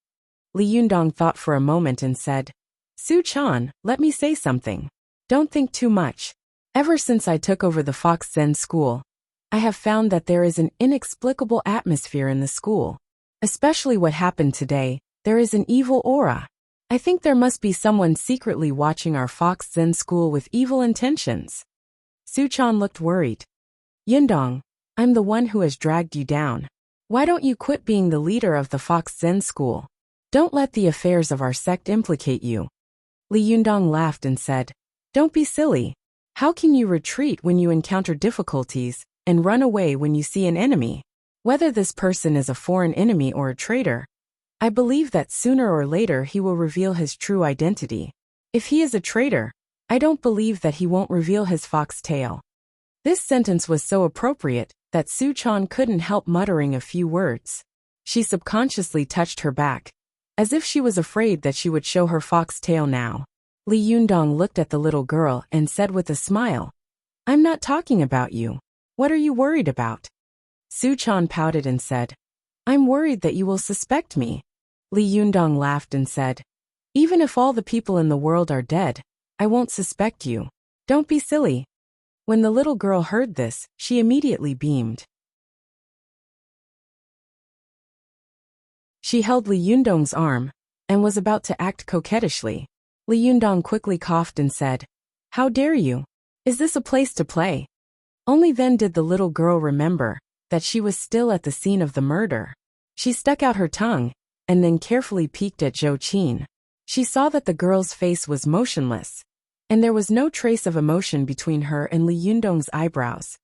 Li Yundong thought for a moment and said, Su Chan, let me say something. Don't think too much. Ever since I took over the Fox Zen school, I have found that there is an inexplicable atmosphere in the school. Especially what happened today, there is an evil aura. I think there must be someone secretly watching our Fox Zen school with evil intentions. Su Chan looked worried. Yundong, I'm the one who has dragged you down. Why don't you quit being the leader of the Fox Zen school? Don't let the affairs of our sect implicate you. Li Yundong laughed and said, Don't be silly. How can you retreat when you encounter difficulties and run away when you see an enemy? Whether this person is a foreign enemy or a traitor, I believe that sooner or later he will reveal his true identity. If he is a traitor, I don't believe that he won't reveal his fox tail. This sentence was so appropriate that Su Chan couldn't help muttering a few words. She subconsciously touched her back, as if she was afraid that she would show her fox tail now. Li Yundong looked at the little girl and said with a smile, I'm not talking about you. What are you worried about? Su Chan pouted and said, I'm worried that you will suspect me. Li Yundong laughed and said, even if all the people in the world are dead, I won't suspect you. Don't be silly. When the little girl heard this, she immediately beamed. She held Li Yundong's arm and was about to act coquettishly. Li Yundong quickly coughed and said, how dare you? Is this a place to play? Only then did the little girl remember that she was still at the scene of the murder. She stuck out her tongue and then carefully peeked at Zhou Qin. She saw that the girl's face was motionless, and there was no trace of emotion between her and Li Yundong's eyebrows,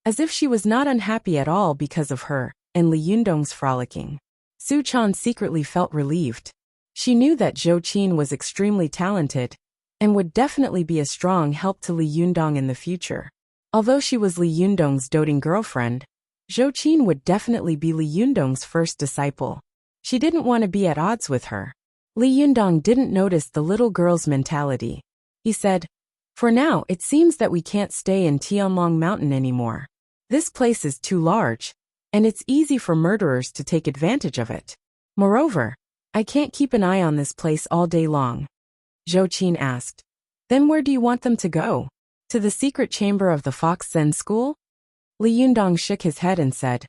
as if she was not unhappy at all because of her and Li Yundong's frolicking. Su Chan secretly felt relieved. She knew that Zhou Qin was extremely talented and would definitely be a strong help to Li Yundong in the future. Although she was Li Yundong's doting girlfriend, Zhou Qin would definitely be Li Yundong's first disciple. She didn't want to be at odds with her. Li Yundong didn't notice the little girl's mentality. He said, for now it seems that we can't stay in Tianlong Mountain anymore. This place is too large, and it's easy for murderers to take advantage of it. Moreover, I can't keep an eye on this place all day long. Zhou Qin asked, then where do you want them to go? To the secret chamber of the Fox Zen School? Li Yundong shook his head and said,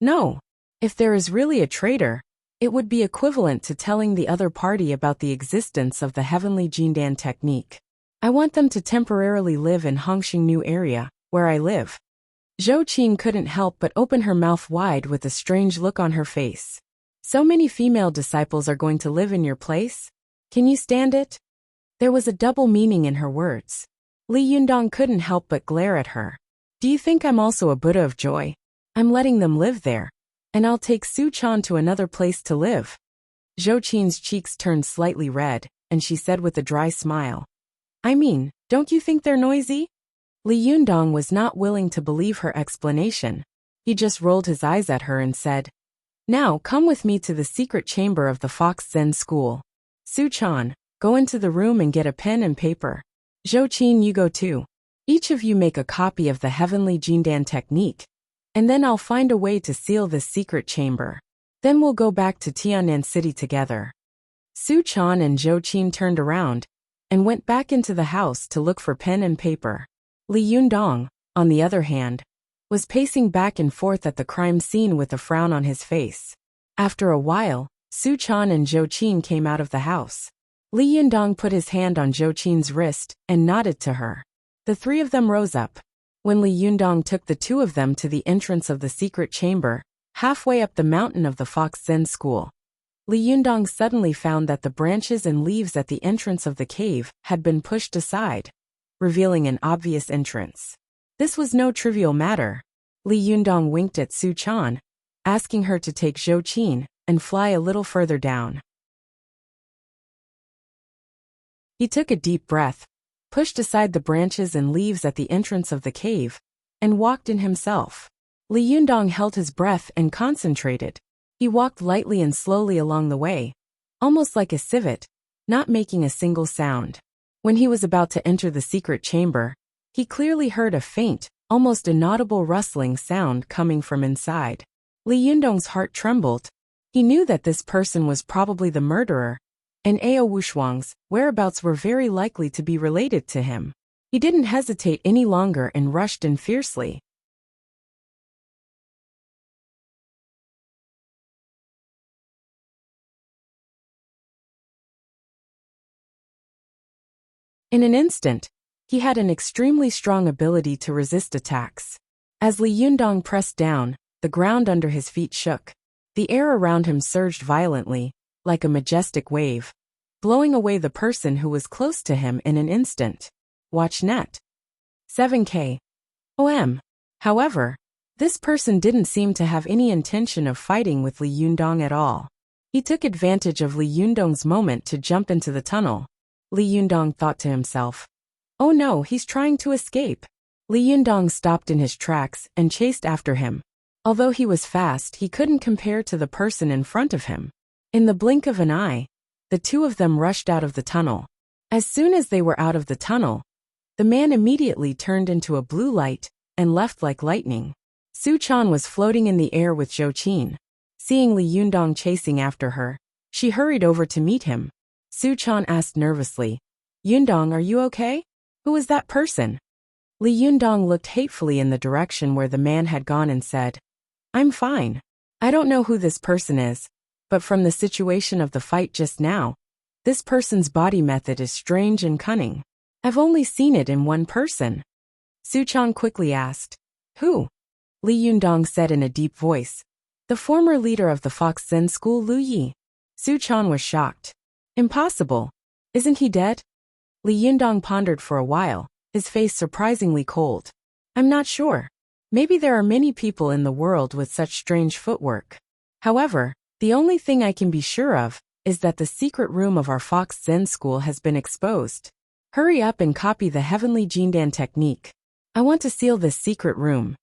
no. If there is really a traitor, it would be equivalent to telling the other party about the existence of the heavenly Jindan technique. I want them to temporarily live in Hongxing New area, where I live. Zhou Qin couldn't help but open her mouth wide with a strange look on her face. So many female disciples are going to live in your place? Can you stand it? There was a double meaning in her words. Li Yundong couldn't help but glare at her. Do you think I'm also a Buddha of joy? I'm letting them live there, and I'll take Su Chan to another place to live. Zhou Qin's cheeks turned slightly red, and she said with a dry smile, I mean, don't you think they're noisy? Li Yundong was not willing to believe her explanation. He just rolled his eyes at her and said, now come with me to the secret chamber of the Fox Zen School. Su Chan, go into the room and get a pen and paper. Zhou Qin, you go too. Each of you make a copy of the heavenly Jindan technique, and then I'll find a way to seal this secret chamber. Then we'll go back to Tianan City together. Su Chan and Zhou Qin turned around and went back into the house to look for pen and paper. Li Yundong, on the other hand, was pacing back and forth at the crime scene with a frown on his face. After a while, Su Chan and Zhou Qin came out of the house. Li Yundong put his hand on Zhou Qin's wrist and nodded to her. The three of them rose up. When Li Yundong took the two of them to the entrance of the secret chamber, halfway up the mountain of the Fox Zen School, Li Yundong suddenly found that the branches and leaves at the entrance of the cave had been pushed aside, revealing an obvious entrance. This was no trivial matter. Li Yundong winked at Su Chan, asking her to take Zhou Qin and fly a little further down. He took a deep breath, pushed aside the branches and leaves at the entrance of the cave, and walked in himself. Li Yundong held his breath and concentrated. He walked lightly and slowly along the way, almost like a civet, not making a single sound. When he was about to enter the secret chamber, he clearly heard a faint, almost inaudible rustling sound coming from inside. Li Yundong's heart trembled. He knew that this person was probably the murderer, and Ao Wushuang's whereabouts were very likely to be related to him. He didn't hesitate any longer and rushed in fiercely. In an instant, he had an extremely strong ability to resist attacks. As Li Yundong pressed down, the ground under his feet shook. The air around him surged violently, like a majestic wave, blowing away the person who was close to him in an instant. Watch net. 7K. OM. However, this person didn't seem to have any intention of fighting with Li Yundong at all. He took advantage of Li Yundong's moment to jump into the tunnel. Li Yundong thought to himself, oh no, he's trying to escape. Li Yundong stopped in his tracks and chased after him. Although he was fast, he couldn't compare to the person in front of him. In the blink of an eye, the two of them rushed out of the tunnel. As soon as they were out of the tunnel, The man immediately turned into a blue light and left like lightning. Su Chan was floating in the air with Zhou Qin. Seeing Li Yundong chasing after her, she hurried over to meet him. Su Chan asked nervously, "Yundong, are you okay? Who is that person?" Li Yundong looked hatefully in the direction where the man had gone and said, "I'm fine. I don't know who this person is, but from the situation of the fight just now, this person's body method is strange and cunning. I've only seen it in one person." Su Chan quickly asked, "Who?" Li Yundong said in a deep voice, "The former leader of the Fox Zen school, Lu Yi." Su Chan was shocked. "Impossible. Isn't he dead?" Li Yundong pondered for a while, his face surprisingly cold. "I'm not sure. Maybe there are many people in the world with such strange footwork. However, the only thing I can be sure of is that the secret room of our Fox Zen school has been exposed. Hurry up and copy the heavenly Jindan technique. I want to seal this secret room."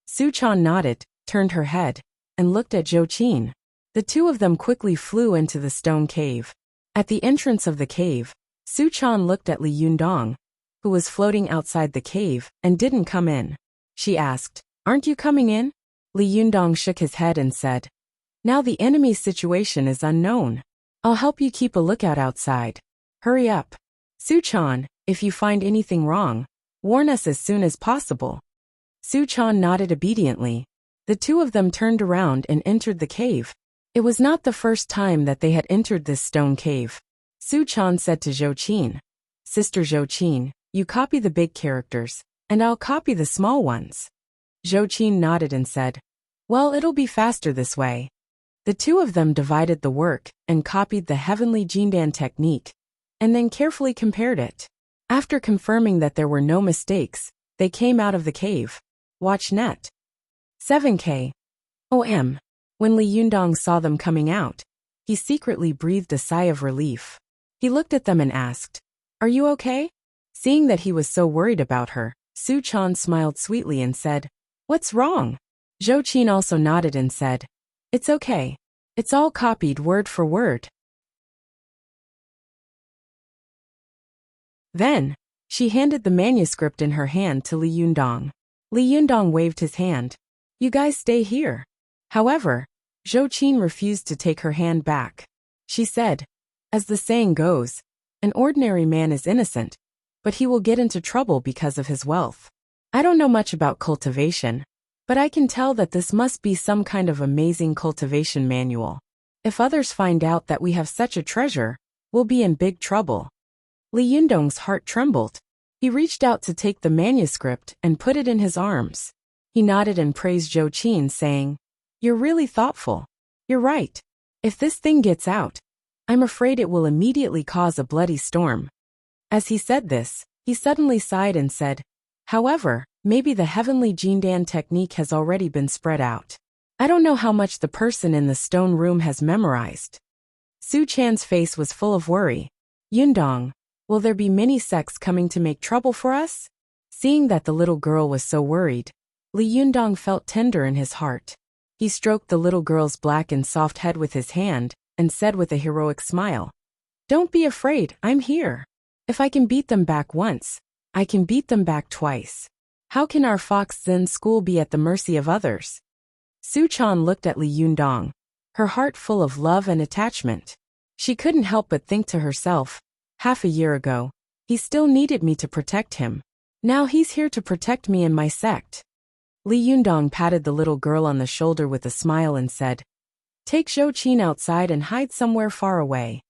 Su Chan nodded, turned her head, and looked at Zhou Qin. The two of them quickly flew into the stone cave. At the entrance of the cave, Su Chan looked at Li Yundong, who was floating outside the cave and didn't come in. She asked, "Aren't you coming in?" Li Yundong shook his head and said, "Now the enemy's situation is unknown. I'll help you keep a lookout outside. Hurry up. Su Chan, if you find anything wrong, warn us as soon as possible." Su Chan nodded obediently. The two of them turned around and entered the cave. It was not the first time that they had entered this stone cave. Su Chan said to Zhou Qin, "Sister Zhou Qin, you copy the big characters, and I'll copy the small ones." Zhou Qin nodded and said, "Well, it'll be faster this way." The two of them divided the work and copied the heavenly Jindan technique, and then carefully compared it. After confirming that there were no mistakes, they came out of the cave. Watch net. 7K. OM. When Li Yundong saw them coming out, he secretly breathed a sigh of relief. He looked at them and asked, "Are you okay?" Seeing that he was so worried about her, Su Chan smiled sweetly and said, "What's wrong?" Zhou Qin also nodded and said, "It's okay. It's all copied word for word." Then, she handed the manuscript in her hand to Li Yundong. Li Yundong waved his hand. "You guys stay here." However, Zhou Qin refused to take her hand back. She said, "As the saying goes, an ordinary man is innocent, but he will get into trouble because of his wealth. I don't know much about cultivation, but I can tell that this must be some kind of amazing cultivation manual. If others find out that we have such a treasure, we'll be in big trouble." Li Yundong's heart trembled. He reached out to take the manuscript and put it in his arms. He nodded and praised Zhou Qin, saying, "You're really thoughtful. You're right. If this thing gets out, I'm afraid it will immediately cause a bloody storm." As he said this, he suddenly sighed and said, "However, maybe the heavenly Jindan technique has already been spread out. I don't know how much the person in the stone room has memorized." Su Chan's face was full of worry. "Yundong, will there be many sects coming to make trouble for us?" Seeing that the little girl was so worried, Li Yundong felt tender in his heart. He stroked the little girl's black and soft head with his hand and said with a heroic smile, "Don't be afraid, I'm here. If I can beat them back once, I can beat them back twice. How can our Fox Zen school be at the mercy of others?" Su Chan looked at Li Yundong, her heart full of love and attachment. She couldn't help but think to herself, half a year ago, he still needed me to protect him. Now he's here to protect me and my sect. Li Yundong patted the little girl on the shoulder with a smile and said, "Take Zhou Qin outside and hide somewhere far away."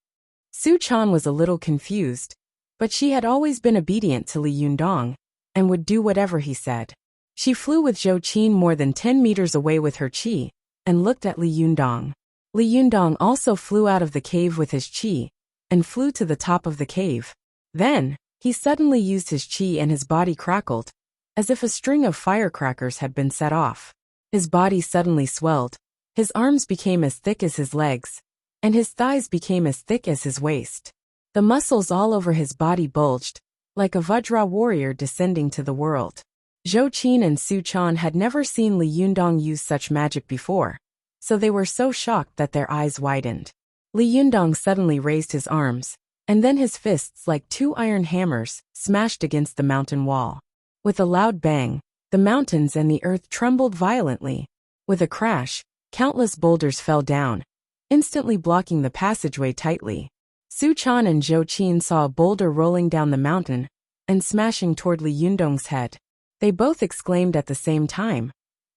Su Chan was a little confused, but she had always been obedient to Li Yundong and would do whatever he said. She flew with Zhou Qin more than 10 meters away with her qi and looked at Li Yundong. Li Yundong also flew out of the cave with his qi and flew to the top of the cave. Then, he suddenly used his qi and his body crackled, as if a string of firecrackers had been set off. His body suddenly swelled, his arms became as thick as his legs, and his thighs became as thick as his waist. The muscles all over his body bulged, like a Vajra warrior descending to the world. Zhou Qin and Su Chan had never seen Li Yundong use such magic before, so they were so shocked that their eyes widened. Li Yundong suddenly raised his arms, and then his fists, like two iron hammers, smashed against the mountain wall. With a loud bang, the mountains and the earth trembled violently. With a crash, countless boulders fell down, instantly blocking the passageway tightly. Su Chan and Zhou Qin saw a boulder rolling down the mountain and smashing toward Li Yundong's head. They both exclaimed at the same time,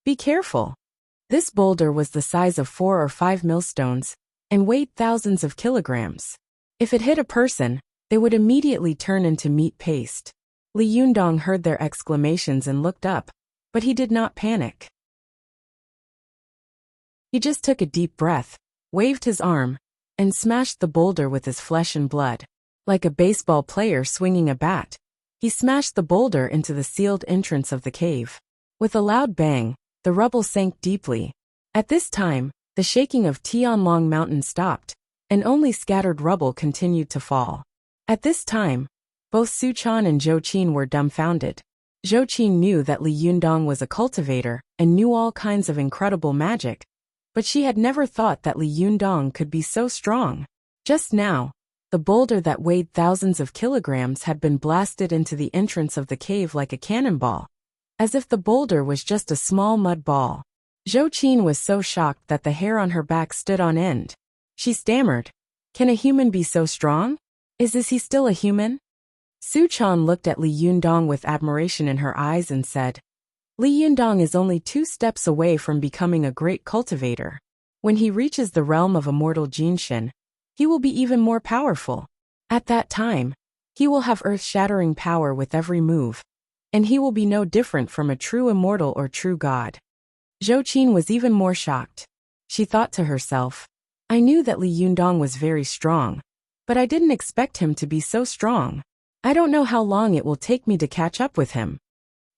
"Be careful!" This boulder was the size of 4 or 5 millstones and weighed thousands of kilograms. If it hit a person, they would immediately turn into meat paste. Li Yundong heard their exclamations and looked up, but he did not panic. He just took a deep breath, waved his arm, and smashed the boulder with his flesh and blood. Like a baseball player swinging a bat, he smashed the boulder into the sealed entrance of the cave. With a loud bang, the rubble sank deeply. At this time, the shaking of Tianlong Mountain stopped, and only scattered rubble continued to fall. At this time, both Su Chan and Zhou Qin were dumbfounded. Zhou Qin knew that Li Yundong was a cultivator and knew all kinds of incredible magic, but she had never thought that Li Yundong could be so strong. Just now, the boulder that weighed thousands of kilograms had been blasted into the entrance of the cave like a cannonball, as if the boulder was just a small mud ball. Zhou Qin was so shocked that the hair on her back stood on end. She stammered, "Can a human be so strong? Is he still a human?" Su Chan looked at Li Yundong with admiration in her eyes and said, "Li Yundong is only 2 steps away from becoming a great cultivator. When he reaches the realm of immortal Jinshin, he will be even more powerful. At that time, he will have earth-shattering power with every move, and he will be no different from a true immortal or true god." Zhou Qin was even more shocked. She thought to herself, "I knew that Li Yundong was very strong, but I didn't expect him to be so strong. I don't know how long it will take me to catch up with him."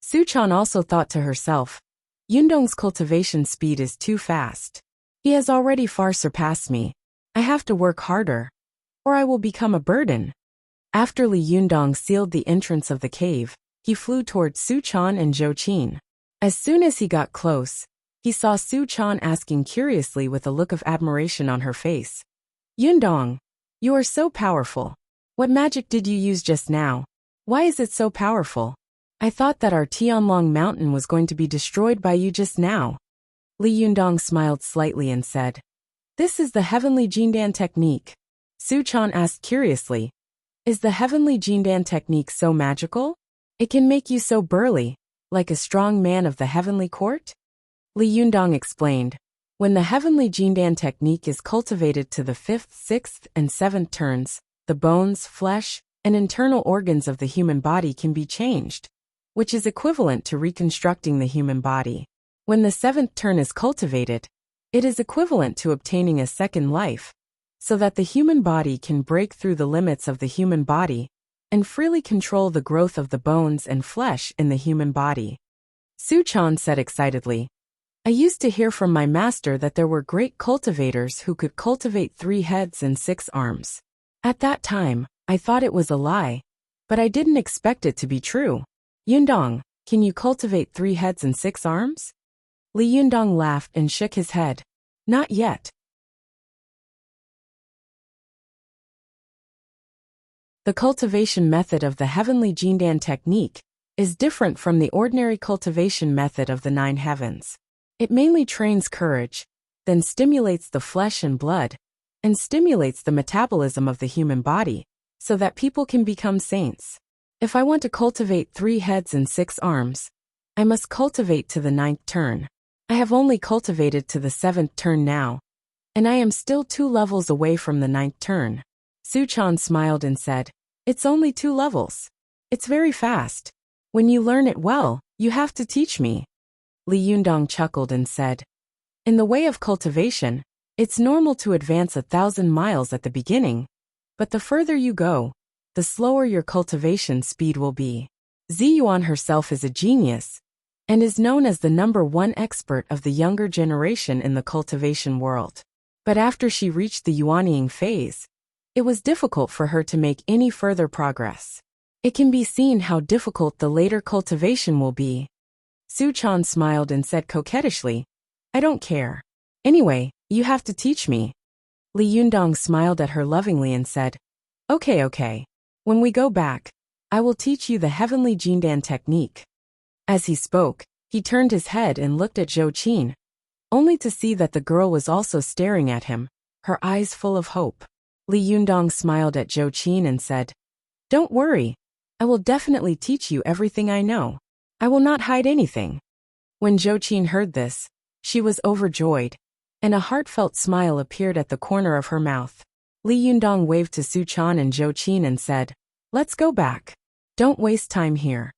Su Chan also thought to herself, "Yundong's cultivation speed is too fast. He has already far surpassed me. I have to work harder, or I will become a burden." After Li Yundong sealed the entrance of the cave, he flew towards Su Chan and Zhou Qin. As soon as he got close, he saw Su Chan asking curiously with a look of admiration on her face, "Yundong, you are so powerful. What magic did you use just now? Why is it so powerful? I thought that our Tianlong Mountain was going to be destroyed by you just now." Li Yundong smiled slightly and said, "This is the heavenly Jindan technique." Su Chan asked curiously, "Is the heavenly Jindan technique so magical? It can make you so burly, like a strong man of the heavenly court?" Li Yundong explained, "When the heavenly Jindan technique is cultivated to the 5th, 6th, and 7th turns, the bones, flesh, and internal organs of the human body can be changed, which is equivalent to reconstructing the human body. When the 7th turn is cultivated, it is equivalent to obtaining a second life, so that the human body can break through the limits of the human body and freely control the growth of the bones and flesh in the human body." Su Chan said excitedly, "I used to hear from my master that there were great cultivators who could cultivate 3 heads and 6 arms. At that time, I thought it was a lie, but I didn't expect it to be true. Yundong, can you cultivate 3 heads and 6 arms?" Li Yundong laughed and shook his head. "Not yet." The cultivation method of the heavenly Jindan technique is different from the ordinary cultivation method of the 9 heavens. It mainly trains courage, then stimulates the flesh and blood, and stimulates the metabolism of the human body, so that people can become saints. If I want to cultivate 3 heads and 6 arms, I must cultivate to the 9th turn. I have only cultivated to the 7th turn now, and I am still 2 levels away from the 9th turn. Su Chan smiled and said, "It's only 2 levels. It's very fast. When you learn it well, you have to teach me." Li Yundong chuckled and said, "In the way of cultivation, it's normal to advance 1,000 miles at the beginning, but the further you go, the slower your cultivation speed will be." Ziyuan herself is a genius, and is known as the #1 expert of the younger generation in the cultivation world. But after she reached the Yuanying phase, it was difficult for her to make any further progress. It can be seen how difficult the later cultivation will be. Su Chan smiled and said coquettishly, "I don't care. Anyway, you have to teach me." Li Yundong smiled at her lovingly and said, Okay. When we go back, I will teach you the heavenly Jindan technique. As he spoke, he turned his head and looked at Zhou Qin, only to see that the girl was also staring at him, her eyes full of hope. Li Yundong smiled at Zhou Qin and said, "Don't worry. I will definitely teach you everything I know. I will not hide anything." When Zhou Qin heard this, she was overjoyed, and a heartfelt smile appeared at the corner of her mouth. Li Yundong waved to Su Chan and Zhou Qin and said, "Let's go back. Don't waste time here."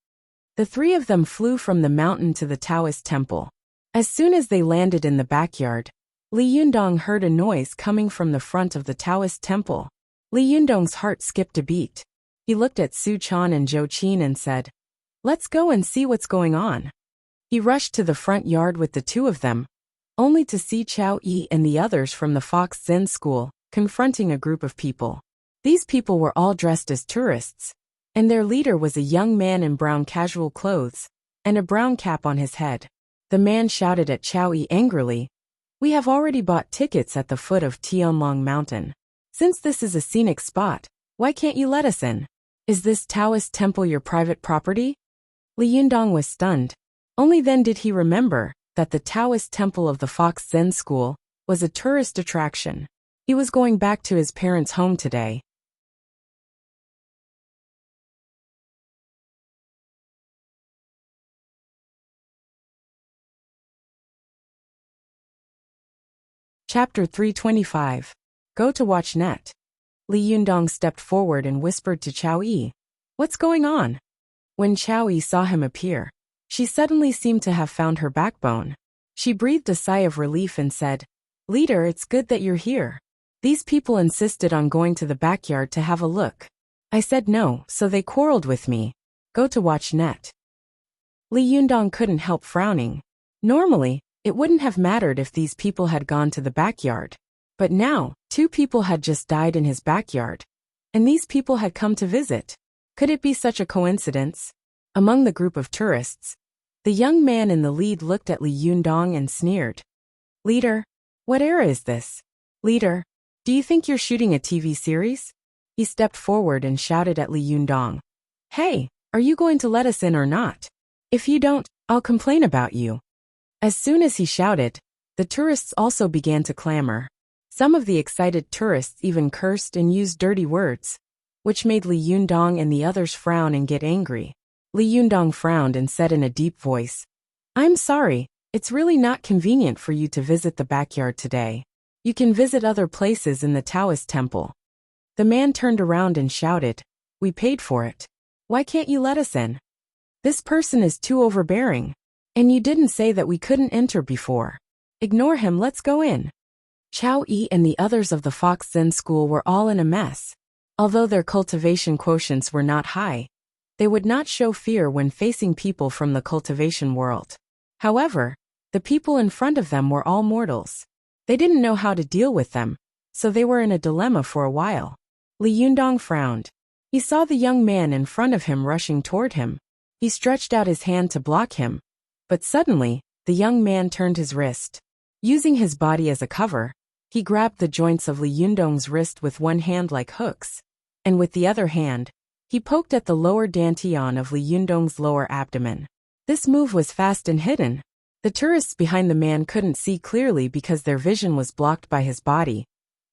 The three of them flew from the mountain to the Taoist temple. As soon as they landed in the backyard, Li Yundong heard a noise coming from the front of the Taoist temple. Li Yundong's heart skipped a beat. He looked at Su Chan and Zhou Qin and said, "Let's go and see what's going on." He rushed to the front yard with the two of them, only to see Chao Yi and the others from the Fox Zen school confronting a group of people. These people were all dressed as tourists, and their leader was a young man in brown casual clothes and a brown cap on his head. The man shouted at Chao Yi angrily, "We have already bought tickets at the foot of Tianlong Mountain. Since this is a scenic spot, why can't you let us in? Is this Taoist temple your private property?" Li Yundong was stunned. Only then did he remember that the Taoist temple of the Fox Zen school was a tourist attraction. He was going back to his parents' home today. Chapter 325. Go to watch net. Li Yundong stepped forward and whispered to Chao Yi, "What's going on?" When Chao Yi saw him appear, she suddenly seemed to have found her backbone. She breathed a sigh of relief and said, "Leader, it's good that you're here. These people insisted on going to the backyard to have a look. I said no, so they quarreled with me. Go to watch net." Li Yundong couldn't help frowning. Normally, it wouldn't have mattered if these people had gone to the backyard. But now, two people had just died in his backyard, and these people had come to visit. Could it be such a coincidence? Among the group of tourists, the young man in the lead looked at Li Yundong and sneered. "Leader, what era is this? Leader, do you think you're shooting a TV series?" He stepped forward and shouted at Li Yundong, "Hey, are you going to let us in or not? If you don't, I'll complain about you." As soon as he shouted, the tourists also began to clamor. Some of the excited tourists even cursed and used dirty words, which made Li Yundong and the others frown and get angry. Li Yundong frowned and said in a deep voice, "I'm sorry, it's really not convenient for you to visit the backyard today. You can visit other places in the Taoist temple." The man turned around and shouted, "We paid for it. Why can't you let us in? This person is too overbearing. And you didn't say that we couldn't enter before. Ignore him, let's go in." Chao Yi and the others of the Fox Zen school were all in a mess. Although their cultivation quotients were not high, they would not show fear when facing people from the cultivation world. However, the people in front of them were all mortals. They didn't know how to deal with them, so they were in a dilemma for a while. Li Yundong frowned. He saw the young man in front of him rushing toward him. He stretched out his hand to block him, but suddenly, the young man turned his wrist. Using his body as a cover, he grabbed the joints of Li Yundong's wrist with one hand like hooks, and with the other hand, he poked at the lower dantian of Li Yundong's lower abdomen. This move was fast and hidden. The tourists behind the man couldn't see clearly because their vision was blocked by his body.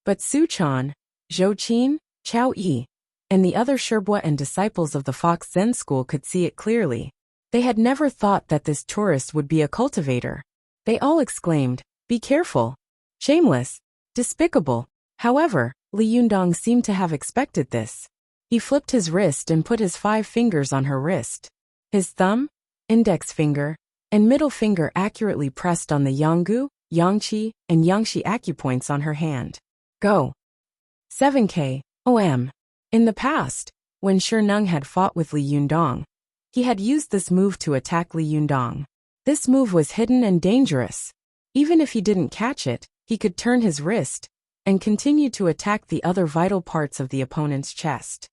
But Su Chan, Zhou Qin, Chao Yi, and the other Sherbua and disciples of the Fox Zen school could see it clearly. They had never thought that this tourist would be a cultivator. They all exclaimed, "Be careful! Shameless! Despicable!" However, Li Yundong seemed to have expected this. He flipped his wrist and put his 5 fingers on her wrist. His thumb, index finger, and middle finger accurately pressed on the Yanggu, Yangqi, and Yangshi acupoints on her hand. Go! 7K, OM. In the past, when Shernung had fought with Li Yundong, he had used this move to attack Li Yundong. This move was hidden and dangerous. Even if he didn't catch it, he could turn his wrist and continue to attack the other vital parts of the opponent's chest.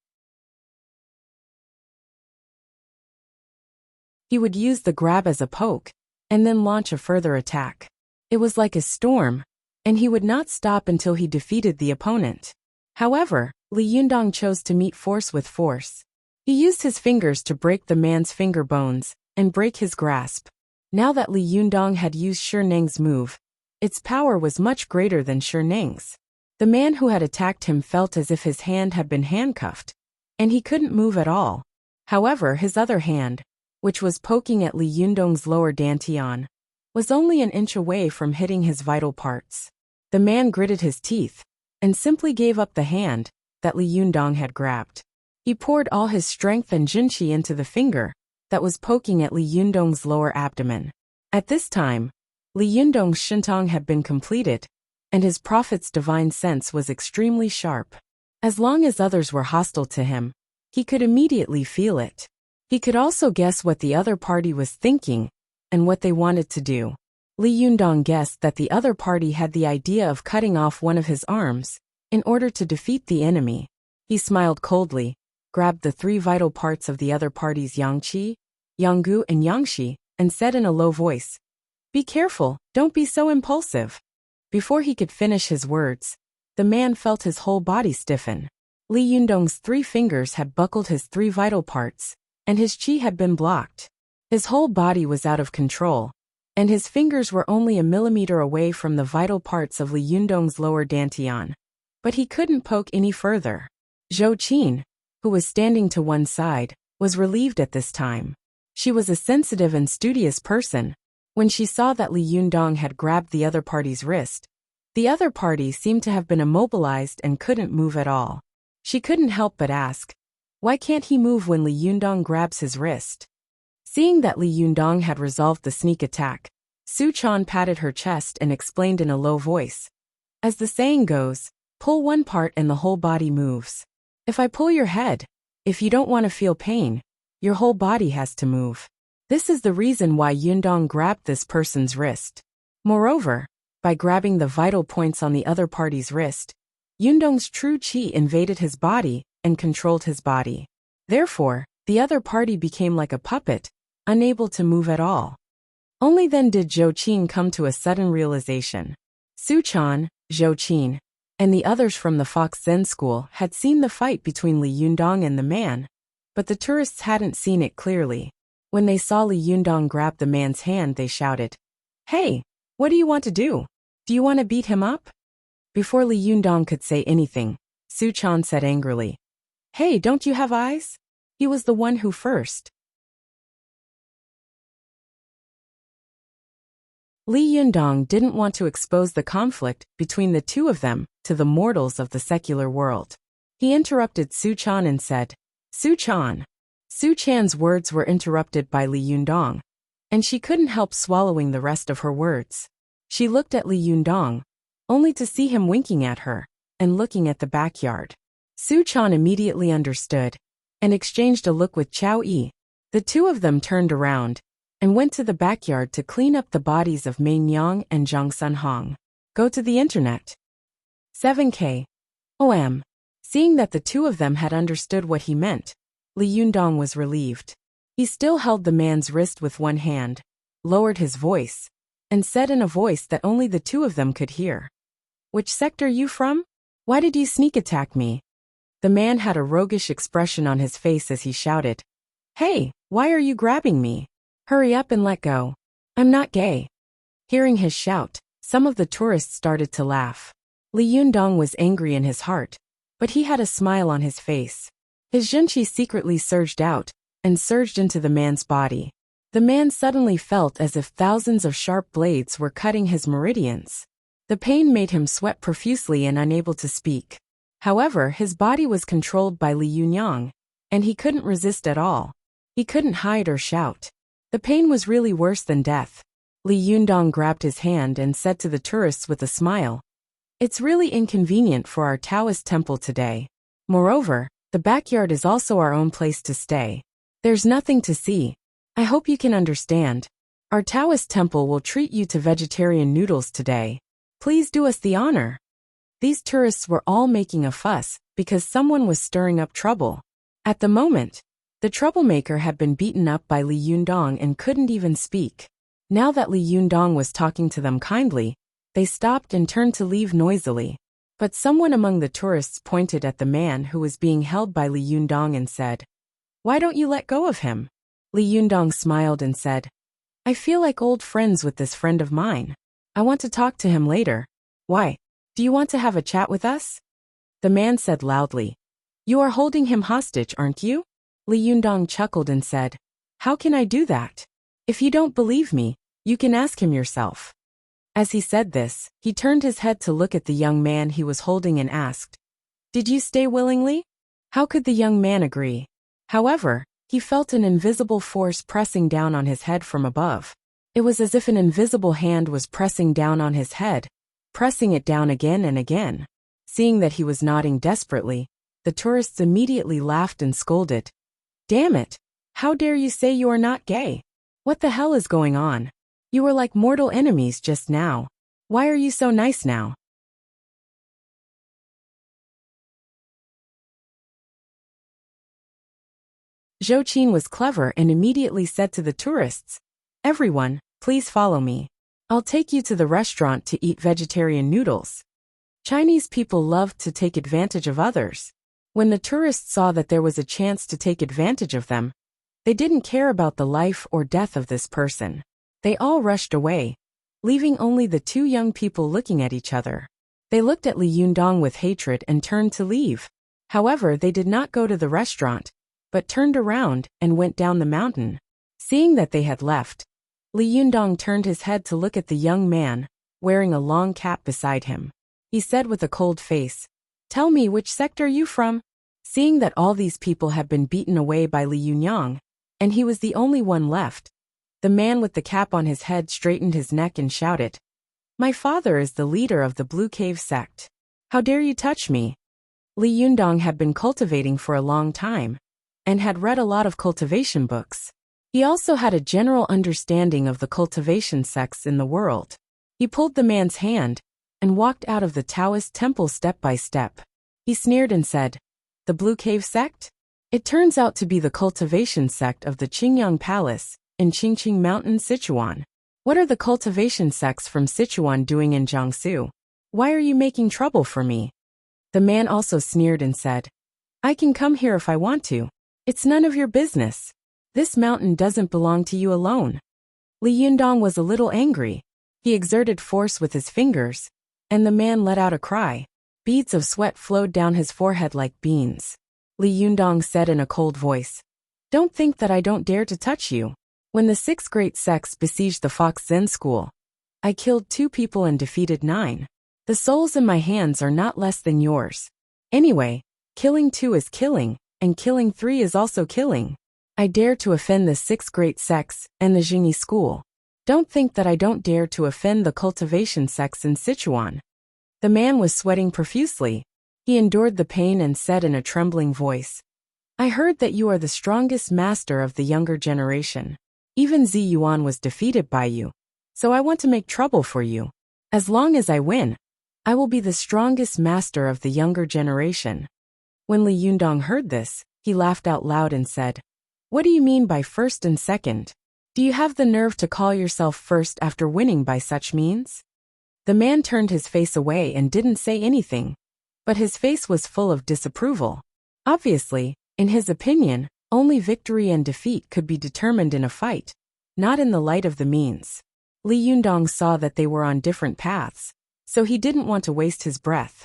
He would use the grab as a poke, and then launch a further attack. It was like a storm, and he would not stop until he defeated the opponent. However, Li Yundong chose to meet force with force. He used his fingers to break the man's finger bones and break his grasp. Now that Li Yundong had used Shi Neng's move, its power was much greater than Shi Neng's. The man who had attacked him felt as if his hand had been handcuffed, and he couldn't move at all. However, his other hand, which was poking at Li Yundong's lower dantian, was only an inch away from hitting his vital parts. The man gritted his teeth and simply gave up the hand that Li Yundong had grabbed. He poured all his strength and jinqi into the finger that was poking at Li Yundong's lower abdomen. At this time, Li Yundong's shintong had been completed, and his prophet's divine sense was extremely sharp. As long as others were hostile to him, he could immediately feel it. He could also guess what the other party was thinking and what they wanted to do. Li Yundong guessed that the other party had the idea of cutting off one of his arms in order to defeat the enemy. He smiled coldly, grabbed the 3 vital parts of the other party's Yangqi, Yanggu and Yangshi, and said in a low voice, "Be careful, don't be so impulsive." Before he could finish his words, the man felt his whole body stiffen. Li Yundong's 3 fingers had buckled his 3 vital parts, and his qi had been blocked. His whole body was out of control, and his fingers were only a millimeter away from the vital parts of Li Yundong's lower dantian. But he couldn't poke any further. Zhou Qin, who was standing to one side, was relieved at this time. She was a sensitive and studious person. When she saw that Li Yundong had grabbed the other party's wrist, the other party seemed to have been immobilized and couldn't move at all. She couldn't help but ask, why can't he move when Li Yundong grabs his wrist? Seeing that Li Yundong had resolved the sneak attack, Su Chan patted her chest and explained in a low voice. As the saying goes, pull one part and the whole body moves. If I pull your head, if you don't want to feel pain, your whole body has to move. This is the reason why Yundong grabbed this person's wrist. Moreover, by grabbing the vital points on the other party's wrist, Yundong's true qi invaded his body and controlled his body. Therefore, the other party became like a puppet, unable to move at all. Only then did Zhou Qin come to a sudden realization. Su Chan, Zhou Qin, and the others from the Fox Zen school had seen the fight between Li Yundong and the man, but the tourists hadn't seen it clearly. When they saw Li Yundong grab the man's hand, they shouted, "Hey, what do you want to do? Do you want to beat him up?" Before Li Yundong could say anything, Su Chan said angrily, "Hey, don't you have eyes?" He was the one who first. Li Yundong didn't want to expose the conflict between the two of them to the mortals of the secular world. He interrupted Su Chan and said, "Su Chan." Su Chan's words were interrupted by Li Yundong, and she couldn't help swallowing the rest of her words. She looked at Li Yundong, only to see him winking at her and looking at the backyard. Su Chan immediately understood and exchanged a look with Chao Yi. The two of them turned around and went to the backyard to clean up the bodies of Mei Nyang and Zhang Sunhong. Go to the internet. 7K. OM. Seeing that the two of them had understood what he meant, Li Yundong was relieved. He still held the man's wrist with one hand, lowered his voice, and said in a voice that only the two of them could hear, "Which sector you from? Why did you sneak attack me?" The man had a roguish expression on his face as he shouted, "Hey, why are you grabbing me? Hurry up and let go. I'm not gay." Hearing his shout, some of the tourists started to laugh. Li Yundong was angry in his heart, but he had a smile on his face. His jinqi secretly surged out and surged into the man's body. The man suddenly felt as if thousands of sharp blades were cutting his meridians. The pain made him sweat profusely and unable to speak. However, his body was controlled by Li Yunyang, and he couldn't resist at all. He couldn't hide or shout. The pain was really worse than death. Li Yundong grabbed his hand and said to the tourists with a smile, "It's really inconvenient for our Taoist temple today. Moreover, the backyard is also our own place to stay. There's nothing to see. I hope you can understand. Our Taoist temple will treat you to vegetarian noodles today. Please do us the honor." These tourists were all making a fuss because someone was stirring up trouble. At the moment, the troublemaker had been beaten up by Li Yundong and couldn't even speak. Now that Li Yundong was talking to them kindly, they stopped and turned to leave noisily. But someone among the tourists pointed at the man who was being held by Li Yundong and said, "Why don't you let go of him?" Li Yundong smiled and said, "I feel like old friends with this friend of mine. I want to talk to him later." "Why? Do you want to have a chat with us?" The man said loudly. "You are holding him hostage, aren't you?" Li Yundong chuckled and said, "How can I do that? If you don't believe me, you can ask him yourself." As he said this, he turned his head to look at the young man he was holding and asked, "Did you stay willingly?" How could the young man agree? However, he felt an invisible force pressing down on his head from above. It was as if an invisible hand was pressing down on his head, pressing it down again and again. Seeing that he was nodding desperately, the tourists immediately laughed and scolded. "Damn it! How dare you say you are not gay? What the hell is going on? You were like mortal enemies just now. Why are you so nice now?" Zhou Qin was clever and immediately said to the tourists, "Everyone, please follow me. I'll take you to the restaurant to eat vegetarian noodles." Chinese people loved to take advantage of others. When the tourists saw that there was a chance to take advantage of them, they didn't care about the life or death of this person. They all rushed away, leaving only the two young people looking at each other. They looked at Li Yundong with hatred and turned to leave. However, they did not go to the restaurant, but turned around and went down the mountain. Seeing that they had left, Li Yundong turned his head to look at the young man, wearing a long cap beside him. He said with a cold face, "Tell me, which sect are you from?" Seeing that all these people had been beaten away by Li Yunyang, and he was the only one left, the man with the cap on his head straightened his neck and shouted, "My father is the leader of the Blue Cave sect. How dare you touch me?" Li Yundong had been cultivating for a long time, and had read a lot of cultivation books. He also had a general understanding of the cultivation sects in the world. He pulled the man's hand, and walked out of the Taoist temple step by step. He sneered and said, "The Blue Cave sect? It turns out to be the cultivation sect of the Qingyang Palace, in Qingqing Mountain, Sichuan. What are the cultivation sects from Sichuan doing in Jiangsu? Why are you making trouble for me?" The man also sneered and said, "I can come here if I want to. It's none of your business. This mountain doesn't belong to you alone." Li Yundong was a little angry. He exerted force with his fingers, and the man let out a cry. Beads of sweat flowed down his forehead like beans. Li Yundong said in a cold voice, "Don't think that I don't dare to touch you. When the 6 great sects besieged the Fox Zen school, I killed 2 people and defeated 9. The souls in my hands are not less than yours. Anyway, killing 2 is killing, and killing 3 is also killing. I dare to offend the 6 great sects and the Jingyi school. Don't think that I don't dare to offend the cultivation sects in Sichuan." The man was sweating profusely. He endured the pain and said in a trembling voice, "I heard that you are the strongest master of the younger generation. Even Zi Yuan was defeated by you, so I want to make trouble for you. As long as I win, I will be the strongest master of the younger generation." When Li Yundong heard this, he laughed out loud and said, "What do you mean by first and second? Do you have the nerve to call yourself first after winning by such means?" The man turned his face away and didn't say anything, but his face was full of disapproval. Obviously, in his opinion, only victory and defeat could be determined in a fight, not in the light of the means. Li Yundong saw that they were on different paths, so he didn't want to waste his breath.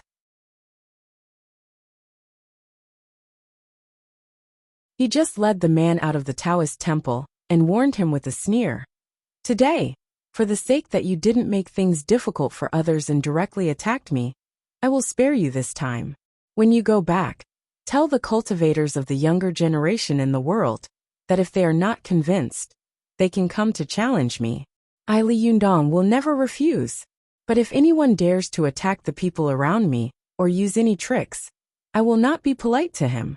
He just led the man out of the Taoist temple and warned him with a sneer, "Today, for the sake that you didn't make things difficult for others and directly attacked me, I will spare you this time. When you go back, tell the cultivators of the younger generation in the world that if they are not convinced, they can come to challenge me. I, Li Yundong, will never refuse. But if anyone dares to attack the people around me or use any tricks, I will not be polite to him."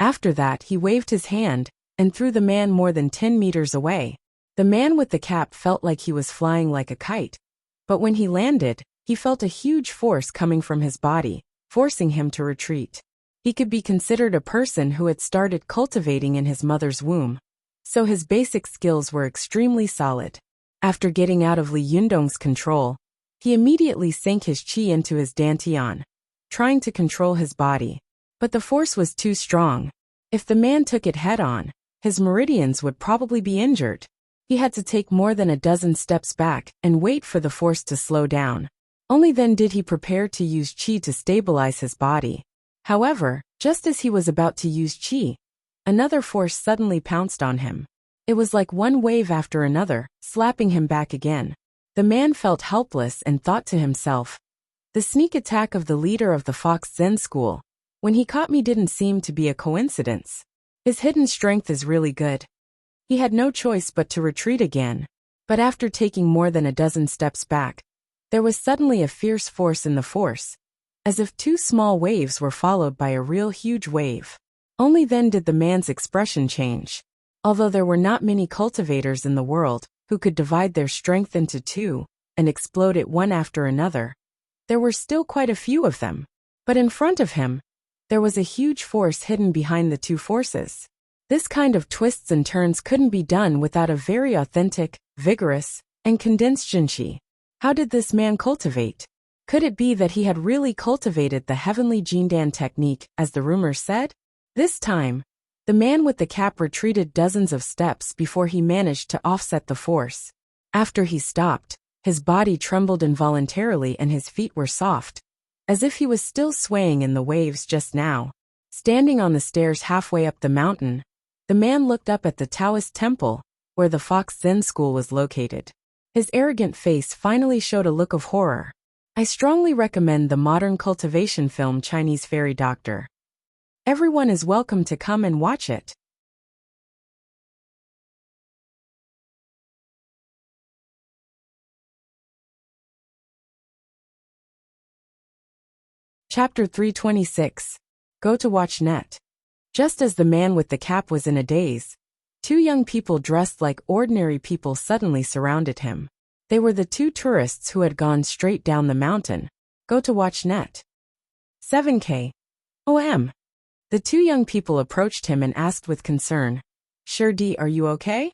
After that, he waved his hand and threw the man more than 10 meters away. The man with the cap felt like he was flying like a kite, but when he landed, he felt a huge force coming from his body, forcing him to retreat. He could be considered a person who had started cultivating in his mother's womb, so his basic skills were extremely solid. After getting out of Li Yundong's control, he immediately sank his qi into his dantian, trying to control his body. But the force was too strong. If the man took it head-on, his meridians would probably be injured. He had to take more than a dozen steps back and wait for the force to slow down. Only then did he prepare to use qi to stabilize his body. However, just as he was about to use qi, another force suddenly pounced on him. It was like one wave after another, slapping him back again. The man felt helpless and thought to himself, the sneak attack of the leader of the Fox Zen school, when he caught me, didn't seem to be a coincidence. His hidden strength is really good. He had no choice but to retreat again. But after taking more than a dozen steps back, there was suddenly a fierce force in the force, as if two small waves were followed by a real huge wave. Only then did the man's expression change. Although there were not many cultivators in the world who could divide their strength into two and explode it one after another, there were still quite a few of them. But in front of him, there was a huge force hidden behind the two forces. This kind of twists and turns couldn't be done without a very authentic, vigorous, and condensed jinshi. How did this man cultivate? Could it be that he had really cultivated the heavenly Jindan technique, as the rumors said? This time, the man with the cap retreated dozens of steps before he managed to offset the force. After he stopped, his body trembled involuntarily and his feet were soft, as if he was still swaying in the waves just now. Standing on the stairs halfway up the mountain, the man looked up at the Taoist temple, where the Fox Zen school was located. His arrogant face finally showed a look of horror. I strongly recommend the modern cultivation film Chinese Fairy Doctor. Everyone is welcome to come and watch it. Chapter 326. Go to watch net. Just as the man with the cap was in a daze, two young people dressed like ordinary people suddenly surrounded him. They were the two tourists who had gone straight down the mountain. Go to watch net. 7K. OM. The two young people approached him and asked with concern, Shirdi, are you okay?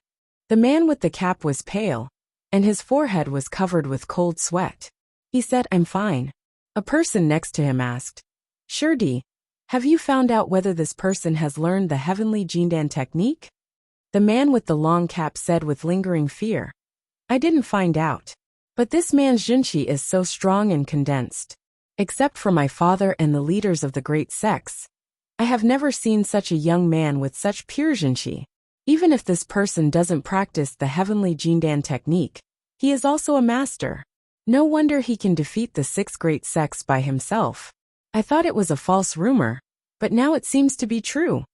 The man with the cap was pale, and his forehead was covered with cold sweat. He said, I'm fine. A person next to him asked, Shirdi, have you found out whether this person has learned the heavenly Jindan technique? The man with the long cap said with lingering fear, I didn't find out. But this man's jinshi is so strong and condensed. Except for my father and the leaders of the great sects, I have never seen such a young man with such pure jinshi. Even if this person doesn't practice the heavenly Jindan technique, he is also a master. No wonder he can defeat the 6 great sects by himself. I thought it was a false rumor, but now it seems to be true.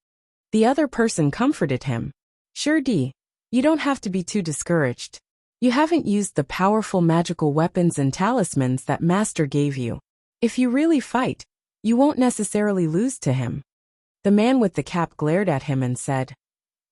The other person comforted him. Shirdi, you don't have to be too discouraged. You haven't used the powerful magical weapons and talismans that Master gave you. If you really fight, you won't necessarily lose to him. The man with the cap glared at him and said,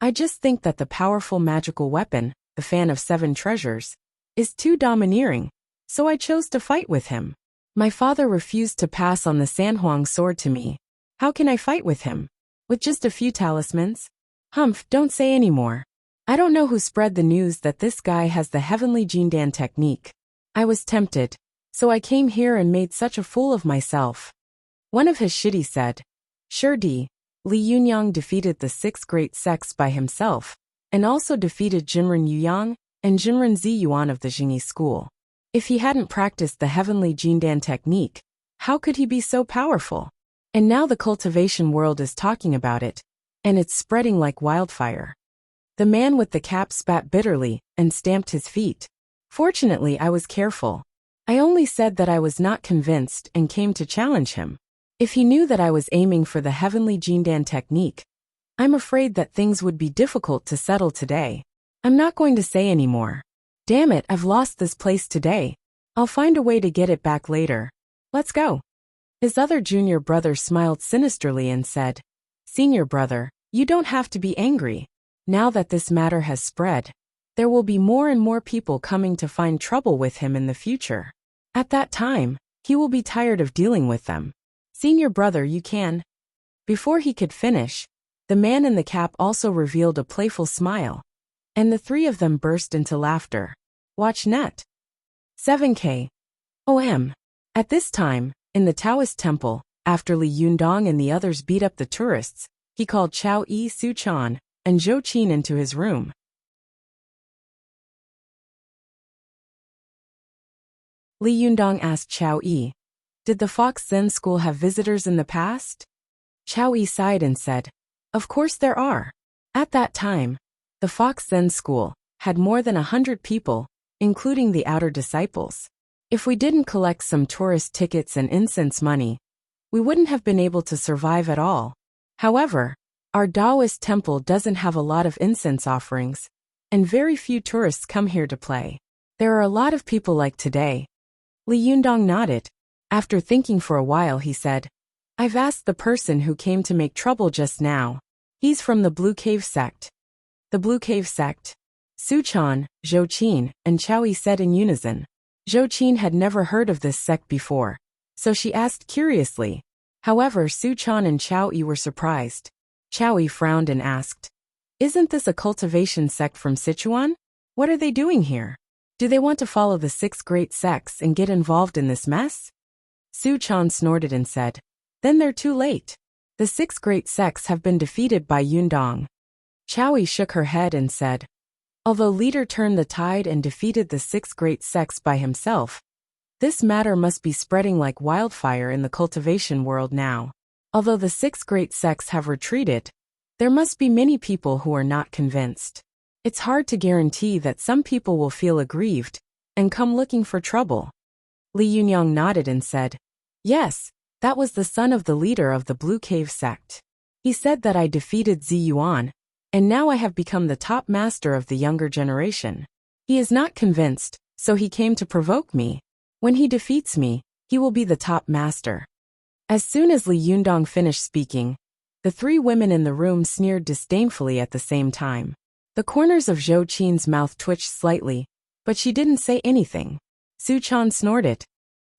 I just think that the powerful magical weapon, the Fan of 7 Treasures, is too domineering, so I chose to fight with him. My father refused to pass on the Sanhuang sword to me. How can I fight with him? With just a few talismans? Humph, don't say any more. I don't know who spread the news that this guy has the heavenly Jindan technique. I was tempted, so I came here and made such a fool of myself. One of his shitty said, Shirdi, Li Yunyang defeated the 6 great sects by himself, and also defeated Jinren Yuyang and Jinren Ziyuan of the Jingyi school. If he hadn't practiced the heavenly Jindan technique, how could he be so powerful? And now the cultivation world is talking about it, and it's spreading like wildfire. The man with the cap spat bitterly and stamped his feet. Fortunately, I was careful. I only said that I was not convinced and came to challenge him. If he knew that I was aiming for the heavenly Jindan technique, I'm afraid that things would be difficult to settle today. I'm not going to say any more. Damn it, I've lost this place today. I'll find a way to get it back later. Let's go. His other junior brother smiled sinisterly and said, Senior brother, you don't have to be angry. Now that this matter has spread, there will be more and more people coming to find trouble with him in the future. At that time, he will be tired of dealing with them. Senior brother, you can. Before he could finish, the man in the cap also revealed a playful smile, and the three of them burst into laughter. Watch net. 7K. OM. At this time, In the Taoist temple, after Li Yundong and the others beat up the tourists, he called Chao Yi, Su Chan, and Zhou Qin into his room. Li Yundong asked Chao Yi, "Did the Fox Zen school have visitors in the past?" Chao Yi sighed and said, "Of course there are." At that time, the Fox Zen school had more than 100 people, including the outer disciples. If we didn't collect some tourist tickets and incense money, we wouldn't have been able to survive at all. However, our Taoist temple doesn't have a lot of incense offerings, and very few tourists come here to play. There are a lot of people like today. Li Yundong nodded. After thinking for a while, he said, "I've asked the person who came to make trouble just now. He's from the Blue Cave sect." The Blue Cave sect. Su Chan, Zhou Qin, and Chao Yi said in unison. Zhou Qin had never heard of this sect before, so she asked curiously. However, Su Chan and Chao Yi were surprised. Chao Yi frowned and asked, "Isn't this a cultivation sect from Sichuan? What are they doing here? Do they want to follow the 6 great sects and get involved in this mess?" Su Chan snorted and said, "Then they're too late. The 6 great sects have been defeated by Yundong." Chao Yi shook her head and said, "Although leader turned the tide and defeated the 6 great sects by himself, this matter must be spreading like wildfire in the cultivation world now. Although the 6 great sects have retreated, there must be many people who are not convinced. It's hard to guarantee that some people will feel aggrieved and come looking for trouble." Li Yunyang nodded and said, "Yes, that was the son of the leader of the Blue Cave sect. He said that I defeated Zi Yuan, and now I have become the top master of the younger generation. He is not convinced, so he came to provoke me. When he defeats me, he will be the top master." As soon as Li Yundong finished speaking, the 3 women in the room sneered disdainfully at the same time. The corners of Zhou Qin's mouth twitched slightly, but she didn't say anything. Su Chan snorted.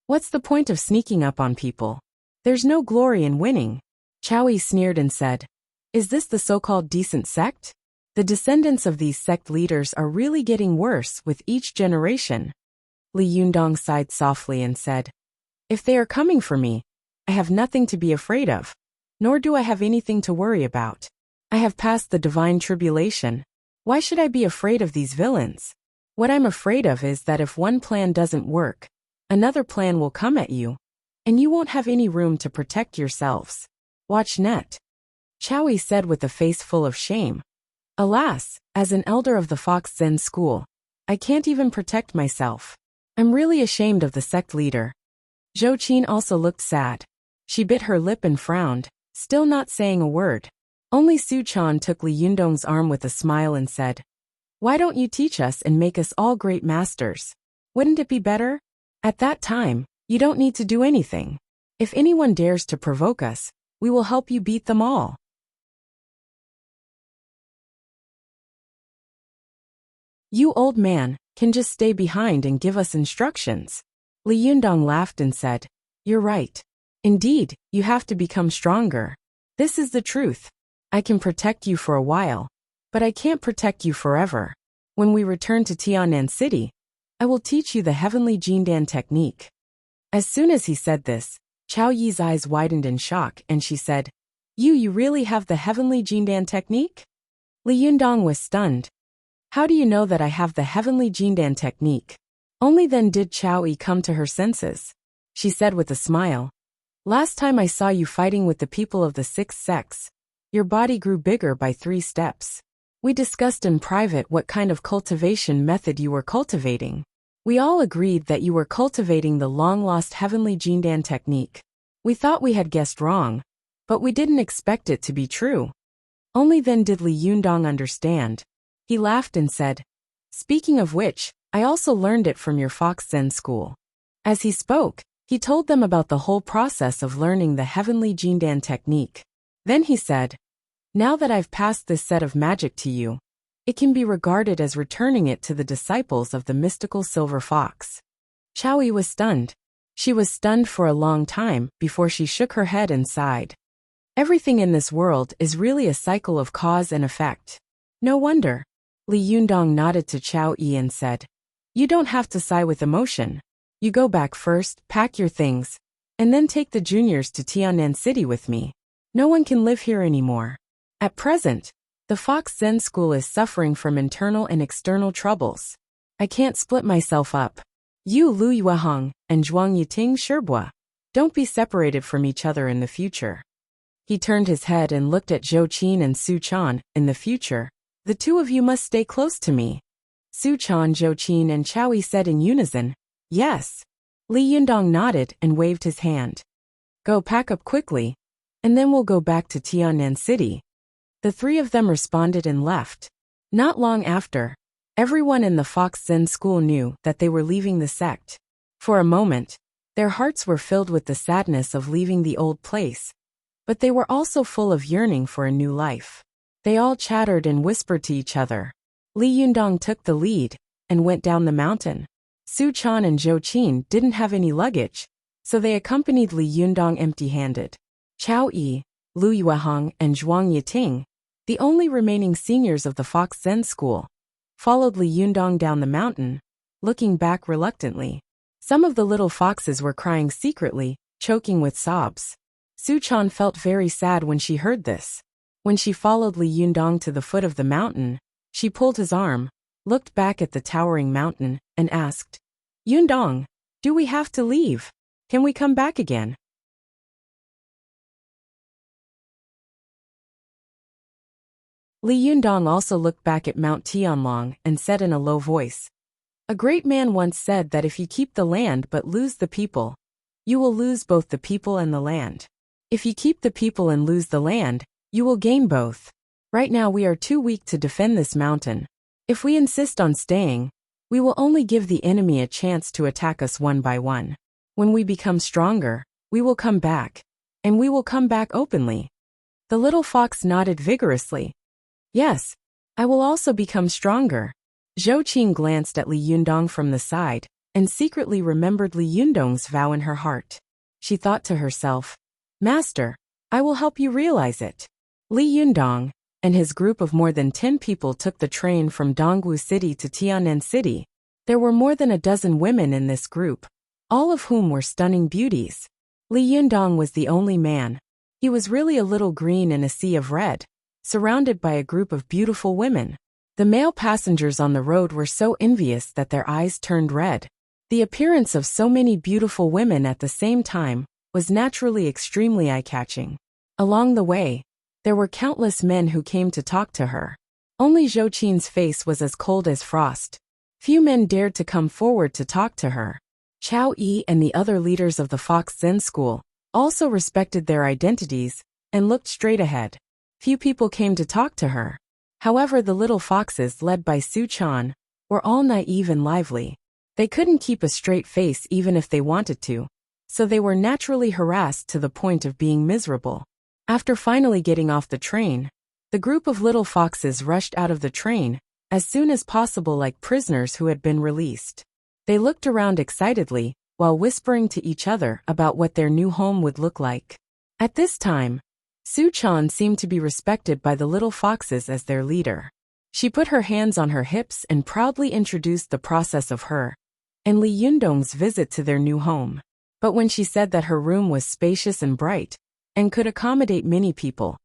"What's the point of sneaking up on people? There's no glory in winning." Chao Yi sneered and said, "Is this the so-called decent sect? The descendants of these sect leaders are really getting worse with each generation." Li Yundong sighed softly and said, "If they are coming for me, I have nothing to be afraid of, nor do I have anything to worry about. I have passed the divine tribulation. Why should I be afraid of these villains? What I'm afraid of is that if one plan doesn't work, another plan will come at you, and you won't have any room to protect yourselves. Watch net." Chao Yi said with a face full of shame. "Alas, as an elder of the Fox Zen school, I can't even protect myself. I'm really ashamed of the sect leader." Zhou Qin also looked sad. She bit her lip and frowned, still not saying a word. Only Su Chan took Li Yundong's arm with a smile and said, "Why don't you teach us and make us all great masters? Wouldn't it be better? At that time, you don't need to do anything. If anyone dares to provoke us, we will help you beat them all." "You old man can just stay behind and give us instructions." Li Yundong laughed and said, "You're right. Indeed, you have to become stronger. This is the truth. I can protect you for a while, but I can't protect you forever. When we return to Tianan City, I will teach you the heavenly Jindan technique." As soon as he said this, Chao Yi's eyes widened in shock and she said, You really have the heavenly Jindan technique?" Li Yundong was stunned. "How do you know that I have the heavenly Jindan technique?" Only then did Chao Yi come to her senses. She said with a smile, "Last time I saw you fighting with the people of the 6 sects, your body grew bigger by 3 steps. We discussed in private what kind of cultivation method you were cultivating. We all agreed that you were cultivating the long-lost heavenly Jindan technique. We thought we had guessed wrong, but we didn't expect it to be true." Only then did Li Yundong understand. He laughed and said, "Speaking of which, I also learned it from your Fox Zen school." As he spoke, he told them about the whole process of learning the heavenly Jindan technique. Then he said, "Now that I've passed this set of magic to you, it can be regarded as returning it to the disciples of the mystical silver fox." Chao Yi was stunned. She was stunned for a long time before she shook her head and sighed. Everything in this world is really a cycle of cause and effect. No wonder. Li Yundong nodded to Chao Yi and said, "You don't have to sigh with emotion. You go back first, pack your things, and then take the juniors to Tianan City with me. No one can live here anymore. At present, the Fox Zen School is suffering from internal and external troubles. I can't split myself up. You Lu Yuehong and Zhuang Yiting Sherbua, don't be separated from each other in the future. He turned his head and looked at Zhou Qin and Su Chan. In the future, the two of you must stay close to me. Su Chan, Zhou Qin and Chowie said in unison, yes. Li Yundong nodded and waved his hand. Go pack up quickly, and then we'll go back to Tianan City. The three of them responded and left. Not long after, everyone in the Fox Zen School knew that they were leaving the sect. For a moment, their hearts were filled with the sadness of leaving the old place, but they were also full of yearning for a new life. They all chattered and whispered to each other. Li Yundong took the lead and went down the mountain. Su Chan and Zhou Qin didn't have any luggage, so they accompanied Li Yundong empty-handed. Chao Yi, Lu Yuehong and Zhuang Yiting, the only remaining seniors of the Fox Zen School, followed Li Yundong down the mountain, looking back reluctantly. Some of the little foxes were crying secretly, choking with sobs. Su Chan felt very sad when she heard this. When she followed Li Yundong to the foot of the mountain, she pulled his arm, looked back at the towering mountain, and asked, Yundong, do we have to leave? Can we come back again? Li Yundong also looked back at Mount Tianlong and said in a low voice, a great man once said that if you keep the land but lose the people, you will lose both the people and the land. If you keep the people and lose the land, you will gain both. Right now we are too weak to defend this mountain. If we insist on staying, we will only give the enemy a chance to attack us one by one. When we become stronger, we will come back, and we will come back openly. The little fox nodded vigorously. Yes, I will also become stronger. Zhou Qin glanced at Li Yundong from the side, and secretly remembered Li Yundong's vow in her heart. She thought to herself, Master, I will help you realize it. Li Yundong and his group of more than 10 people took the train from Dongwu City to Tianan City. There were more than a dozen women in this group, all of whom were stunning beauties. Li Yundong was the only man. He was really a little green in a sea of red, surrounded by a group of beautiful women. The male passengers on the road were so envious that their eyes turned red. The appearance of so many beautiful women at the same time was naturally extremely eye-catching. Along the way, there were countless men who came to talk to her. Only Zhou Qin's face was as cold as frost. Few men dared to come forward to talk to her. Chao Yi and the other leaders of the Fox Zen School also respected their identities and looked straight ahead. Few people came to talk to her. However, the little foxes led by Su Chan were all naive and lively. They couldn't keep a straight face even if they wanted to, so they were naturally harassed to the point of being miserable. After finally getting off the train, the group of little foxes rushed out of the train as soon as possible like prisoners who had been released. They looked around excitedly while whispering to each other about what their new home would look like. At this time, Su Chan seemed to be respected by the little foxes as their leader. She put her hands on her hips and proudly introduced the process of her and Li Yundong's visit to their new home. But when she said that her room was spacious and bright and could accommodate many people,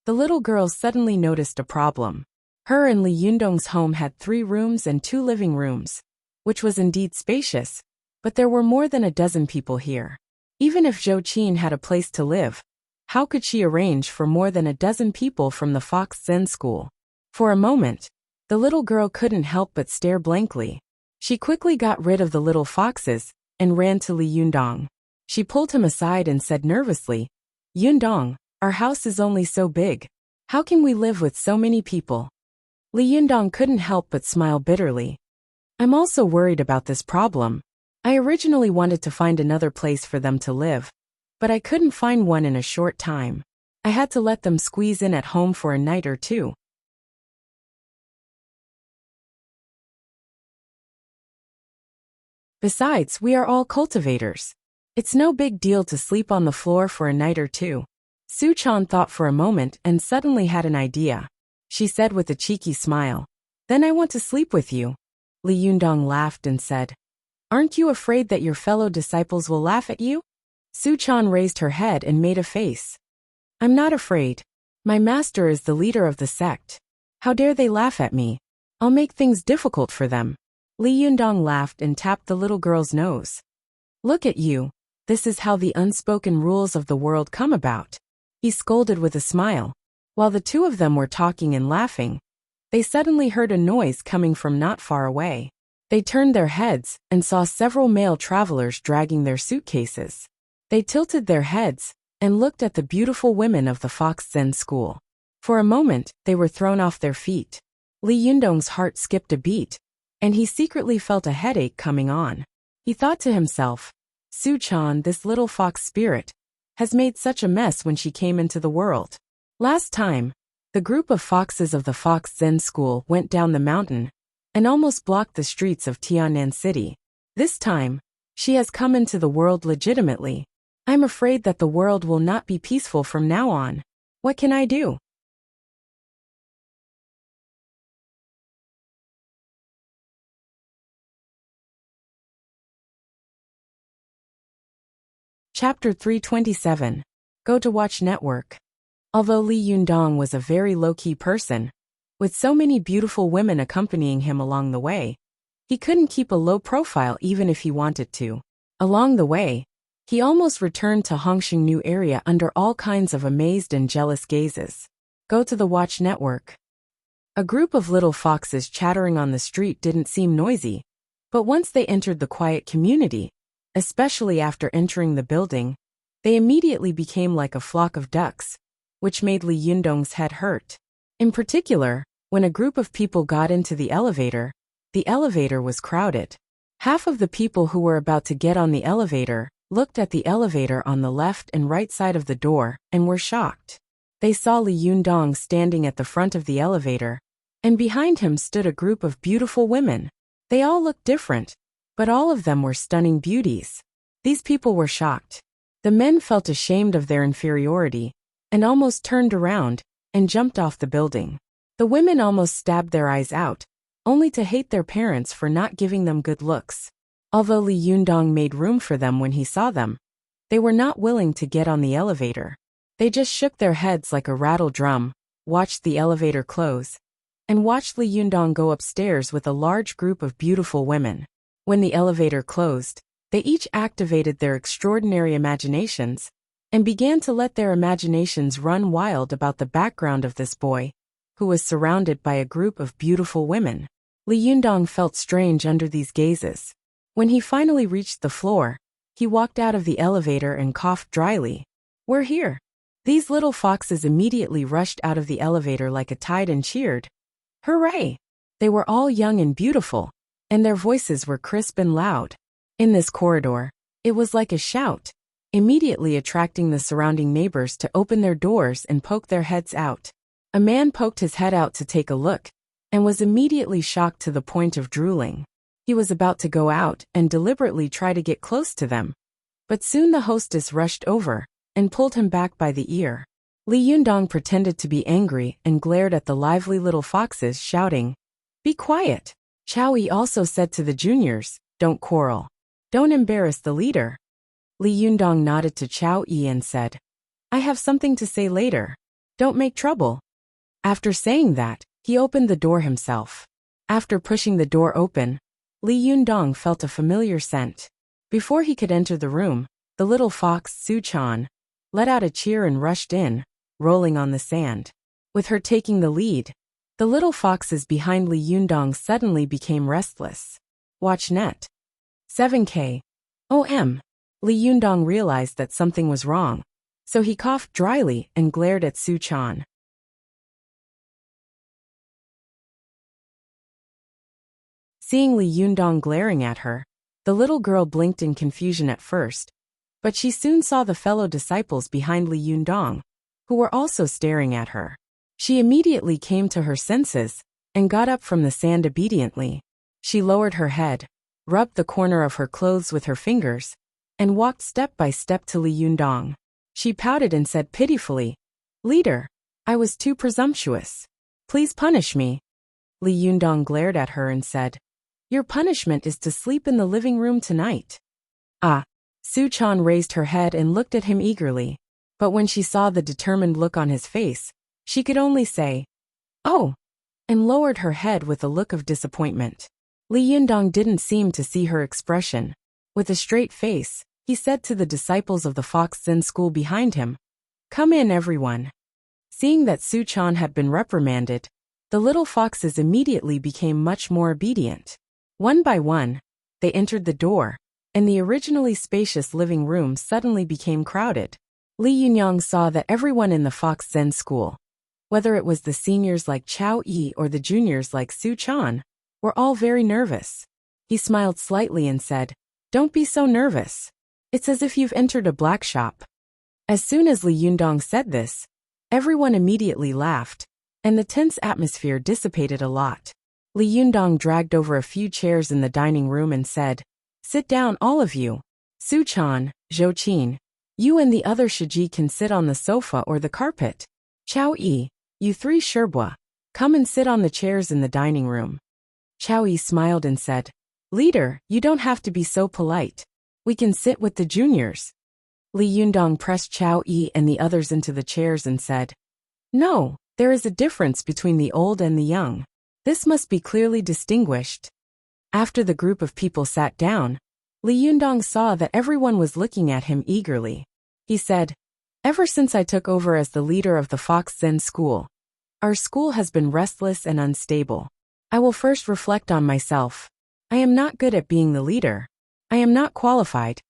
the little girl suddenly noticed a problem. Her and Li Yundong's home had 3 rooms and 2 living rooms, which was indeed spacious, but there were more than a dozen people here. Even if Zhou Qin had a place to live, how could she arrange for more than a dozen people from the Fox Zen School? For a moment, the little girl couldn't help but stare blankly. She quickly got rid of the little foxes and ran to Li Yundong. She pulled him aside and said nervously, Yundong, our house is only so big. How can we live with so many people? Li Yundong couldn't help but smile bitterly. I'm also worried about this problem. I originally wanted to find another place for them to live, but I couldn't find one in a short time. I had to let them squeeze in at home for a night or two. Besides, we are all cultivators. It's no big deal to sleep on the floor for a night or two. Su Chan thought for a moment and suddenly had an idea. She said with a cheeky smile, Then I want to sleep with you. Li Yundong laughed and said, Aren't you afraid that your fellow disciples will laugh at you? Su-chan raised her head and made a face. I'm not afraid. My master is the leader of the sect. How dare they laugh at me? I'll make things difficult for them. Li Yundong laughed and tapped the little girl's nose. Look at you. This is how the unspoken rules of the world come about. He scolded with a smile. While the two of them were talking and laughing, they suddenly heard a noise coming from not far away. They turned their heads and saw several male travelers dragging their suitcases. They tilted their heads and looked at the beautiful women of the Fox Zen school. For a moment, they were thrown off their feet. Li Yundong's heart skipped a beat, and he secretly felt a headache coming on. He thought to himself, Su-chan, this little fox spirit, has made such a mess when she came into the world. Last time, the group of foxes of the Fox Zen school went down the mountain and almost blocked the streets of Tiannan City. This time, she has come into the world legitimately. I'm afraid that the world will not be peaceful from now on. What can I do? Chapter 327. Go to Watch Network. Although Li Yundong was a very low-key person, with so many beautiful women accompanying him along the way, he couldn't keep a low profile even if he wanted to. Along the way, he almost returned to Hongqing New area under all kinds of amazed and jealous gazes. Go to the Watch Network. A group of little foxes chattering on the street didn't seem noisy, but once they entered the quiet community, especially after entering the building, they immediately became like a flock of ducks, which made Li Yundong's head hurt. In particular, when a group of people got into the elevator was crowded. Half of the people who were about to get on the elevator looked at the elevator on the left and right side of the door and were shocked. They saw Li Yundong standing at the front of the elevator, and behind him stood a group of beautiful women. They all looked different, but all of them were stunning beauties. These people were shocked. The men felt ashamed of their inferiority and almost turned around and jumped off the building. The women almost stabbed their eyes out, only to hate their parents for not giving them good looks. Although Li Yundong made room for them when he saw them, they were not willing to get on the elevator. They just shook their heads like a rattle drum, watched the elevator close, and watched Li Yundong go upstairs with a large group of beautiful women. When the elevator closed, they each activated their extraordinary imaginations and began to let their imaginations run wild about the background of this boy, who was surrounded by a group of beautiful women. Li Yundong felt strange under these gazes. When he finally reached the floor, he walked out of the elevator and coughed dryly. We're here. These little foxes immediately rushed out of the elevator like a tide and cheered. Hooray! They were all young and beautiful, and their voices were crisp and loud. In this corridor, it was like a shout, immediately attracting the surrounding neighbors to open their doors and poke their heads out. A man poked his head out to take a look, and was immediately shocked to the point of drooling. He was about to go out and deliberately try to get close to them, but soon the hostess rushed over and pulled him back by the ear. Li Yundong pretended to be angry and glared at the lively little foxes, shouting, "Be quiet!" Chow Yi also said to the juniors, "Don't quarrel. Don't embarrass the leader." Li Yundong nodded to Chow Yi and said, "I have something to say later. Don't make trouble." After saying that, he opened the door himself. After pushing the door open, Li Yundong felt a familiar scent. Before he could enter the room, the little fox Su-chan let out a cheer and rushed in, rolling on the sand. With her taking the lead, the little foxes behind Li Yundong suddenly became restless. Watch net. 7K. OM. Li Yundong realized that something was wrong, so he coughed dryly and glared at Su-chan. Seeing Li Yundong glaring at her, the little girl blinked in confusion at first, but she soon saw the fellow disciples behind Li Yundong, who were also staring at her. She immediately came to her senses and got up from the sand obediently. She lowered her head, rubbed the corner of her clothes with her fingers, and walked step by step to Li Yundong. She pouted and said pitifully, "Leader, I was too presumptuous. Please punish me." Li Yundong glared at her and said, "Your punishment is to sleep in the living room tonight." Ah, Su Chan raised her head and looked at him eagerly. But when she saw the determined look on his face, she could only say, "Oh," and lowered her head with a look of disappointment. Li Yundong didn't seem to see her expression. With a straight face, he said to the disciples of the Fox Zen school behind him, "Come in, everyone." Seeing that Su Chan had been reprimanded, the little foxes immediately became much more obedient. One by one, they entered the door, and the originally spacious living room suddenly became crowded. Li Yunyang saw that everyone in the Fox Zen school, whether it was the seniors like Chao Yi or the juniors like Su Chan, were all very nervous. He smiled slightly and said, "Don't be so nervous. It's as if you've entered a black shop." As soon as Li Yundong said this, everyone immediately laughed, and the tense atmosphere dissipated a lot. Li Yundong dragged over a few chairs in the dining room and said, "Sit down, all of you. Su Chan, Zhou Qin, you and the other Shiji can sit on the sofa or the carpet. Chao Yi, you three Sherbua, come and sit on the chairs in the dining room." Chao Yi smiled and said, "Leader, you don't have to be so polite. We can sit with the juniors." Li Yundong pressed Chao Yi and the others into the chairs and said, "No, there is a difference between the old and the young. This must be clearly distinguished." After the group of people sat down, Li Yundong saw that everyone was looking at him eagerly. He said, "Ever since I took over as the leader of the Fox Zen school, our school has been restless and unstable. I will first reflect on myself. I am not good at being the leader. I am not qualified."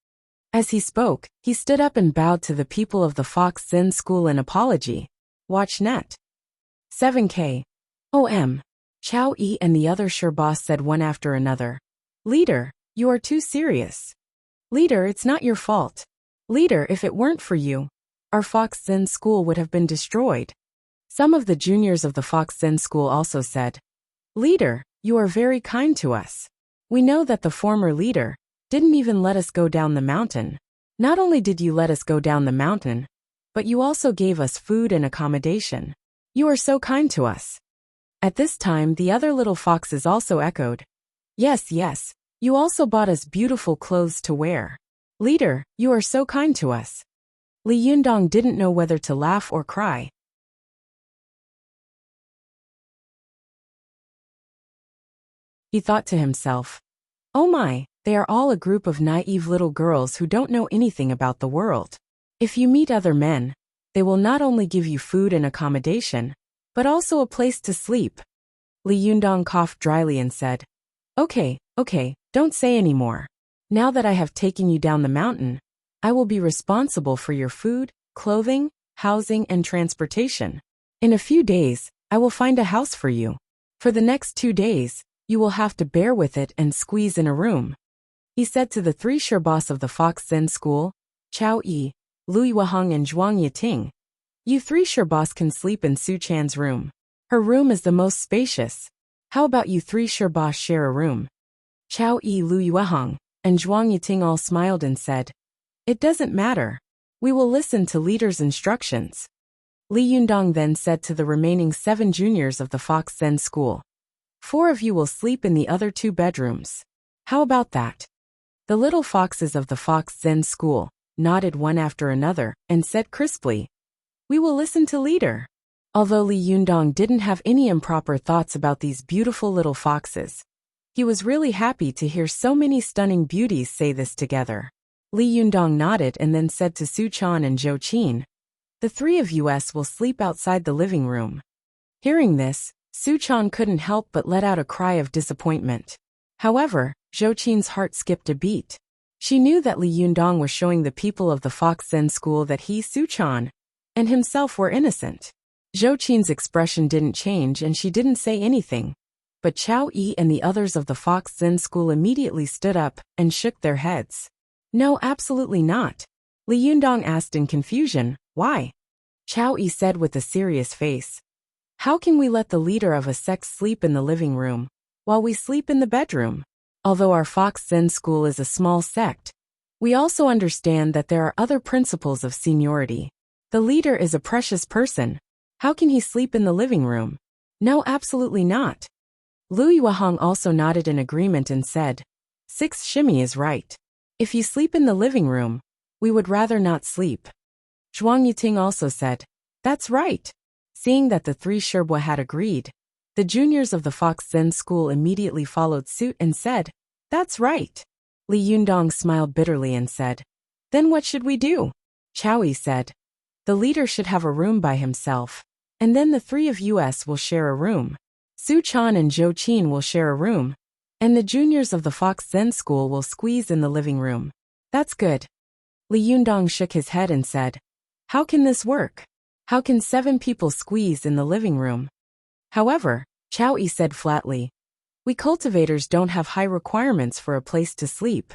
As he spoke, he stood up and bowed to the people of the Fox Zen school in apology. Watch net. 7K. OM. Chao Yi and the other Sherbas said one after another, "Leader, you are too serious. Leader, it's not your fault. Leader, if it weren't for you, our Fox Zen school would have been destroyed." Some of the juniors of the Fox Zen school also said, "Leader, you are very kind to us. We know that the former leader didn't even let us go down the mountain. Not only did you let us go down the mountain, but you also gave us food and accommodation. You are so kind to us." At this time, the other little foxes also echoed, "Yes, yes, you also bought us beautiful clothes to wear. Leader, you are so kind to us." Li Yundong didn't know whether to laugh or cry. He thought to himself, "Oh my, they are all a group of naive little girls who don't know anything about the world. If you meet other men, they will not only give you food and accommodation, but also a place to sleep." Li Yundong coughed dryly and said, Okay, don't say any more. Now that I have taken you down the mountain, I will be responsible for your food, clothing, housing, and transportation. In a few days, I will find a house for you. For the next 2 days, you will have to bear with it and squeeze in a room." He said to the three Sherbas of the Fox Zen school, Chao Yi, Lu Yueheng and Zhuang Yiting, "You three Sherbas can sleep in Su Chan's room. Her room is the most spacious. How about you three Sherbas share a room?" Chao Yi, Lu Yueheng, and Zhuang Yiting all smiled and said, "It doesn't matter. We will listen to leader's instructions." Li Yundong then said to the remaining 7 juniors of the Fox Zen school, 4 of you will sleep in the other 2 bedrooms. How about that?" The little foxes of the Fox Zen school nodded one after another and said crisply, "We will listen to leader." Although Li Yundong didn't have any improper thoughts about these beautiful little foxes, he was really happy to hear so many stunning beauties say this together. Li Yundong nodded and then said to Su Chan and Zhou Qin, "The 3 of us will sleep outside the living room." Hearing this, Su Chan couldn't help but let out a cry of disappointment. However, Zhou Qin's heart skipped a beat. She knew that Li Yundong was showing the people of the Fox Zen school that he, Su Chan, and himself were innocent. Zhou Qin's expression didn't change and she didn't say anything, but Chao Yi and the others of the Fox Zen school immediately stood up and shook their heads. "No, absolutely not." Li Yundong asked in confusion, "Why?" Chao Yi said with a serious face, "How can we let the leader of a sect sleep in the living room, while we sleep in the bedroom? Although our Fox Zen school is a small sect, we also understand that there are other principles of seniority. The leader is a precious person. How can he sleep in the living room? No, absolutely not." Lu Yueheng also nodded in agreement and said, 6 Shimi is right. If you sleep in the living room, we would rather not sleep. Zhuang Yuting also said, that's right. Seeing that the three Sherbua had agreed, the juniors of the Fox Zen school immediately followed suit and said, that's right. Li Yundong smiled bitterly and said, then what should we do? Chao Yi said, the leader should have a room by himself, and then the three of us will share a room. Su Chan and Zhou Qin will share a room, and the juniors of the Fox Zen school will squeeze in the living room. That's good. Li Yundong shook his head and said, how can this work? How can 7 people squeeze in the living room? However, Chao Yi said flatly, we cultivators don't have high requirements for a place to sleep.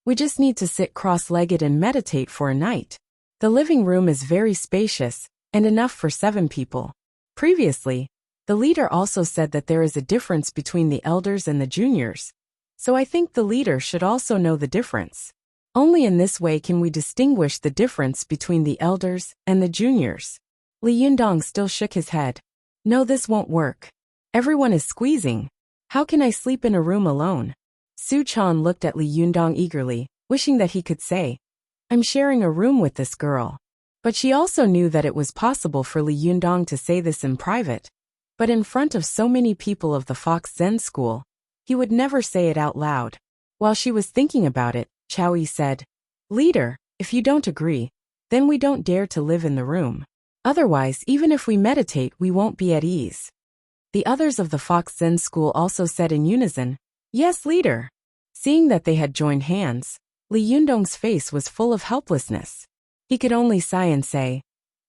We just need to sit cross-legged and meditate for a night. The living room is very spacious and enough for 7 people. Previously, the leader also said that there is a difference between the elders and the juniors, so I think the leader should also know the difference. Only in this way can we distinguish the difference between the elders and the juniors. Li Yundong still shook his head. No, this won't work. Everyone is squeezing. How can I sleep in a room alone? Su Chan looked at Li Yundong eagerly, wishing that he could say, I'm sharing a room with this girl. But she also knew that it was possible for Li Yundong to say this in private. But in front of so many people of the Fox Zen school, he would never say it out loud. While she was thinking about it, Chao Yi said, leader, if you don't agree, then we don't dare to live in the room. Otherwise, even if we meditate, we won't be at ease. The others of the Fox Zen school also said in unison, yes, leader. Seeing that they had joined hands, Li Yundong's face was full of helplessness. He could only sigh and say,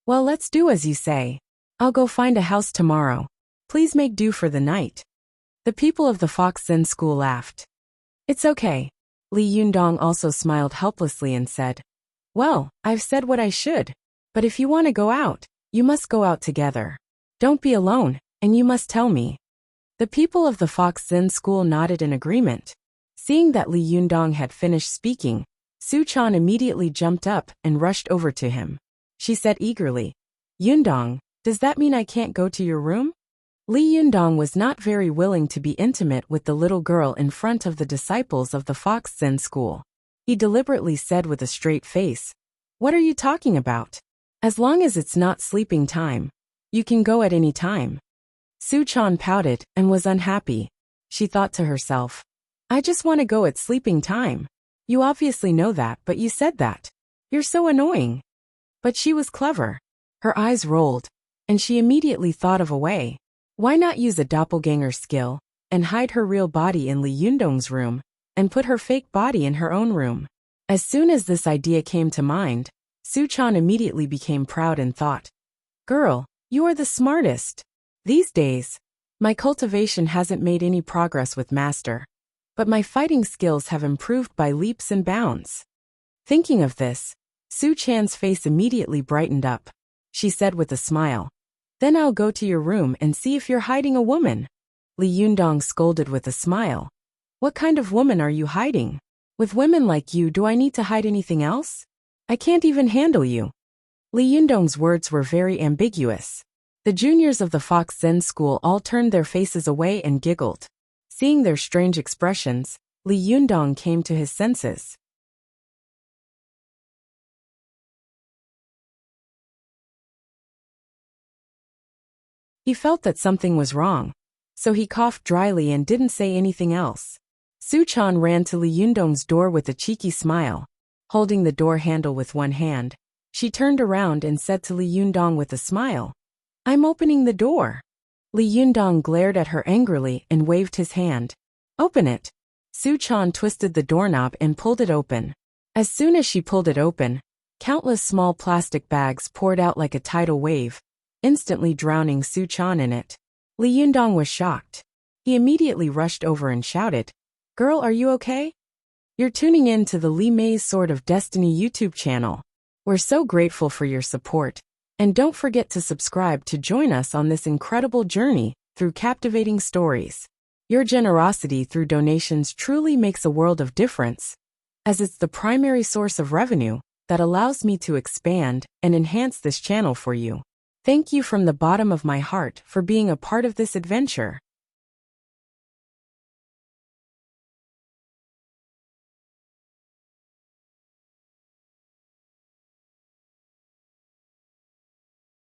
well, let's do as you say. I'll go find a house tomorrow. Please make do for the night. The people of the Fox Zen school laughed. It's okay. Li Yundong also smiled helplessly and said, well, I've said what I should, but if you want to go out, you must go out together. Don't be alone, and you must tell me. The people of the Fox Zen school nodded in agreement. Seeing that Li Yundong had finished speaking, Su Chan immediately jumped up and rushed over to him. She said eagerly, Yundong, does that mean I can't go to your room? Li Yundong was not very willing to be intimate with the little girl in front of the disciples of the Fox Zen school. He deliberately said with a straight face, what are you talking about? As long as it's not sleeping time, you can go at any time. Su Chan pouted and was unhappy. She thought to herself, I just want to go at sleeping time. You obviously know that, but you said that. You're so annoying. But she was clever. Her eyes rolled, and she immediately thought of a way. Why not use a doppelganger skill and hide her real body in Li Yundong's room and put her fake body in her own room? As soon as this idea came to mind, Su Chan immediately became proud and thought, girl, you are the smartest. These days, my cultivation hasn't made any progress with master, but my fighting skills have improved by leaps and bounds. Thinking of this, Su Chan's face immediately brightened up. She said with a smile, then I'll go to your room and see if you're hiding a woman. Li Yundong scolded with a smile. What kind of woman are you hiding? With women like you, do I need to hide anything else? I can't even handle you. Li Yundong's words were very ambiguous. The juniors of the Fox Zen school all turned their faces away and giggled. Seeing their strange expressions, Li Yundong came to his senses. He felt that something was wrong, so he coughed dryly and didn't say anything else. Su Chan ran to Li Yundong's door with a cheeky smile. Holding the door handle with one hand, she turned around and said to Li Yundong with a smile, I'm opening the door. Li Yundong glared at her angrily and waved his hand. Open it. Su Chan twisted the doorknob and pulled it open. As soon as she pulled it open, countless small plastic bags poured out like a tidal wave, instantly drowning Su Chan in it. Li Yundong was shocked. He immediately rushed over and shouted, Girl, are you okay? You're tuning in to the Li Mei's Sword of Destiny YouTube channel. We're so grateful for your support, and don't forget to subscribe to join us on this incredible journey through captivating stories. Your generosity through donations truly makes a world of difference, as it's the primary source of revenue that allows me to expand and enhance this channel for you. Thank you from the bottom of my heart for being a part of this adventure.